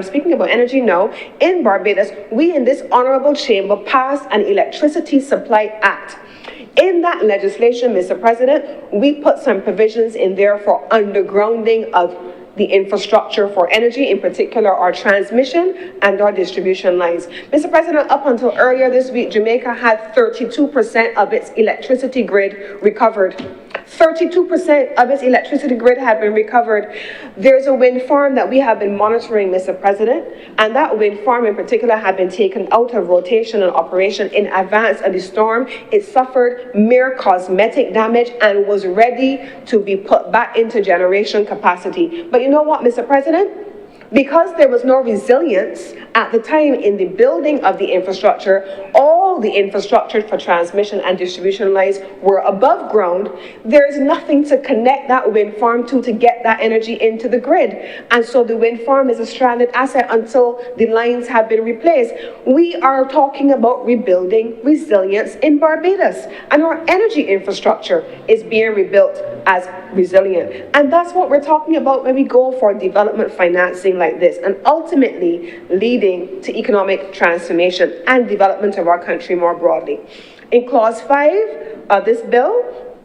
speaking about energy now, in Barbados, we in this honourable chamber passed an Electricity Supply Act. In that legislation, Mr. President, we put some provisions in there for undergrounding of the infrastructure for energy, in particular our transmission and our distribution lines. Mr. President, up until earlier this week, Jamaica had 32% of its electricity grid recovered. 32% of its electricity grid had been recovered. There's a wind farm that we have been monitoring, Mr. President, and that wind farm in particular had been taken out of rotation and operation in advance of the storm. It suffered mere cosmetic damage and was ready to be put back into generation capacity. But you know what, Mr. President? Because there was no resilience at the time in the building of the infrastructure, all the infrastructure for transmission and distribution lines were above ground. There is nothing to connect that wind farm to get that energy into the grid. And so the wind farm is a stranded asset until the lines have been replaced. We are talking about rebuilding resilience in Barbados, and our energy infrastructure is being rebuilt as resilient. And that's what we're talking about when we go for development financing like this, and ultimately leading to economic transformation and development of our country more broadly. In Clause 5 of this bill,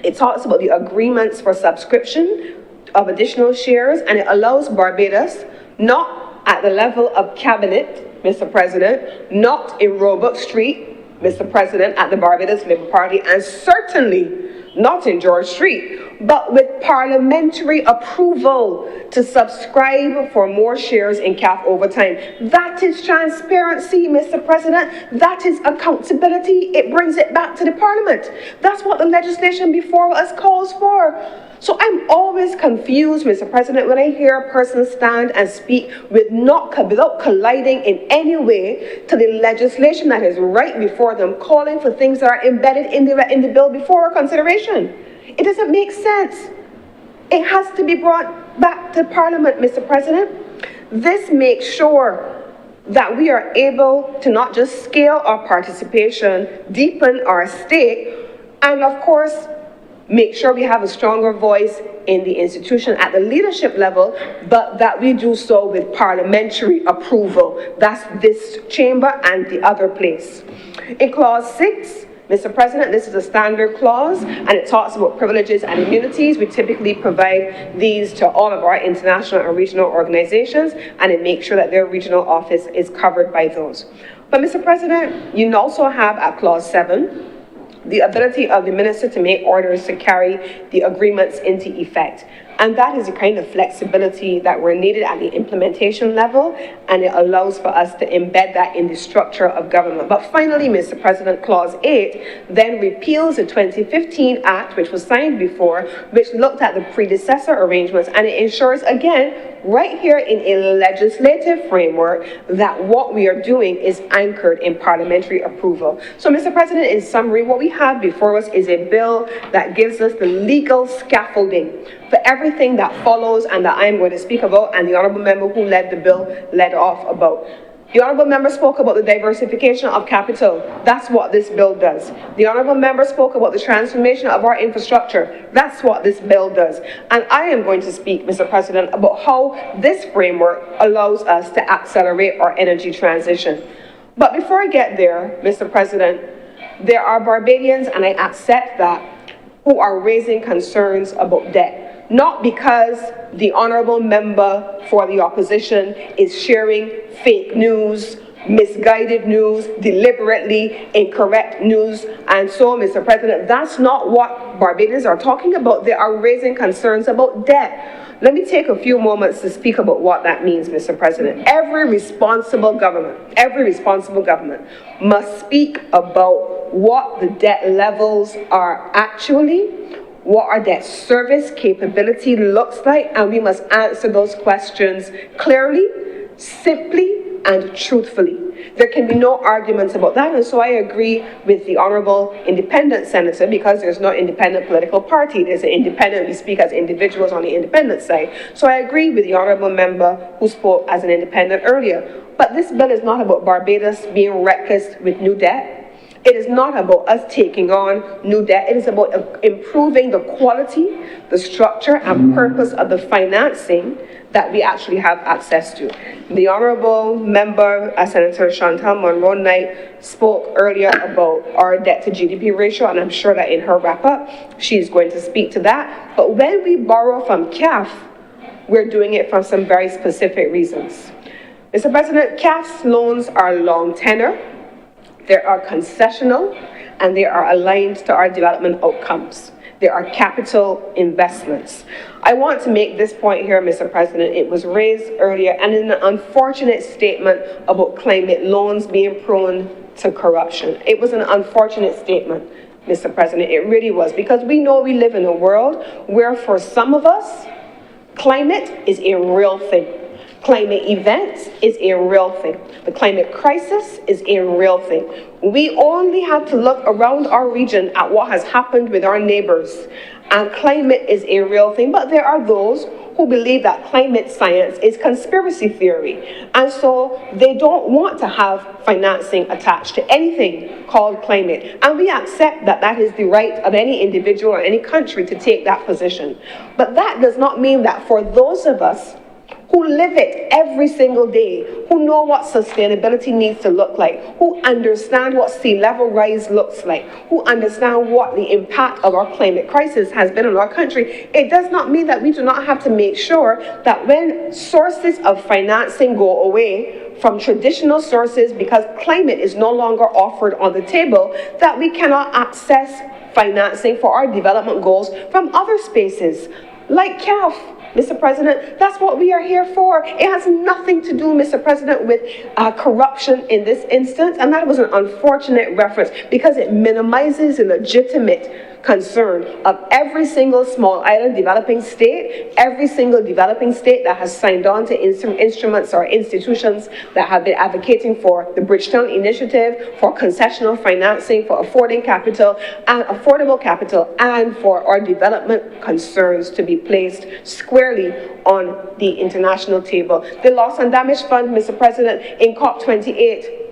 it talks about the agreements for subscription of additional shares, and it allows Barbados, not at the level of cabinet, Mr. President, not in Roebuck Street, Mr. President, at the Barbados Labour Party, and certainly not in George Street, but with parliamentary approval to subscribe for more shares in CAF over time. That is transparency, Mr. President. That is accountability. It brings it back to the Parliament. That's what the legislation before us calls for. So I'm always confused, Mr. President, when I hear a person stand and speak without colliding in any way to the legislation that is right before them, calling for things that are embedded in the bill before our consideration. It doesn't make sense. It has to be brought back to Parliament, Mr. President. This makes sure that we are able to not just scale our participation, deepen our stake, and of course, make sure we have a stronger voice in the institution at the leadership level, but that we do so with parliamentary approval. That's this chamber and the other place. In Clause 6, Mr. President, this is a standard clause, and it talks about privileges and immunities. We typically provide these to all of our international and regional organizations, and it makes sure that their regional office is covered by those. But Mr. President, you also have at Clause 7, the ability of the minister to make orders to carry the agreements into effect. And that is the kind of flexibility that we're needed at the implementation level, and it allows for us to embed that in the structure of government. But finally, Mr. President, Clause 8 then repeals the 2015 Act, which was signed before, which looked at the predecessor arrangements, and it ensures, again, right here in a legislative framework, that what we are doing is anchored in parliamentary approval. So, Mr. President, in summary, what we have before us is a bill that gives us the legal scaffolding for everything that follows and that I'm going to speak about, and the Honourable Member who led the bill led off about. The Honourable Member spoke about the diversification of capital. That's what this bill does. The Honourable Member spoke about the transformation of our infrastructure. That's what this bill does. And I am going to speak, Mr. President, about how this framework allows us to accelerate our energy transition. But before I get there, Mr. President, there are Barbadians, and I accept that, who are raising concerns about debt. Not because the Honourable Member for the opposition is sharing fake news, misguided news, deliberately incorrect news. And so, Mr. President, that's not what Barbadians are talking about. They are raising concerns about debt. Let me take a few moments to speak about what that means, Mr. President. Every responsible government must speak about what the debt levels are actually, what our debt service capability looks like, and we must answer those questions clearly, simply, and truthfully. There can be no arguments about that, and so I agree with the Honourable Independent Senator, because there's no independent political party. There's an independent, we speak as individuals on the independent side. So I agree with the Honourable Member who spoke as an independent earlier. But this bill is not about Barbados being reckless with new debt. It is not about us taking on new debt. It is about improving the quality, the structure, and purpose of the financing that we actually have access to. The Honourable Member, Senator Chantal Monroe-Knight, spoke earlier about our debt to GDP ratio, and I'm sure that in her wrap-up, she's going to speak to that. But when we borrow from CAF, we're doing it for some very specific reasons. Mr. President, CAF's loans are long tenor, they are concessional, and they are aligned to our development outcomes. They are capital investments. I want to make this point here, Mr. President. It was raised earlier, and in an unfortunate statement about climate loans being prone to corruption. It was an unfortunate statement, Mr. President. It really was, because we know we live in a world where for some of us, climate is a real thing. Climate events is a real thing. The climate crisis is a real thing. We only have to look around our region at what has happened with our neighbors, and climate is a real thing. But there are those who believe that climate science is conspiracy theory, and so they don't want to have financing attached to anything called climate. And we accept that that is the right of any individual or any country to take that position. But that does not mean that for those of us who live it every single day, who know what sustainability needs to look like, who understand what sea level rise looks like, who understand what the impact of our climate crisis has been on our country, it does not mean that we do not have to make sure that when sources of financing go away from traditional sources because climate is no longer offered on the table, that we cannot access financing for our development goals from other spaces, like CAF. Mr. President, that's what we are here for. It has nothing to do, Mr. President, with corruption in this instance, and that was an unfortunate reference because it minimizes the legitimate concern of every single small island developing state, every single developing state that has signed on to instruments or institutions that have been advocating for the Bridgetown Initiative, for concessional financing, for affordable capital, and for our development concerns to be placed squarely on the international table. The Loss and Damage Fund, Mr. President, in COP28,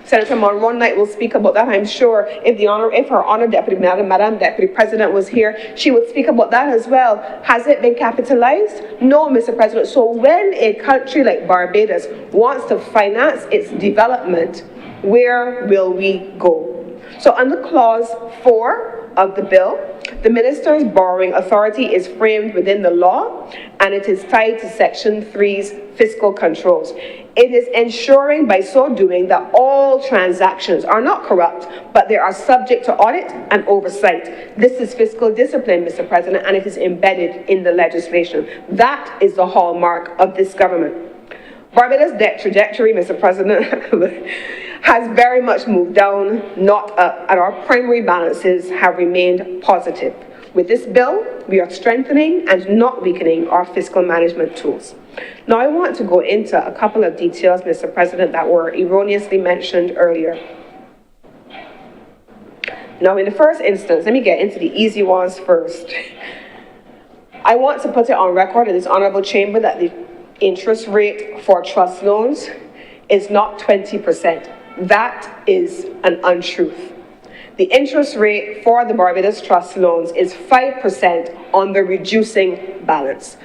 Senator Monroe Knight will speak about that, I'm sure. If her Honour Deputy, Madam Deputy President was here, she would speak about that as well. Has it been capitalized? No, Mr. President. So when a country like Barbados wants to finance its development, where will we go? So under Clause 4 of the bill, the Minister's borrowing authority is framed within the law, and it is tied to Section 3's fiscal controls. It is ensuring by so doing that all transactions are not corrupt, but they are subject to audit and oversight. This is fiscal discipline, Mr. President, and it is embedded in the legislation. That is the hallmark of this government. Barbados' debt trajectory, Mr. President, has very much moved down, not up, and our primary balances have remained positive. With this bill, we are strengthening and not weakening our fiscal management tools. Now, I want to go into a couple of details, Mr. President, that were erroneously mentioned earlier. Now, in the first instance, let me get into the easy ones first. I want to put it on record in this honourable chamber that the interest rate for trust loans is not 20%. That is an untruth. The interest rate for the Barbados Trust loans is 5% on the reducing balance.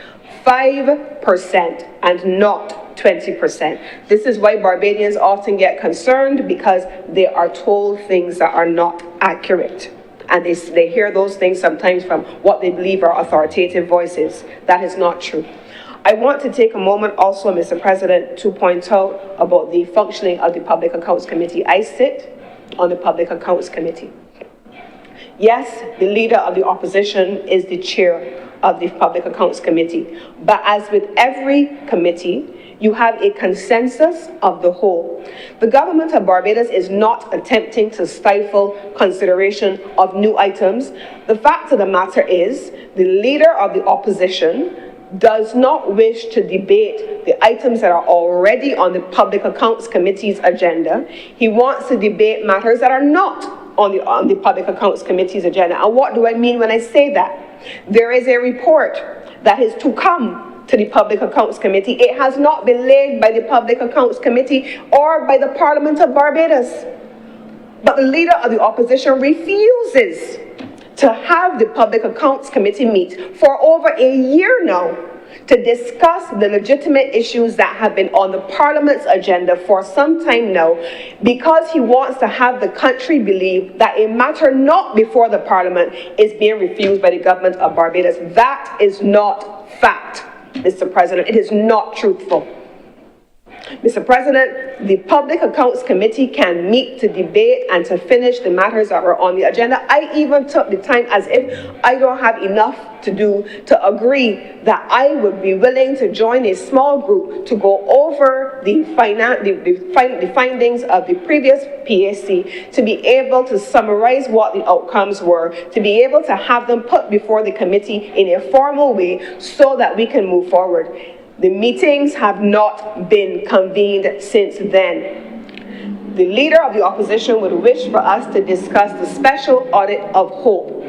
5% and not 20%. This is why Barbadians often get concerned, because they are told things that are not accurate. And they hear those things sometimes from what they believe are authoritative voices. That is not true. I want to take a moment also, Mr. President, to point out about the functioning of the Public Accounts Committee. I sit on the Public Accounts Committee. Yes, the leader of the opposition is the chair of the Public Accounts Committee. But as with every committee, you have a consensus of the whole. The government of Barbados is not attempting to stifle consideration of new items. The fact of the matter is, the leader of the opposition does not wish to debate the items that are already on the Public Accounts Committee's agenda. He wants to debate matters that are not on the Public Accounts Committee's agenda. And what do I mean when I say that? There is a report that is to come to the Public Accounts Committee. It has not been laid by the Public Accounts Committee or by the Parliament of Barbados. But the leader of the opposition refuses to have the Public Accounts Committee meet for over a year now to discuss the legitimate issues that have been on the Parliament's agenda for some time now, because he wants to have the country believe that a matter not before the Parliament is being refused by the government of Barbados. That is not fact. Mr. President. It is not truthful. Mr. President, the Public Accounts Committee can meet to debate and to finish the matters that were on the agenda. I even took the time, as if I don't have enough to do, to agree that I would be willing to join a small group to go over the findings of the previous PAC, to be able to summarize what the outcomes were, to be able to have them put before the committee in a formal way so that we can move forward. The meetings have not been convened since then. The leader of the opposition would wish for us to discuss the special audit of Hope.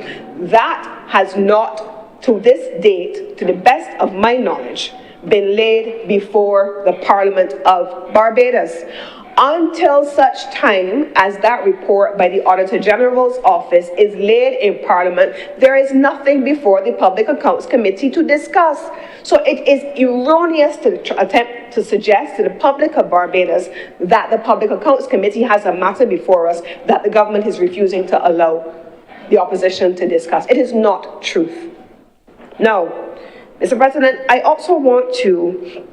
That has not, to this date, to the best of my knowledge, been laid before the Parliament of Barbados. Until such time as that report by the Auditor General's Office is laid in Parliament, there is nothing before the Public Accounts Committee to discuss. So it is erroneous to attempt to suggest to the public of Barbados that the Public Accounts Committee has a matter before us that the government is refusing to allow the opposition to discuss. It is not truth. Now, Mr. President, I also want to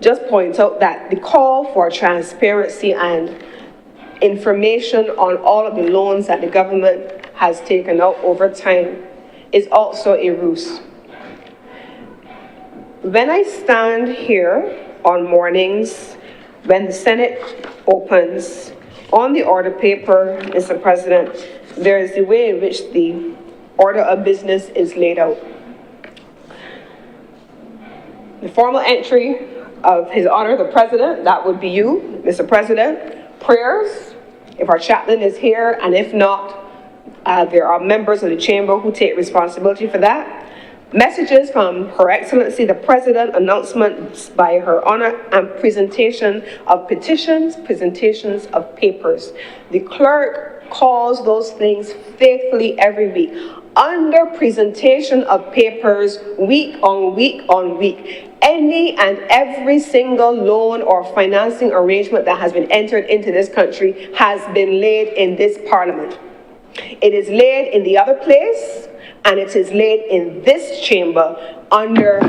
just point out that the call for transparency and information on all of the loans that the government has taken out over time is also a ruse. When I stand here on mornings, when the Senate opens, on the order paper, Mr. President, there is the way in which the order of business is laid out. The formal entry of His Honor the President, that would be you, Mr. President. Prayers, if our chaplain is here, and if not, there are members of the chamber who take responsibility for that. Messages from Her Excellency the President, announcements by Her Honor, and presentation of petitions, presentations of papers. The clerk calls those things faithfully every week. Under presentation of papers, week on week on week, any and every single loan or financing arrangement that has been entered into this country has been laid in this Parliament. It is laid in the other place, and it is laid in this chamber under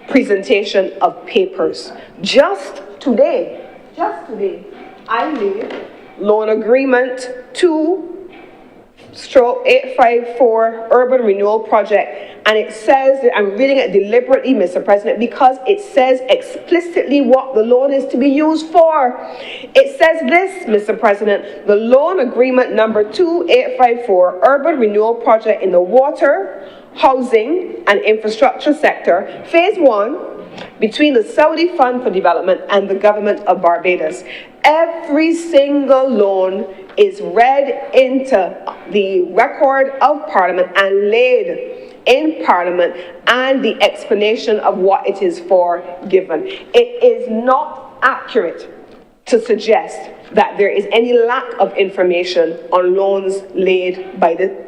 presentation of papers. Just today, I laid loan agreement 2/854 Urban Renewal Project. And it says, that I'm reading it deliberately, Mr. President, because it says explicitly what the loan is to be used for. It says this, Mr. President, the loan agreement number 2854, Urban Renewal Project in the water, housing, and infrastructure sector, phase 1, between the Saudi Fund for Development and the government of Barbados. Every single loan is read into the record of Parliament and laid in Parliament, and the explanation of what it is for given. It is not accurate to suggest that there is any lack of information on loans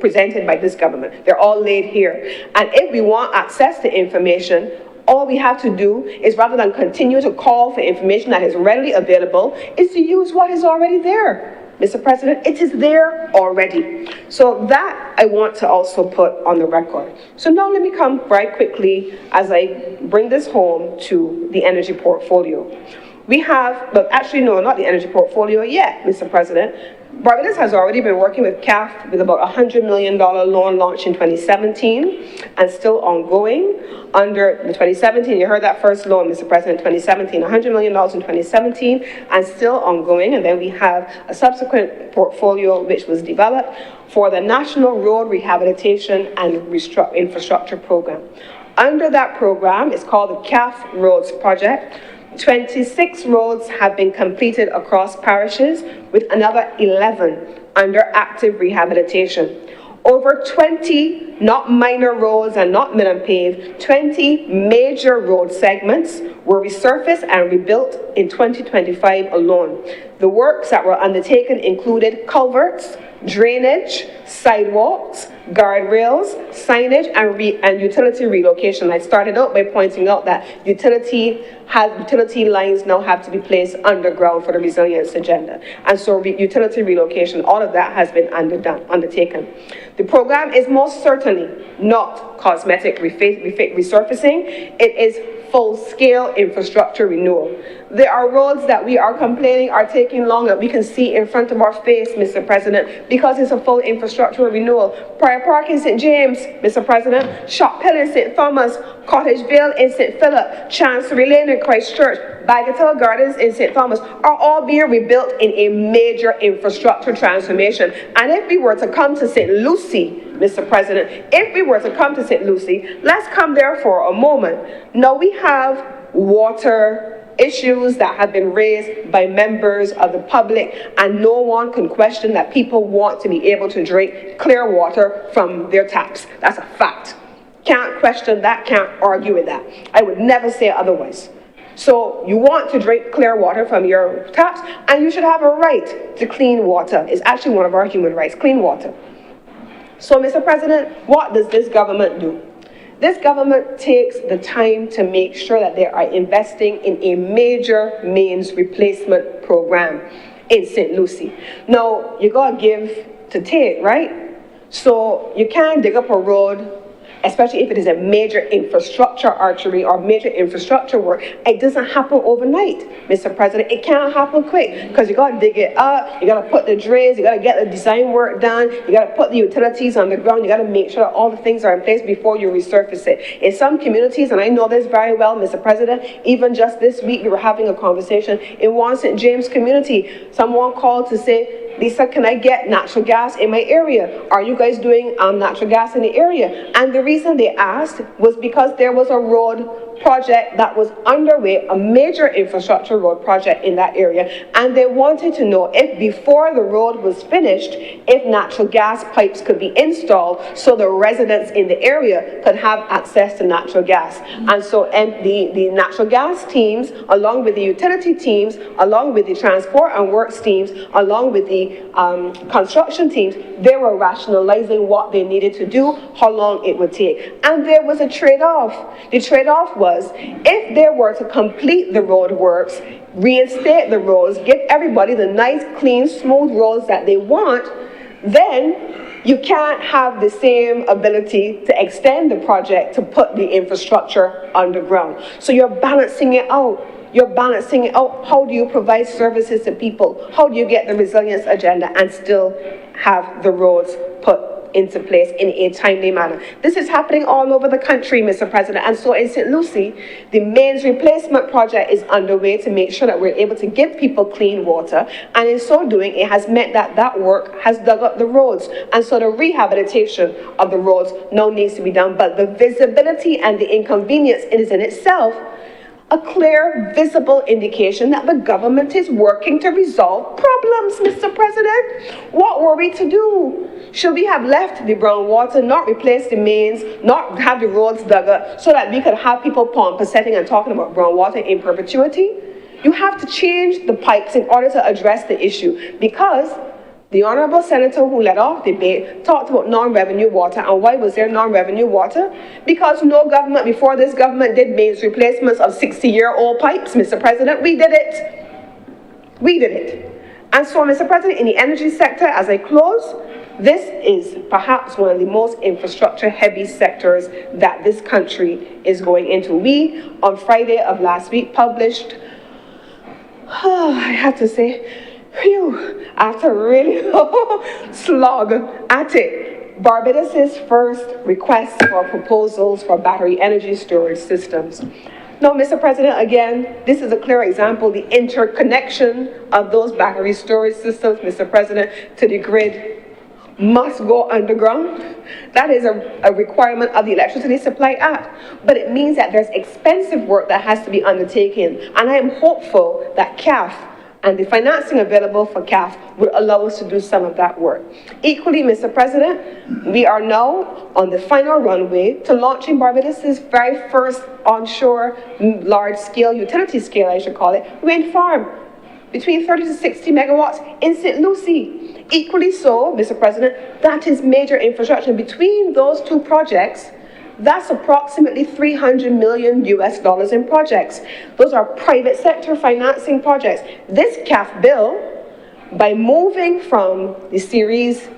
presented by this government. They're all laid here. And if we want access to information, all we have to do is, rather than continue to call for information that is readily available, is to use what is already there. Mr. President, it is there already. So that I want to also put on the record. So now let me come very quickly as I bring this home to the energy portfolio. We have, but actually no, not the energy portfolio yet, Mr. President. Barbados has already been working with CAF with about $100 million loan launch in 2017 and still ongoing. Under the 2017, you heard that first loan, Mr. President, 2017, $100 million in 2017 and still ongoing. And then we have a subsequent portfolio which was developed for the National Road Rehabilitation and Infrastructure Program. Under that program, it's called the CAF Roads Project. 26 roads have been completed across parishes, with another 11 under active rehabilitation. Over 20, not minor roads and not mill and pave, 20 major road segments were resurfaced and rebuilt in 2025 alone. The works that were undertaken included culverts, drainage, sidewalks, guardrails, signage, and utility relocation. I started out by pointing out that utility lines now have to be placed underground for the resilience agenda. And so utility relocation, all of that has been undertaken. The program is most certainly not cosmetic resurfacing. It is full-scale infrastructure renewal. There are roads that we are complaining are taking long that we can see in front of our face, Mr. President, because it's a full infrastructural renewal. Prior Park in St. James, Mr. President, Shop Hill in St. Thomas, Cottage Vale in St. Philip, Chancery Lane in Christchurch, Bagatelle Gardens in St. Thomas are all being rebuilt in a major infrastructure transformation. And if we were to come to St. Lucie, Mr. President, if we were to come to St. Lucie, let's come there for a moment. Now we have water issues that have been raised by members of the public, and no one can question that people want to be able to drink clear water from their taps. That's a fact. Can't question that, can't argue with that. I would never say otherwise. So you want to drink clear water from your taps, and you should have a right to clean water. It's actually one of our human rights, clean water. So, Mr. President, what does this government do? This government takes the time to make sure that they are investing in a major mains replacement program in St. Lucie. Now, you gotta give to take, right? So you can't dig up a road, especially if it is a major infrastructure artery or major infrastructure work. It doesn't happen overnight, Mr. President. It can't happen quick because you got to dig it up, you got to put the drains, you got to get the design work done, you got to put the utilities on the ground, you got to make sure that all the things are in place before you resurface it. In some communities, and I know this very well, Mr. President, even just this week we were having a conversation in one St. James community. Someone called to say, Lisa, can I get natural gas in my area? Are you guys doing natural gas in the area? And the reason they asked was because there was a road project that was underway, a major infrastructure road project in that area, and they wanted to know if before the road was finished, if natural gas pipes could be installed so the residents in the area could have access to natural gas. And so the natural gas teams, along with the utility teams, along with the transport and works teams, along with the construction teams, they were rationalizing what they needed to do, how long it would take. And there was a trade-off. The trade-off was if they were to complete the road works, reinstate the roads, give everybody the nice, clean, smooth roads that they want, then you can't have the same ability to extend the project to put the infrastructure underground. So you're balancing it out. You're balancing it out. How do you provide services to people? How do you get the resilience agenda and still have the roads put into place in a timely manner? This is happening all over the country, Mr. President. And so in St. Lucie, the mains replacement project is underway to make sure that we're able to give people clean water. And in so doing, it has meant that that work has dug up the roads. And so the rehabilitation of the roads now needs to be done. But the visibility and the inconvenience is in itself a clear, visible indication that the government is working to resolve problems, Mr. President. What were we to do? Should we have left the brown water, not replaced the mains, not have the roads dug up, so that we could have people setting and talking about brown water in perpetuity? You have to change the pipes in order to address the issue, because the Honourable Senator who led off the debate talked about non-revenue water. And why was there non-revenue water? Because no government before this government did mains replacements of 60-year-old pipes, Mr. President. We did it. We did it. And so, Mr. President, in the energy sector, as I close, this is perhaps one of the most infrastructure-heavy sectors that this country is going into. We, on Friday of last week, published, I have to say, after a really long slog at it, Barbados' first request for proposals for battery energy storage systems. Now, Mr. President, again, this is a clear example, the interconnection of those battery storage systems, Mr. President, to the grid must go underground. That is a requirement of the Electricity Supply Act. But it means that there's expensive work that has to be undertaken. And I am hopeful that CAF and the financing available for CAF would allow us to do some of that work. Equally, Mr. President, we are now on the final runway to launching Barbados' very first onshore, large-scale, utility-scale, I should call it, wind farm. between 30 to 60 megawatts in St. Lucie. Equally so, Mr. President, that is major infrastructure. Between those two projects, that's approximately $300 million US in projects. Those are private sector financing projects. This CAF bill, by moving from the series,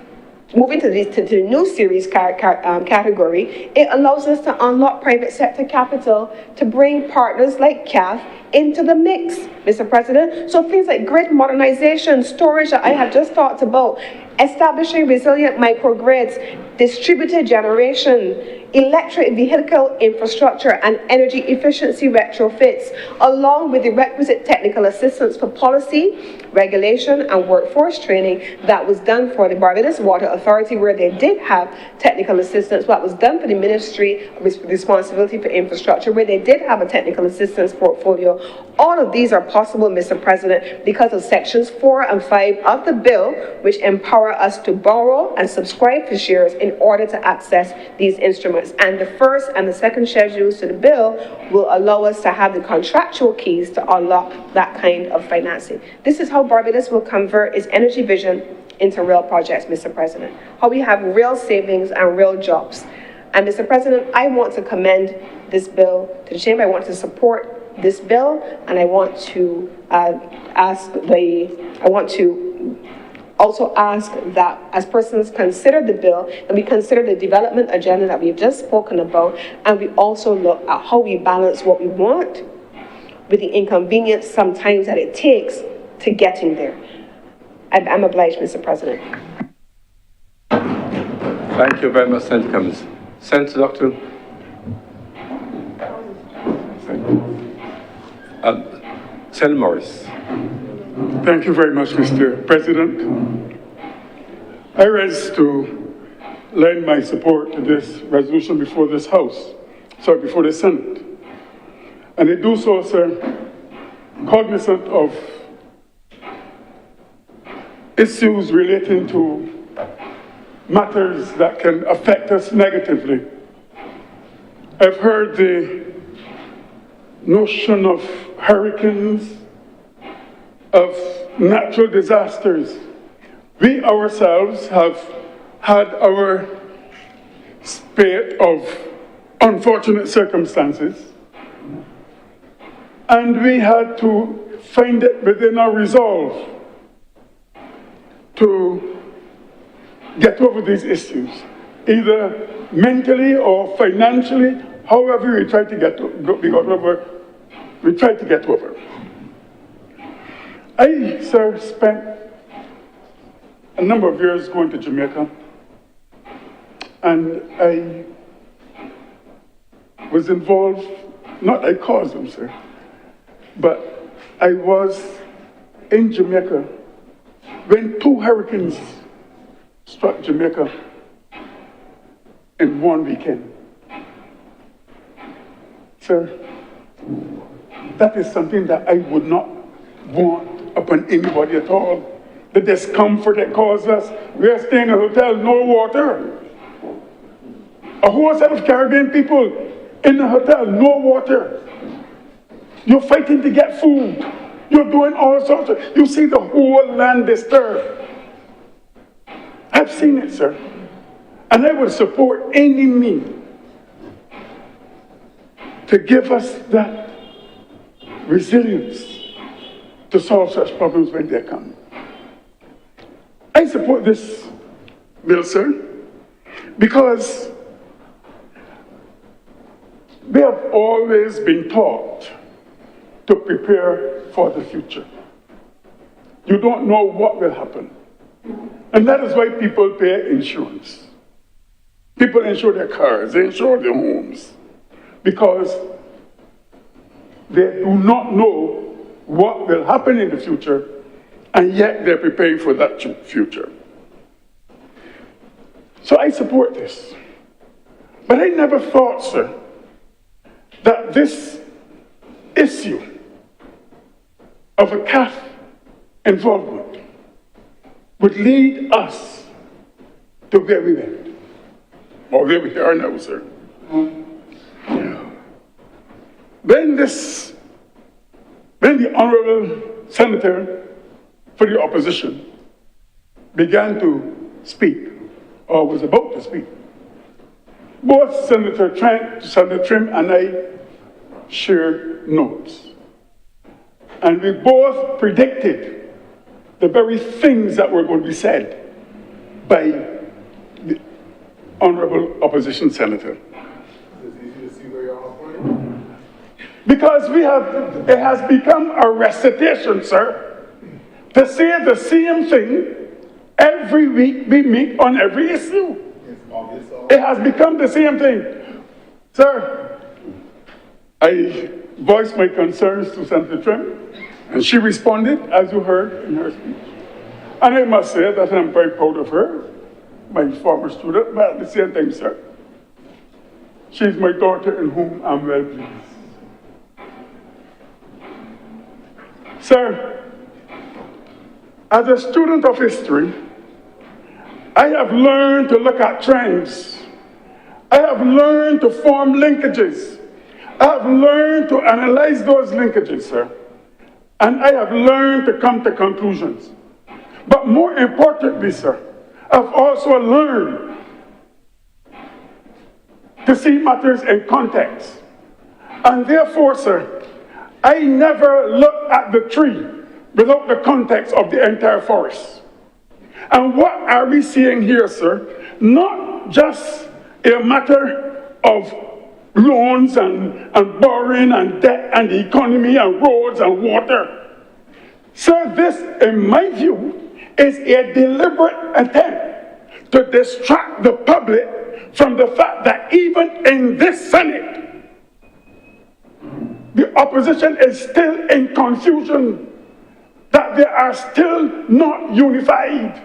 moving to the new series category, it allows us to unlock private sector capital to bring partners like CAF into the mix, Mr. President. So things like grid modernization, storage that I have just talked about, establishing resilient microgrids, distributed generation, electric vehicle infrastructure and energy efficiency retrofits, along with the requisite technical assistance for policy, regulation and workforce training that was done for the Barbados Water Authority, where they did have technical assistance, what was done for the Ministry of Responsibility for Infrastructure, where they did have a technical assistance portfolio. All of these are possible, Mr. President, because of sections 4 and 5 of the bill, which empower us to borrow and subscribe for shares in order to access these instruments. And the first and the second schedules to the bill will allow us to have the contractual keys to unlock that kind of financing. This is how Barbados will convert its energy vision into real projects, Mr. President. How we have real savings and real jobs. And Mr. President, I want to commend this bill to the Chamber. I want to support this bill, and I want to also ask that as persons consider the bill, that we consider the development agenda that we've just spoken about, and we also look at how we balance what we want with the inconvenience sometimes that it takes to getting there. I'm obliged, Mr. President. Thank you very much, Senator Cummins. Senator Dr. Senator Morris. Thank you very much, Mr. President. I rise to lend my support to this resolution before this House, before the Senate. And I do so, sir, cognizant of issues relating to matters that can affect us negatively. I've heard the notion of hurricanes, of natural disasters. We ourselves have had our spate of unfortunate circumstances, and we had to find it within our resolve to get over these issues, either mentally or financially. However, we tried to get over. I, sir, spent a number of years going to Jamaica, and I was involved, not I caused them, sir, but I was in Jamaica when 2 hurricanes struck Jamaica in one weekend. Sir, that is something that I would not want upon anybody at all. The discomfort it caused us. We are staying in a hotel, no water. A whole set of Caribbean people in the hotel, no water. You're fighting to get food. You're doing all sorts of, you see the whole land disturbed. I've seen it, sir. And I would support any means to give us that resilience to solve such problems when they come. I support this bill, sir, because we have always been taught to prepare for the future. You don't know what will happen. And that is why people pay insurance. People insure their cars, they insure their homes, because they do not know what will happen in the future, and yet they're preparing for that future. So I support this. But I never thought, sir, that this issue of a CAF involvement would lead us to where we went, or where we are now, sir. When the Honourable senator for the opposition began to speak, or was about to speak, both Senator Trim and I shared notes. And we both predicted the very things that were going to be said by the Honourable Opposition Senator. Because it has become a recitation, sir, to say the same thing every week we meet on every issue. It has become the same thing. Sir, I voiced my concerns to Senator Trim, and she responded, as you heard in her speech. And I must say that I'm very proud of her, my former student, but at the same time, sir, she's my daughter in whom I'm well pleased. Sir, as a student of history, I have learned to look at trends. I have learned to form linkages. I have learned to analyze those linkages, sir. And I have learned to come to conclusions. But more importantly, sir, I've also learned to see matters in context. And therefore, sir, I never look at the tree without the context of the entire forest. And what are we seeing here, sir? Not just a matter of loans and borrowing and debt and the economy and roads and water. Sir, this, in my view, is a deliberate attempt to distract the public from the fact that even in this Senate, the opposition is still in confusion, that they are still not unified.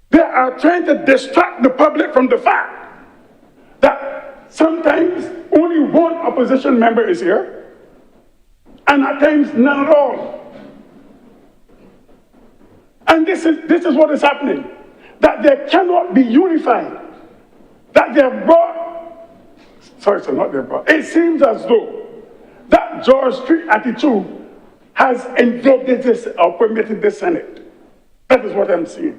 They are trying to distract the public from the fact that sometimes only one opposition member is here, and at times none at all. And this is what is happening, that they cannot be unified, that they have brought, it seems as though that George Street attitude has invaded this or permitted the Senate. That is what I'm seeing.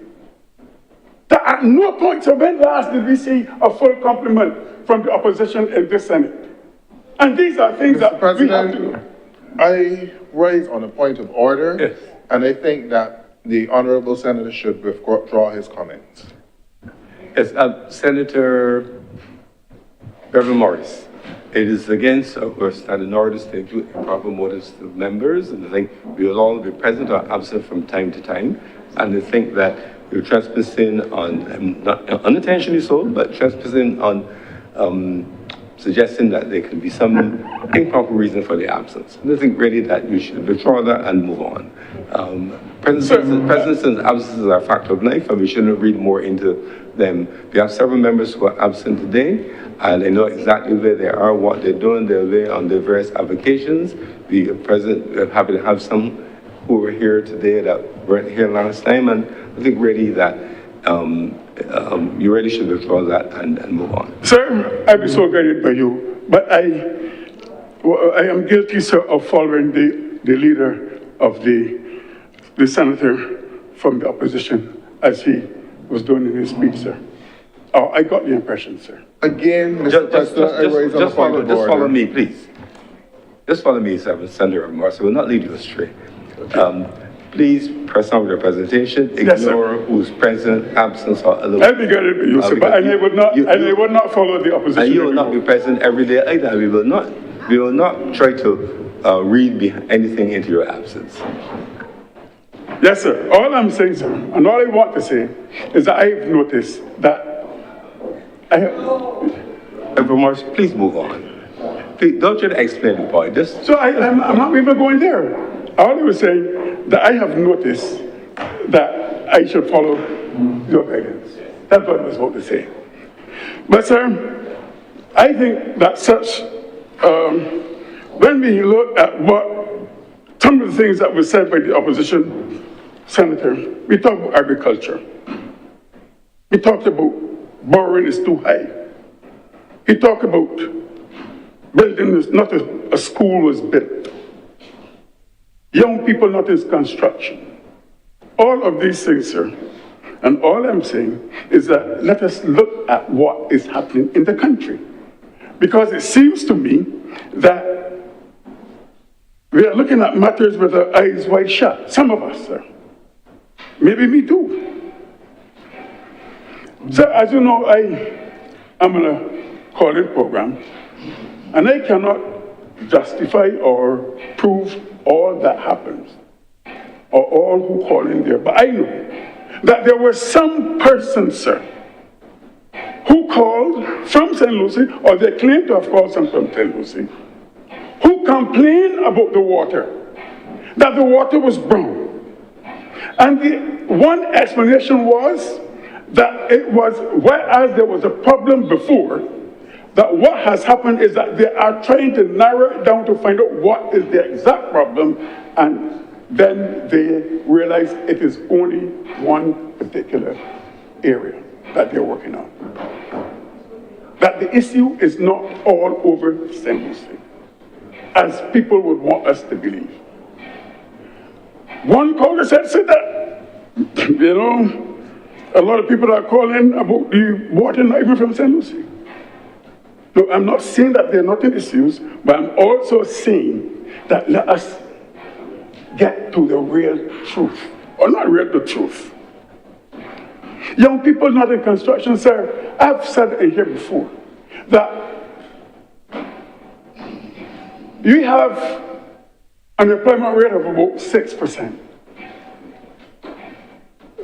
That at no point, so when last did we see a full complement from the opposition in this Senate? And these are things that we have to do. I rise on a point of order, Yes. and I think that the Honourable Senator should withdraw his comments. Yes, Senator Reverend Morris, it is against our standing orders to include proper motives to members, and I think we will all be present or absent from time to time. And I think that you're trespassing on, not unintentionally so, but trespassing on suggesting that there could be some improper reason for the absence. And I think really that you should withdraw that and move on. Presence and absences are a fact of life, and we shouldn't read more into them. We have several members who are absent today, and they know exactly where they are, what they're doing. They're there on their various applications. We're happy to have some who were here today that weren't here last time, and I think really that you really should withdraw that and move on. Sir, I be so guided by you, but I am guilty, sir, of following the leader of the senator from the opposition as he was doing in his speech, sir. Oh, I got the impression, sir. Again, Mr. President, I raise on a point of order. Just follow me, please. Just follow me, Senator Morris. I will not lead you astray. Please press on with your presentation. Ignore who's present, absence, or otherwise. I'll be guided by you, sir, but I would not follow the opposition. And you will not be present every day either. We will not try to read anything into your absence. Yes, sir. All I'm saying, sir, and all I want to say is that I've noticed that Morris, please move on. Please, don't try to explain the point. Just so I'm not even going there. All I was saying that I have noticed that I should follow your guidance. That's what I was about to say. But, sir, I think that when we look at some of the things that were said by the opposition senator, we talked about agriculture. We talked about borrowing is too high. He talked about building, not a school was built. young people not in construction. All of these things, sir. And all I'm saying is that let us look at what is happening in the country. Because it seems to me that we are looking at matters with our eyes wide shut. Some of us, sir. Maybe me too. So, as you know, I'm on a calling program, and I cannot justify or prove all that happens, or all who call in there. But I know that there were some persons, sir, who called from St. Lucie, or they claim to have called from St. Lucie, who complained about the water, that the water was brown. And the one explanation was that it was, whereas there was a problem before, that what has happened is that they are trying to narrow it down to find out what is the exact problem, and then they realize it is only one particular area that they're working on. That the issue is not all over St. Lucie, as people would want us to believe. One caller said that, you know, a lot of people are calling about the water not even from St. Lucie. No, I'm not saying that they're not in issues, but I'm also saying that let us get to the real truth, or not real, the truth. Young people not in construction, sir, I've said in here before that you have an unemployment rate of about 6%.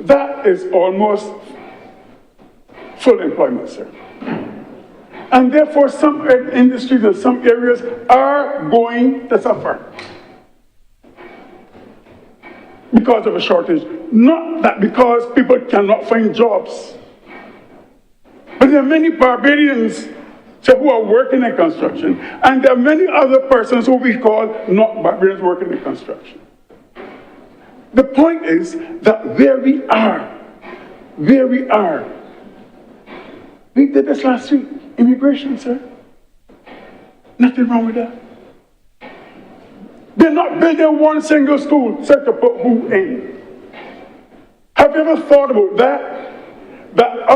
That is almost full employment, sir. And therefore, some industries and some areas are going to suffer because of a shortage. Not that because people cannot find jobs. But there are many Barbadians who are working in construction, and there are many other persons who we call not Barbadians working in construction. The point is that where we are, we did this last week, immigration, sir. Nothing wrong with that. They're not building one single school, sir, to put who in. Have you ever thought about that? That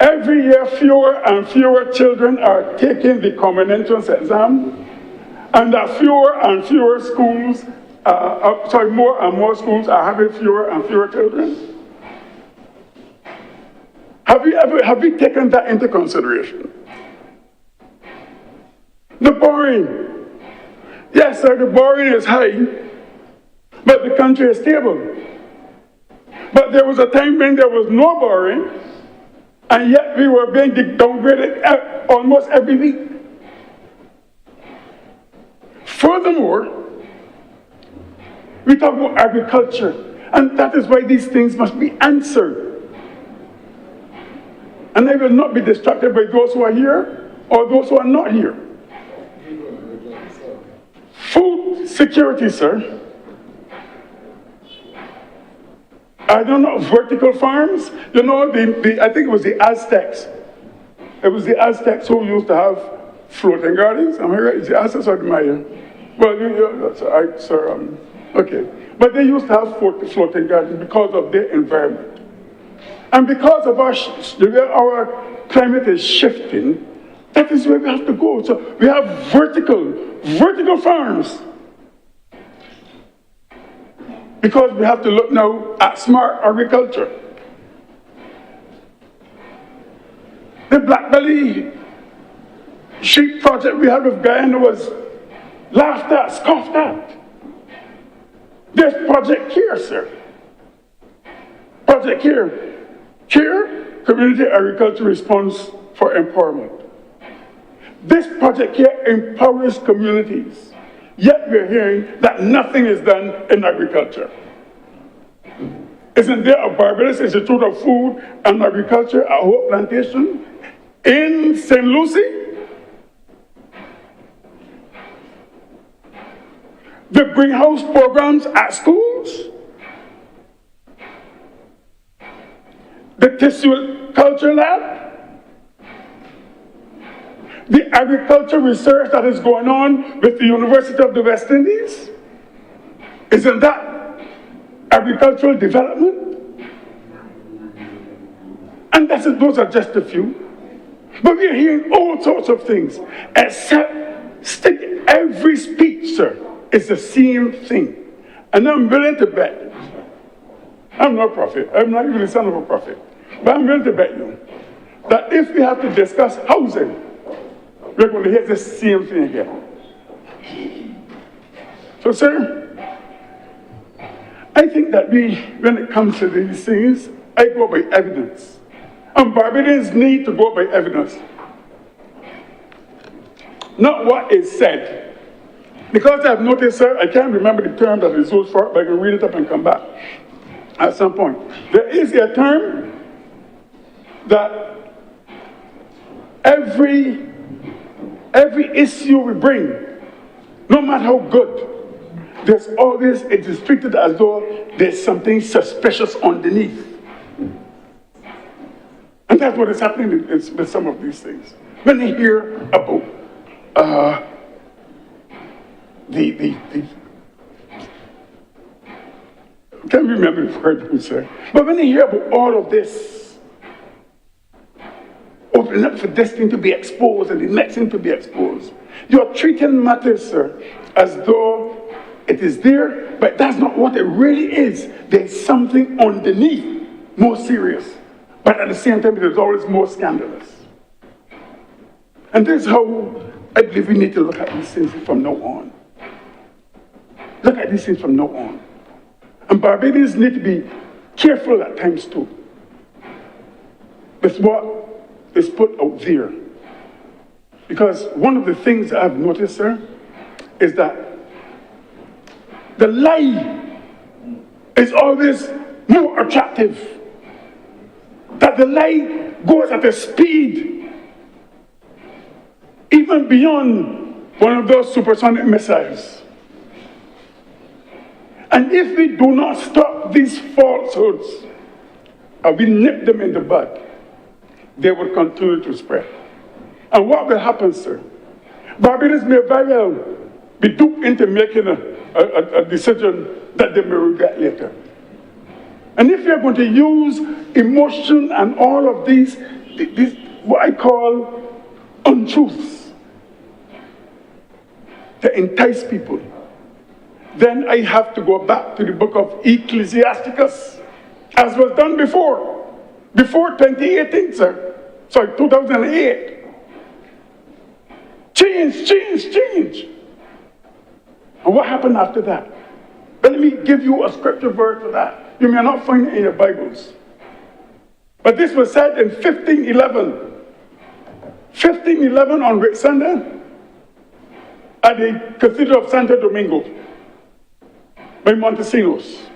every year fewer and fewer children are taking the common entrance exam, and that fewer and fewer schools, more and more schools are having fewer and fewer children? Have you taken that into consideration? The borrowing. Yes, sir, the borrowing is high, but the country is stable. But there was a time when there was no borrowing, and yet we were being downgraded almost every week. Furthermore, we talk about agriculture, and that is why these things must be answered. And I will not be distracted by those who are here or those who are not here. Food security, sir. I don't know, vertical farms. You know, I think it was the Aztecs. It was the Aztecs who used to have floating gardens. Am I right? Is the Aztecs or the Maya? Well, sir, okay. But they used to have floating gardens because of their environment. And because of our climate is shifting, that is where we have to go. So we have vertical farms. Because we have to look now at smart agriculture. The black belly sheep project we had with Guyana was laughed at, scoffed at. There's Project Care, sir. Project Care. Care, Community Agriculture Response for Empowerment. This Project Care empowers communities, yet we're hearing that nothing is done in agriculture. Isn't there a Barbados Institute of Food and Agriculture at Hope Plantation in St. Lucie? The greenhouse programs at schools? The tissue culture lab? The agriculture research that is going on with the University of the West Indies? Isn't that agricultural development? And those are just a few. But we are hearing all sorts of things, except every speech, sir, is the same thing. And I'm willing to bet, I'm not a prophet, I'm not even the son of a prophet, but I'm willing to bet you that if we have to discuss housing, we're going to hear the same thing again. So, sir, I think that when it comes to these things, I go by evidence. And Barbadians need to go by evidence. Not what is said. Because I've noticed, sir, I can't remember the term that is used for it, but I can read it up and come back at some point. There is a term that every issue we bring, no matter how good, there's always, it is treated as though there's something suspicious underneath. And that's what is happening with some of these things. When you hear about I can't remember the word who said, but when you hear about all of this, opening up for this thing to be exposed and the next thing to be exposed, you're treating matters, sir, as though it is there, but that's not what it really is. There's something underneath more serious. But at the same time, it is always more scandalous. And this is how I believe we need to look at these things from now on. Look at these things from now on. And Barbadians need to be careful at times too with what is put out there. Because one of the things I've noticed, sir, is that the lie is always more attractive. That the lie goes at a speed even beyond one of those supersonic missiles. And if we do not stop these falsehoods, and we nip them in the bud, they will continue to spread. And what will happen, sir? Barbadians may very well be duped into making a decision that they may regret later. And if you're going to use emotion and all of these what I call untruths to entice people, then I have to go back to the book of Ecclesiasticus, as was done before 2018, sir. Sorry, 2008. Change. And what happened after that? But let me give you a scripture verse for that. You may not find it in your Bibles. But this was said in 1511. 1511 on Whit Sunday at the Cathedral of Santo Domingo by Montesinos.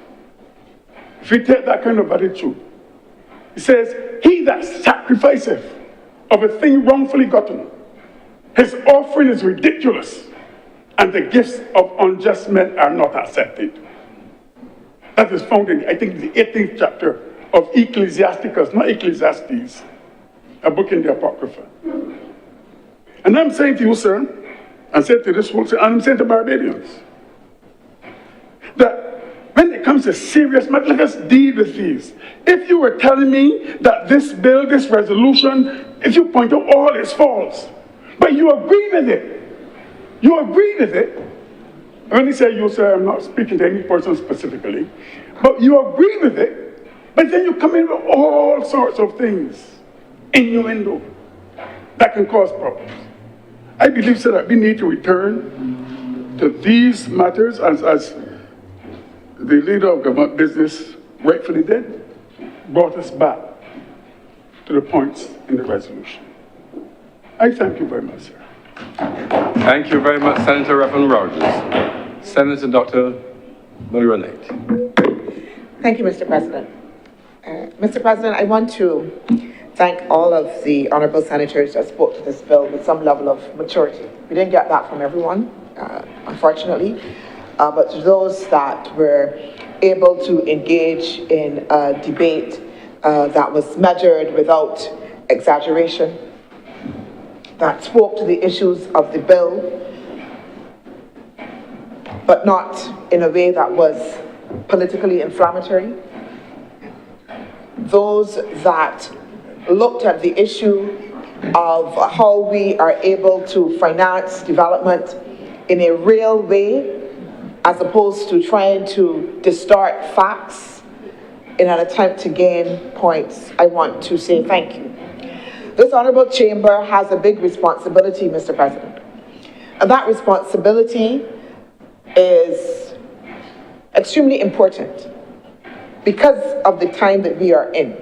If you take that kind of attitude, it says, he that sacrificeth of a thing wrongfully gotten, his offering is ridiculous, and the gifts of unjust men are not accepted. That is found in, I think, the 18th chapter of Ecclesiasticus, not Ecclesiastes, a book in the Apocrypha. And I'm saying to you, sir, and say to this whole, and I'm saying to Barbadians, that when it comes to serious matters, let us deal with these. If you were telling me that this bill, this resolution, if you point out all its faults, but you agree with it, when you say you, sir, I'm not speaking to any person specifically, but you agree with it, but then you come in with all sorts of things, innuendo, that can cause problems. I believe, sir, that we need to return to these matters as the leader of government business rightfully did, brought us back to the points in the resolution. I thank you very much, sir. Thank you very much, Senator Reverend Rogers. Senator Dr. Mulroney. Thank you, Mr. President. Mr. President, I want to thank all of the honourable senators that spoke to this bill with some level of maturity. We didn't get that from everyone, unfortunately, but to those that were able to engage in a debate that was measured without exaggeration, that spoke to the issues of the bill, but not in a way that was politically inflammatory. Those that looked at the issue of how we are able to finance development in a real way, as opposed to trying to distort facts in an attempt to gain points. I want to say thank you. This Honourable Chamber has a big responsibility, Mr. President. And that responsibility is extremely important because of the time that we are in,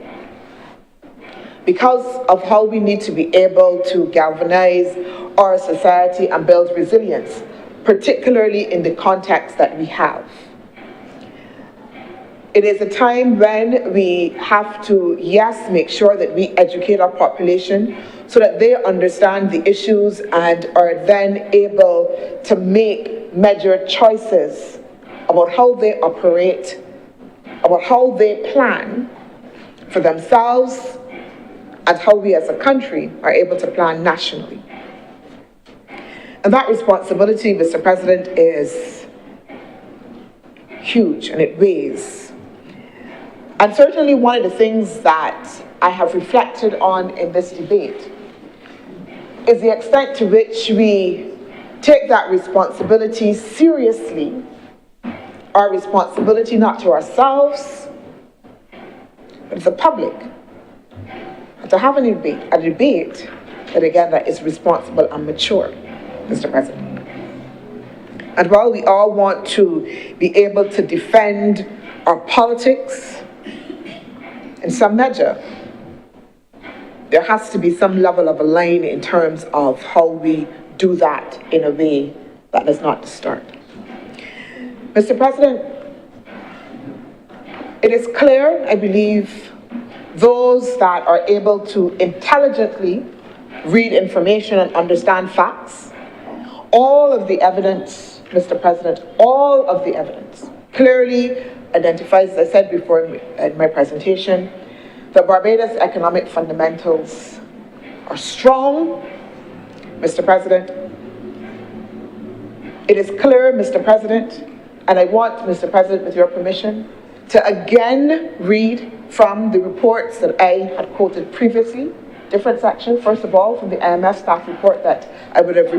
because of how we need to be able to galvanize our society and build resilience, particularly in the context that we have. It is a time when we have to, yes, make sure that we educate our population so that they understand the issues and are then able to make measured choices about how they operate, about how they plan for themselves, and how we as a country are able to plan nationally. And that responsibility, Mr. President, is huge and it weighs. And certainly one of the things that I have reflected on in this debate is the extent to which we take that responsibility seriously, our responsibility not to ourselves, but to the public, and to have a debate that again that is responsible and mature, Mr. President. And while we all want to be able to defend our politics, in some measure, there has to be some level of a line in terms of how we do that in a way that does not distort. Mr. President, it is clear, I believe, those that are able to intelligently read information and understand facts, all of the evidence, Mr. President, all of the evidence clearly identifies, as I said before in my presentation, that Barbados' economic fundamentals are strong, Mr. President. It is clear, Mr. President, and I want, Mr. President, with your permission, to again read from the reports that I had quoted previously, different sections. First of all, from the IMF staff report that I would have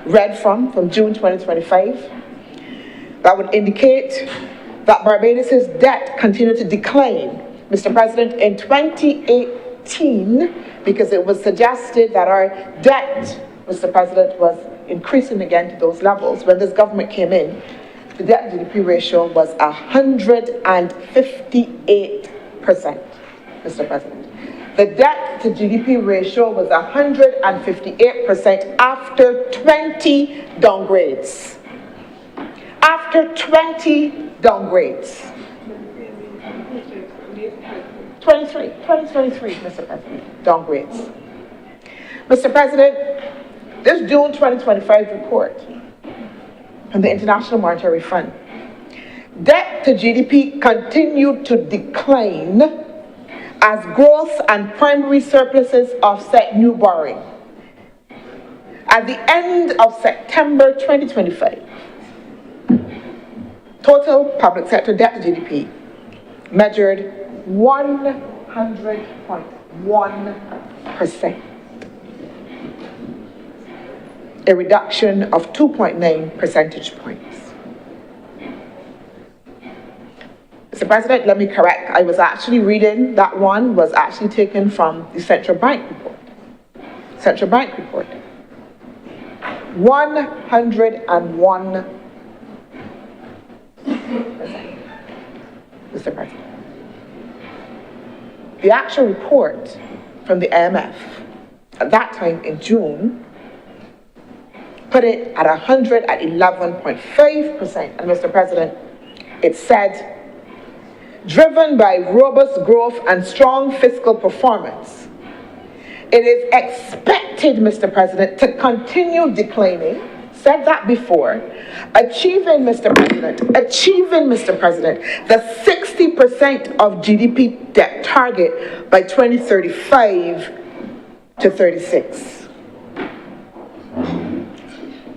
read from June 2025, that would indicate that Barbados' debt continued to decline, Mr. President, in 2018, because it was suggested that our debt, Mr. President, was increasing again to those levels. When this government came in, the debt to GDP ratio was 158%, Mr. President. The debt to GDP ratio was 158% after 20 downgrades. After 20 downgrades. 2023, Mr. President, downgrades. Mr. President, this June 2025 report from the International Monetary Fund, debt to GDP continued to decline as growth and primary surpluses offset new borrowing. At the end of September 2025, total public sector debt to GDP measured 100.1%, a reduction of 2.9 percentage points. Mr. President, let me correct. I was actually reading, that one was actually taken from the Central Bank report. Central Bank report. 101%, Mr. President. The actual report from the IMF at that time in June put it at 111.5%. And Mr. President, it said, driven by robust growth and strong fiscal performance, it is expected, Mr. President, to continue declining. Said that before, achieving, Mr. President, the 60% of GDP debt target by 2035 to 36.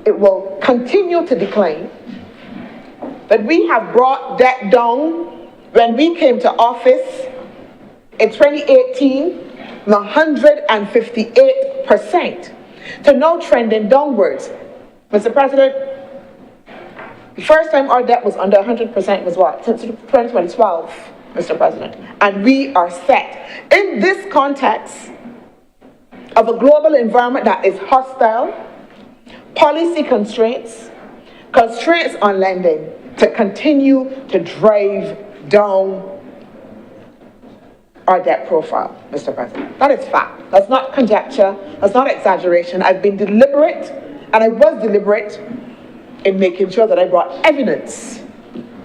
it will continue to decline, that we have brought debt down when we came to office in 2018, 158%, to now trending downwards. Mr. President, the first time our debt was under 100% was what? Since 2012, Mr. President. And we are set. In this context of a global environment that is hostile, policy constraints, constraints on lending, to continue to drive down our debt profile, Mr. President. That is fact. That's not conjecture. That's not exaggeration. I've been deliberate, and I was deliberate in making sure that I brought evidence,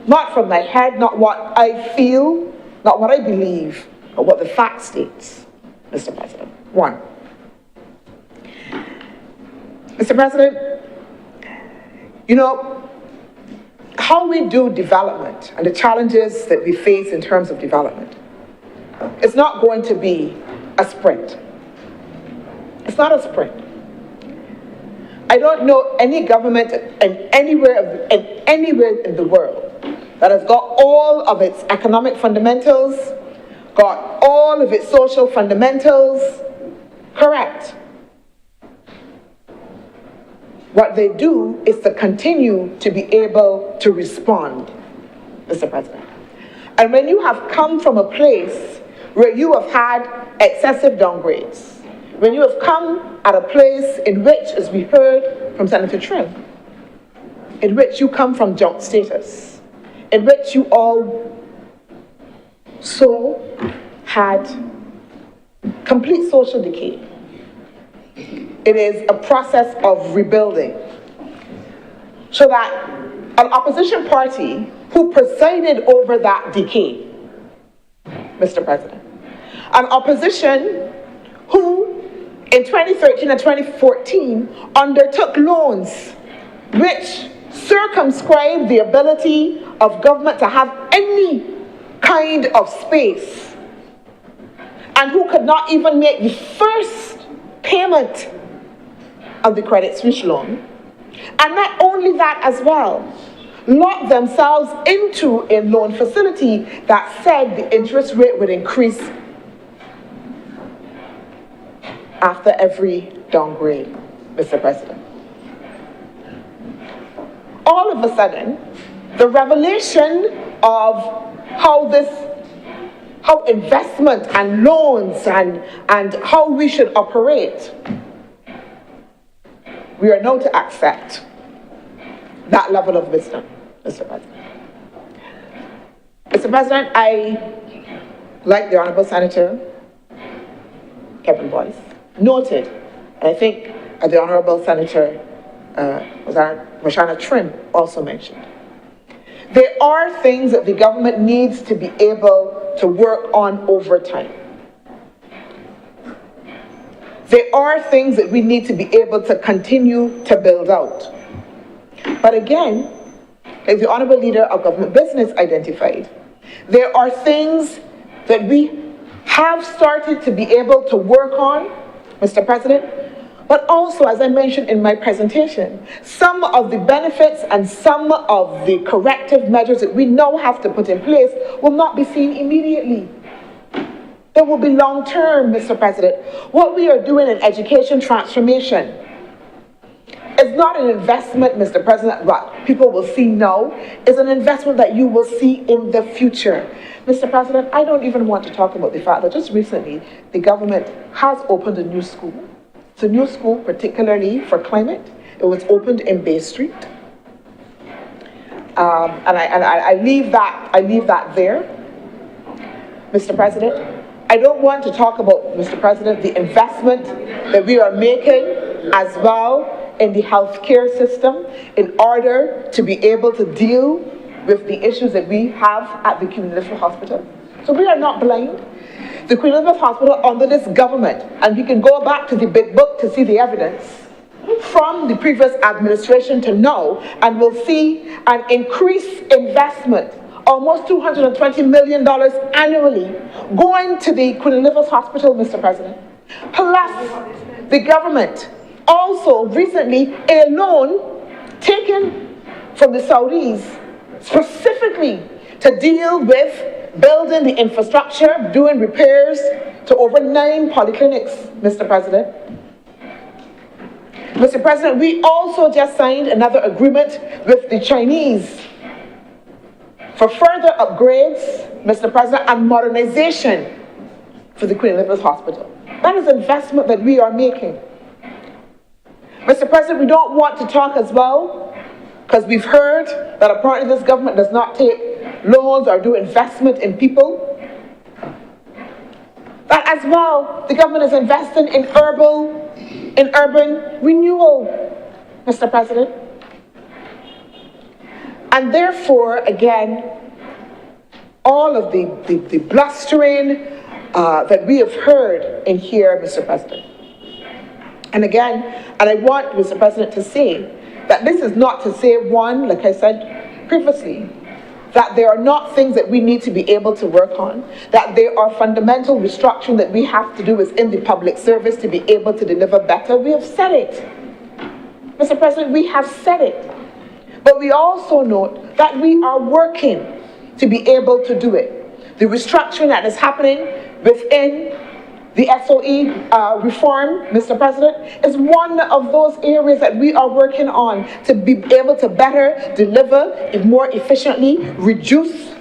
not from my head, not what I feel, not what I believe, but what the fact states, Mr. President. One. Mr. President, you know, how we do development and the challenges that we face in terms of development, it's not going to be a sprint. It's not a sprint. I don't know any government anywhere in the world that has got all of its economic fundamentals, got all of its social fundamentals correct. What they do is to continue to be able to respond, Mr. President. And when you have come from a place where you have had excessive downgrades, when you have come at a place in which, as we heard from Senator Trim, in which you come from junk status, in which you all so had complete social decay. It is a process of rebuilding. So that an opposition party who presided over that decay, Mr. President, an opposition who in 2013 and 2014 undertook loans which circumscribed the ability of government to have any kind of space, and who could not even make the first payment of the Credit Suisse loan, and not only that as well, locked themselves into a loan facility that said the interest rate would increase after every downgrade, Mr. President. All of a sudden, the revelation of how investment and loans and how we should operate, we are now to accept that level of wisdom, Mr. President. Mr. President, I, like the Honourable Senator Kevin Boyce, noted, and I think the Honourable Senator Mashana Trim also mentioned, there are things that the government needs to be able to work on over time. There are things that we need to be able to continue to build out. But again, as the Honourable Leader of Government Business identified, there are things that we have started to be able to work on, Mr. President, but also, as I mentioned in my presentation, some of the benefits and some of the corrective measures that we now have to put in place will not be seen immediately. There will be long-term, Mr. President. What we are doing in education transformation is not an investment, Mr. President, that people will see now. It's an investment that you will see in the future. Mr. President, I don't even want to talk about the fact that just recently, the government has opened a new school. It's a new school, particularly for climate. It was opened in Bay Street. I leave that there, Mr. President. I don't want to talk about, Mr. President, the investment that we are making as well in the healthcare system in order to be able to deal with the issues that we have at the Queen Elizabeth Hospital. So we are not blind. The Queen Elizabeth Hospital under this government, and we can go back to the big book to see the evidence, from the previous administration to now, and we'll see an increased investment, almost $220 million annually, going to the Queen Elizabeth Hospital, Mr. President. Plus, the government also recently a loan taken from the Saudis specifically to deal with building the infrastructure, doing repairs to over 9 polyclinics, Mr. President. Mr. President, we also just signed another agreement with the Chinese for further upgrades, Mr. President, and modernization for the Queen Elizabeth Hospital. That is investment that we are making. Mr. President, we don't want to talk as well, because we've heard that apparently this government does not take loans or do investment in people. That as well, the government is investing in urban renewal, Mr. President. And therefore, again, all of the blustering that we have heard in here, Mr. President. And again, and I want, Mr. President, to say that this is not to say, one, like I said previously, that there are not things that we need to be able to work on, that there are fundamental restructuring that we have to do within the public service to be able to deliver better. We have said it. Mr. President, we have said it. But we also note that we are working to be able to do it. The restructuring that is happening within the SOE reform, Mr. President, is one of those areas that we are working on to be able to better deliver more efficiently, reduce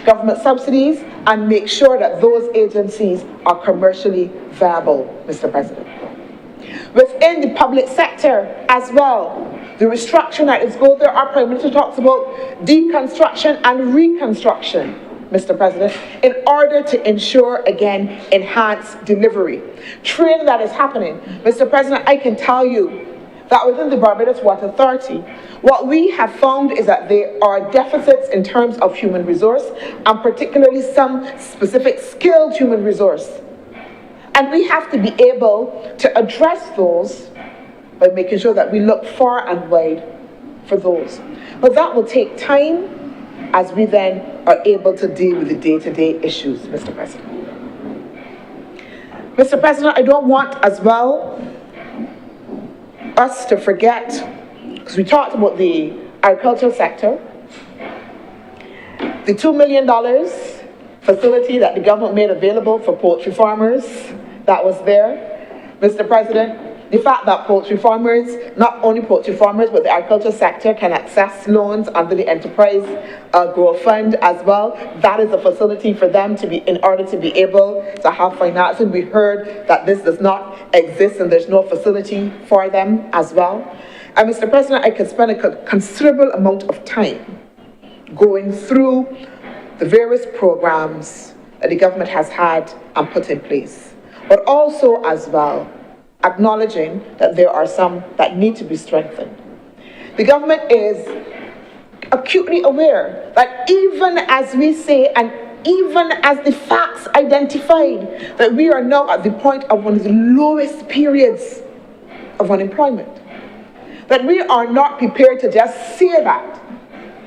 government subsidies, and make sure that those agencies are commercially viable, Mr. President. Within the public sector as well, the restructuring that is going there, our Prime Minister talks about deconstruction and reconstruction, Mr. President, in order to ensure, again, enhanced delivery. Training that is happening. Mr. President, I can tell you that within the Barbados Water Authority, what we have found is that there are deficits in terms of human resource, and particularly some specific skilled human resource. And we have to be able to address those by making sure that we look far and wide for those. But that will take time as we then are able to deal with the day-to-day issues, Mr. President. Mr. President, I don't want as well us to forget, because we talked about the agricultural sector, the $2 million facility that the government made available for poultry farmers that was there. Mr. President, the fact that poultry farmers, not only poultry farmers, but the agricultural sector can access loans under the Enterprise Growth Fund as well. That is a facility for them to be, in order to be able to have financing. We heard that this does not exist and there's no facility for them as well. And Mr. President, I could spend a considerable amount of time going through the various programs that the government has had and put in place, but also as well acknowledging that there are some that need to be strengthened. The government is acutely aware that even as we say, and even as the facts identified, that we are now at the point of one of the lowest periods of unemployment, that we are not prepared to just say that.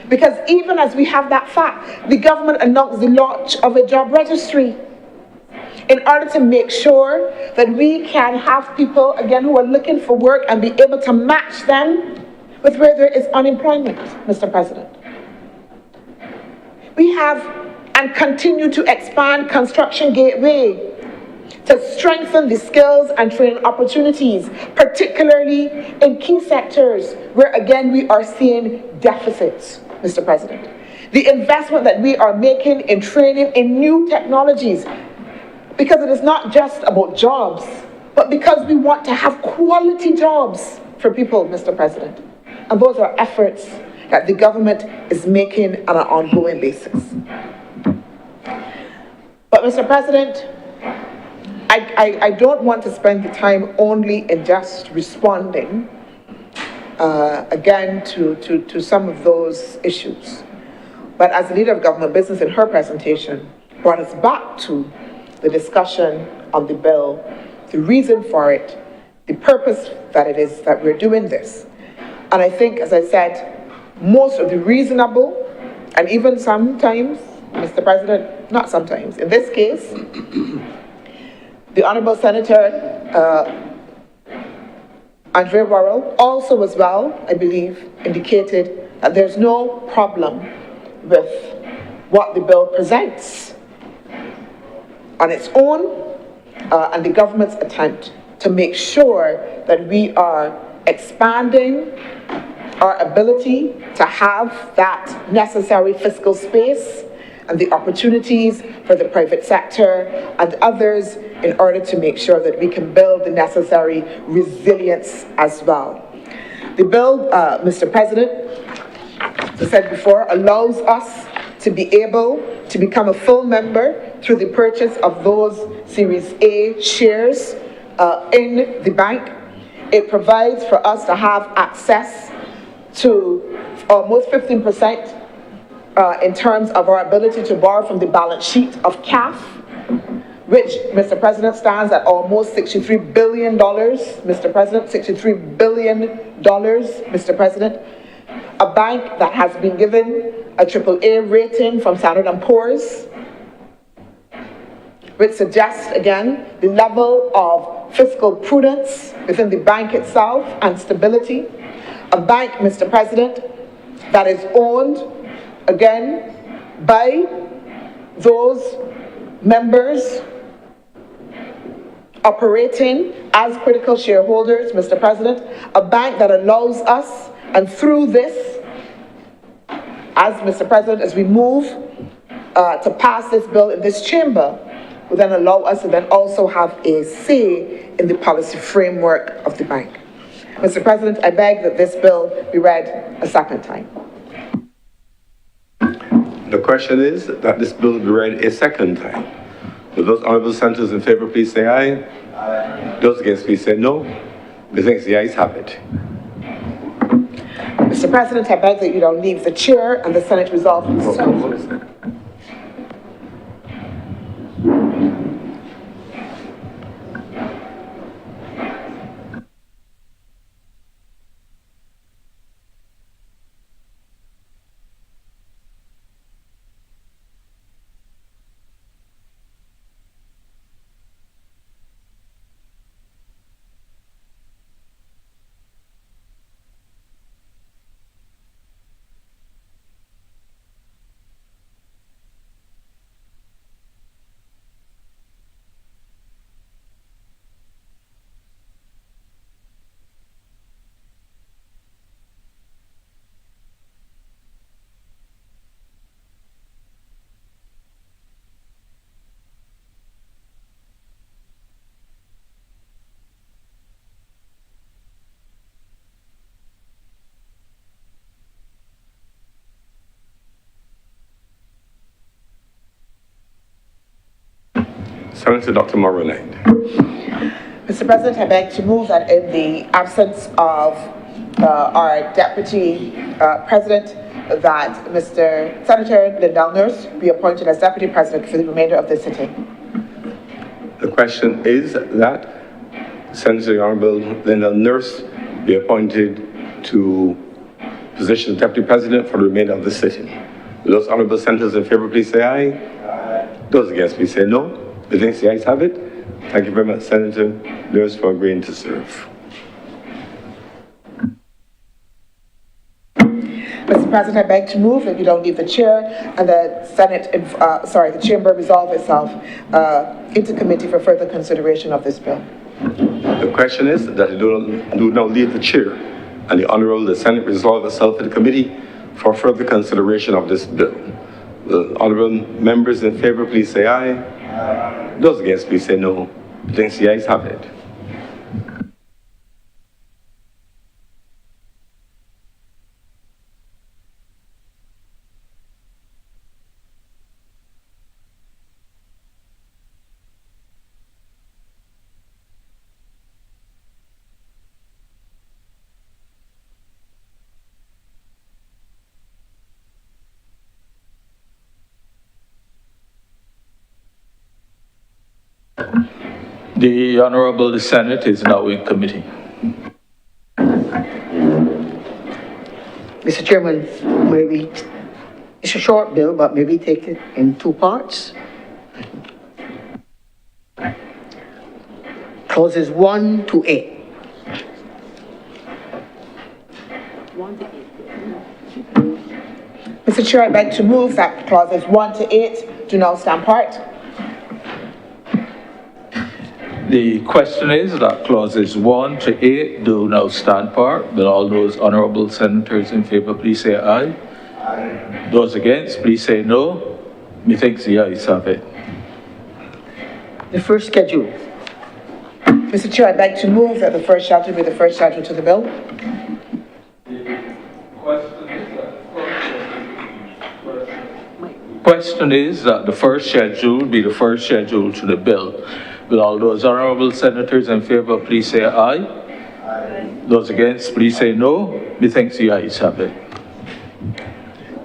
Because even as we have that fact, the government announced the launch of a job registry in order to make sure that we can have people, again, who are looking for work and be able to match them with where there is unemployment, Mr. President. We have and continue to expand Construction Gateway to strengthen the skills and training opportunities, particularly in key sectors where, again, we are seeing deficits, Mr. President. The investment that we are making in training in new technologies, because it is not just about jobs, but because we want to have quality jobs for people, Mr. President. And those are efforts that the government is making on an ongoing basis. But Mr. President, I don't want to spend the time only in just responding again to some of those issues. But as the leader of government business in her presentation brought us back to the discussion on the bill, the reason for it, the purpose that it is that we're doing this. And I think, as I said, most of the reasonable, and even sometimes, Mr. President, not sometimes, in this case, the Honourable Senator Andrea Worrell also as well, I believe, indicated that there's no problem with what the bill presents on its own and the government's attempt to make sure that we are expanding our ability to have that necessary fiscal space and the opportunities for the private sector and others in order to make sure that we can build the necessary resilience as well. The bill, Mr. President, as I said before, allows us to be able to become a full member through the purchase of those Series A shares in the bank. It provides for us to have access to almost 15% in terms of our ability to borrow from the balance sheet of CAF, which, Mr. President, stands at almost $63 billion, Mr. President, $63 billion, Mr. President. A bank that has been given a AAA rating from Standard & Poor's, which suggests, again, the level of fiscal prudence within the bank itself and stability. A bank, Mr. President, that is owned, again, by those members operating as critical shareholders, Mr. President. A bank that allows us, and through this, as Mr. President, as we move to pass this bill in this chamber, will then allow us to then also have a say in the policy framework of the bank. Mr. President, I beg that this bill be read a second time. The question is that this bill be read a second time. Will those honourable senators in favour please say aye? Aye. Those against please say no. The thanks the ayes have it. Mr. President, I beg that you don't leave the chair and the Senate resolve. Senator Dr. Morrow. Mr. President, I beg to move that in the absence of our Deputy President, that Mr. Senator Lindell Nurse be appointed as Deputy President for the remainder of the sitting. The question is that Senator Honourable Lindell Nurse be appointed to position of Deputy President for the remainder of the sitting. Will those honourable senators in favour please say aye? Aye. Those against please say no. The ayes have it. Thank you very much, Senator Nurse, for agreeing to serve. Mr. President, I beg to move that you don't leave the chair and the Senate, the chamber resolve itself into committee for further consideration of this bill. The question is that you do not leave the chair and the Honourable the Senate resolve itself in the committee for further consideration of this bill. The honourable members in favour please say aye. Aye. Those against please say no. The ayes have it. The Honourable Senate is now in committee. Mr. Chairman, maybe it's a short bill, but maybe take it in two parts. Clauses 1 to 8. Mr. Chair, I'd like to move that clauses 1 to 8 do now stand part. The question is that clauses 1 to 8 do now stand part. Will all those honourable senators in favour please say aye? Aye. Those against, please say no. Methinks the ayes have it. The first schedule. Mr. Chair, I'd like to move that the first schedule be the first schedule to the bill. Question is that the first schedule be the first schedule to the bill. Will all those honourable senators in favour please say aye? Aye. Those against, please say no. Methinks the ayes have it.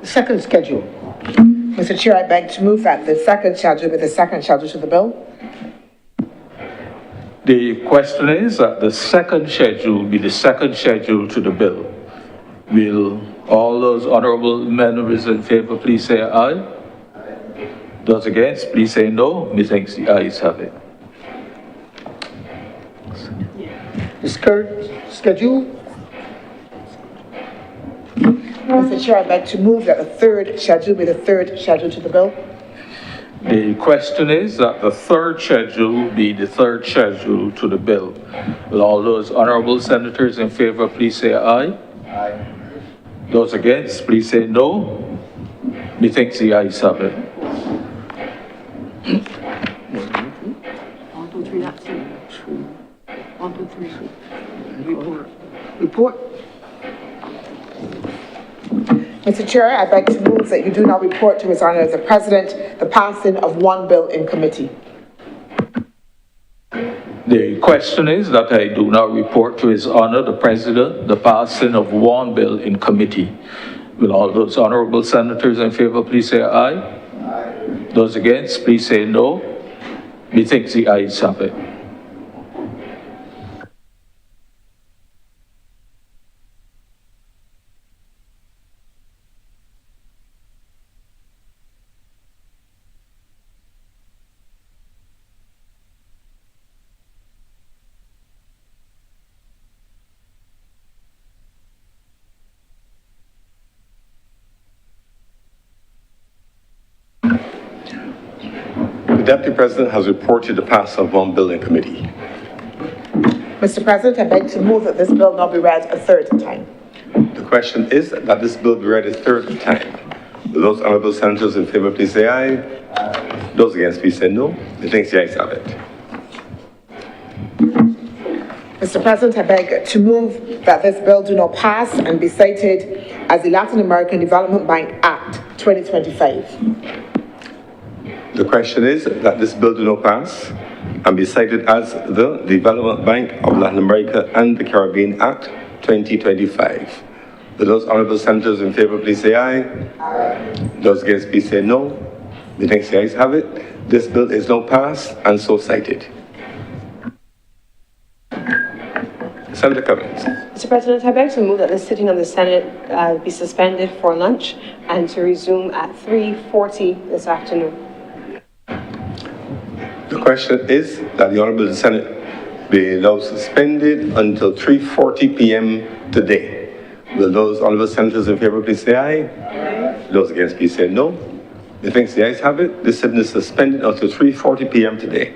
The second schedule. Mr. Chair, I'd like to move that the second schedule be the second schedule to the bill. The question is that the second schedule be the second schedule to the bill. Will all those honourable members in favour please say aye? Those against, please say no. Methinks the ayes have it. The third schedule. Mr. Chair, I'd like to move that the third schedule be the third schedule to the bill. The question is that the third schedule be the third schedule to the bill. Will all those honourable senators in favour please say aye? Aye. Those against, please say no. Methinks the ayes have it. 1, 2, 3, that's it. 1, 2, 3. Report. Mr. Chair, I'd like to move that you do not report to His Honour the President the passing of one bill in committee. The question is that I do not report to His Honour the President the passing of one bill in committee. Will all those honourable senators in favour please say aye? Aye. Those against, please say no. Methinks the ayes have it. The Deputy President has reported the pass of one bill in committee. Mr. President, I'd like to move that this bill now be read a third time. The question is that this bill be read a third time. Will those honourable senators in favour please say aye? Aye. Those against please say no. Methinks the ayes have it. Mr. President, I beg to move that this bill do not pass and be cited as the Latin American Development Bank Act 2025. The question is that this bill do not pass and be cited as the Development Bank of Latin America and the Caribbean Act 2025. Will those honourable senators in favour please say aye? Aye. Those against please say no. Methinks the ayes have it. This bill is now passed and so cited. Senator Cummings. Mr. President, I beg to move that the sitting of the Senate be suspended for lunch and to resume at 3:40 this afternoon. The question is that the Honourable Senate be now suspended until 3:40 p.m. today. Will those honourable senators in favour please say aye? Aye. Those against please say no. Methinks the ayes have it. This sitting is suspended until 3:40 p.m. today.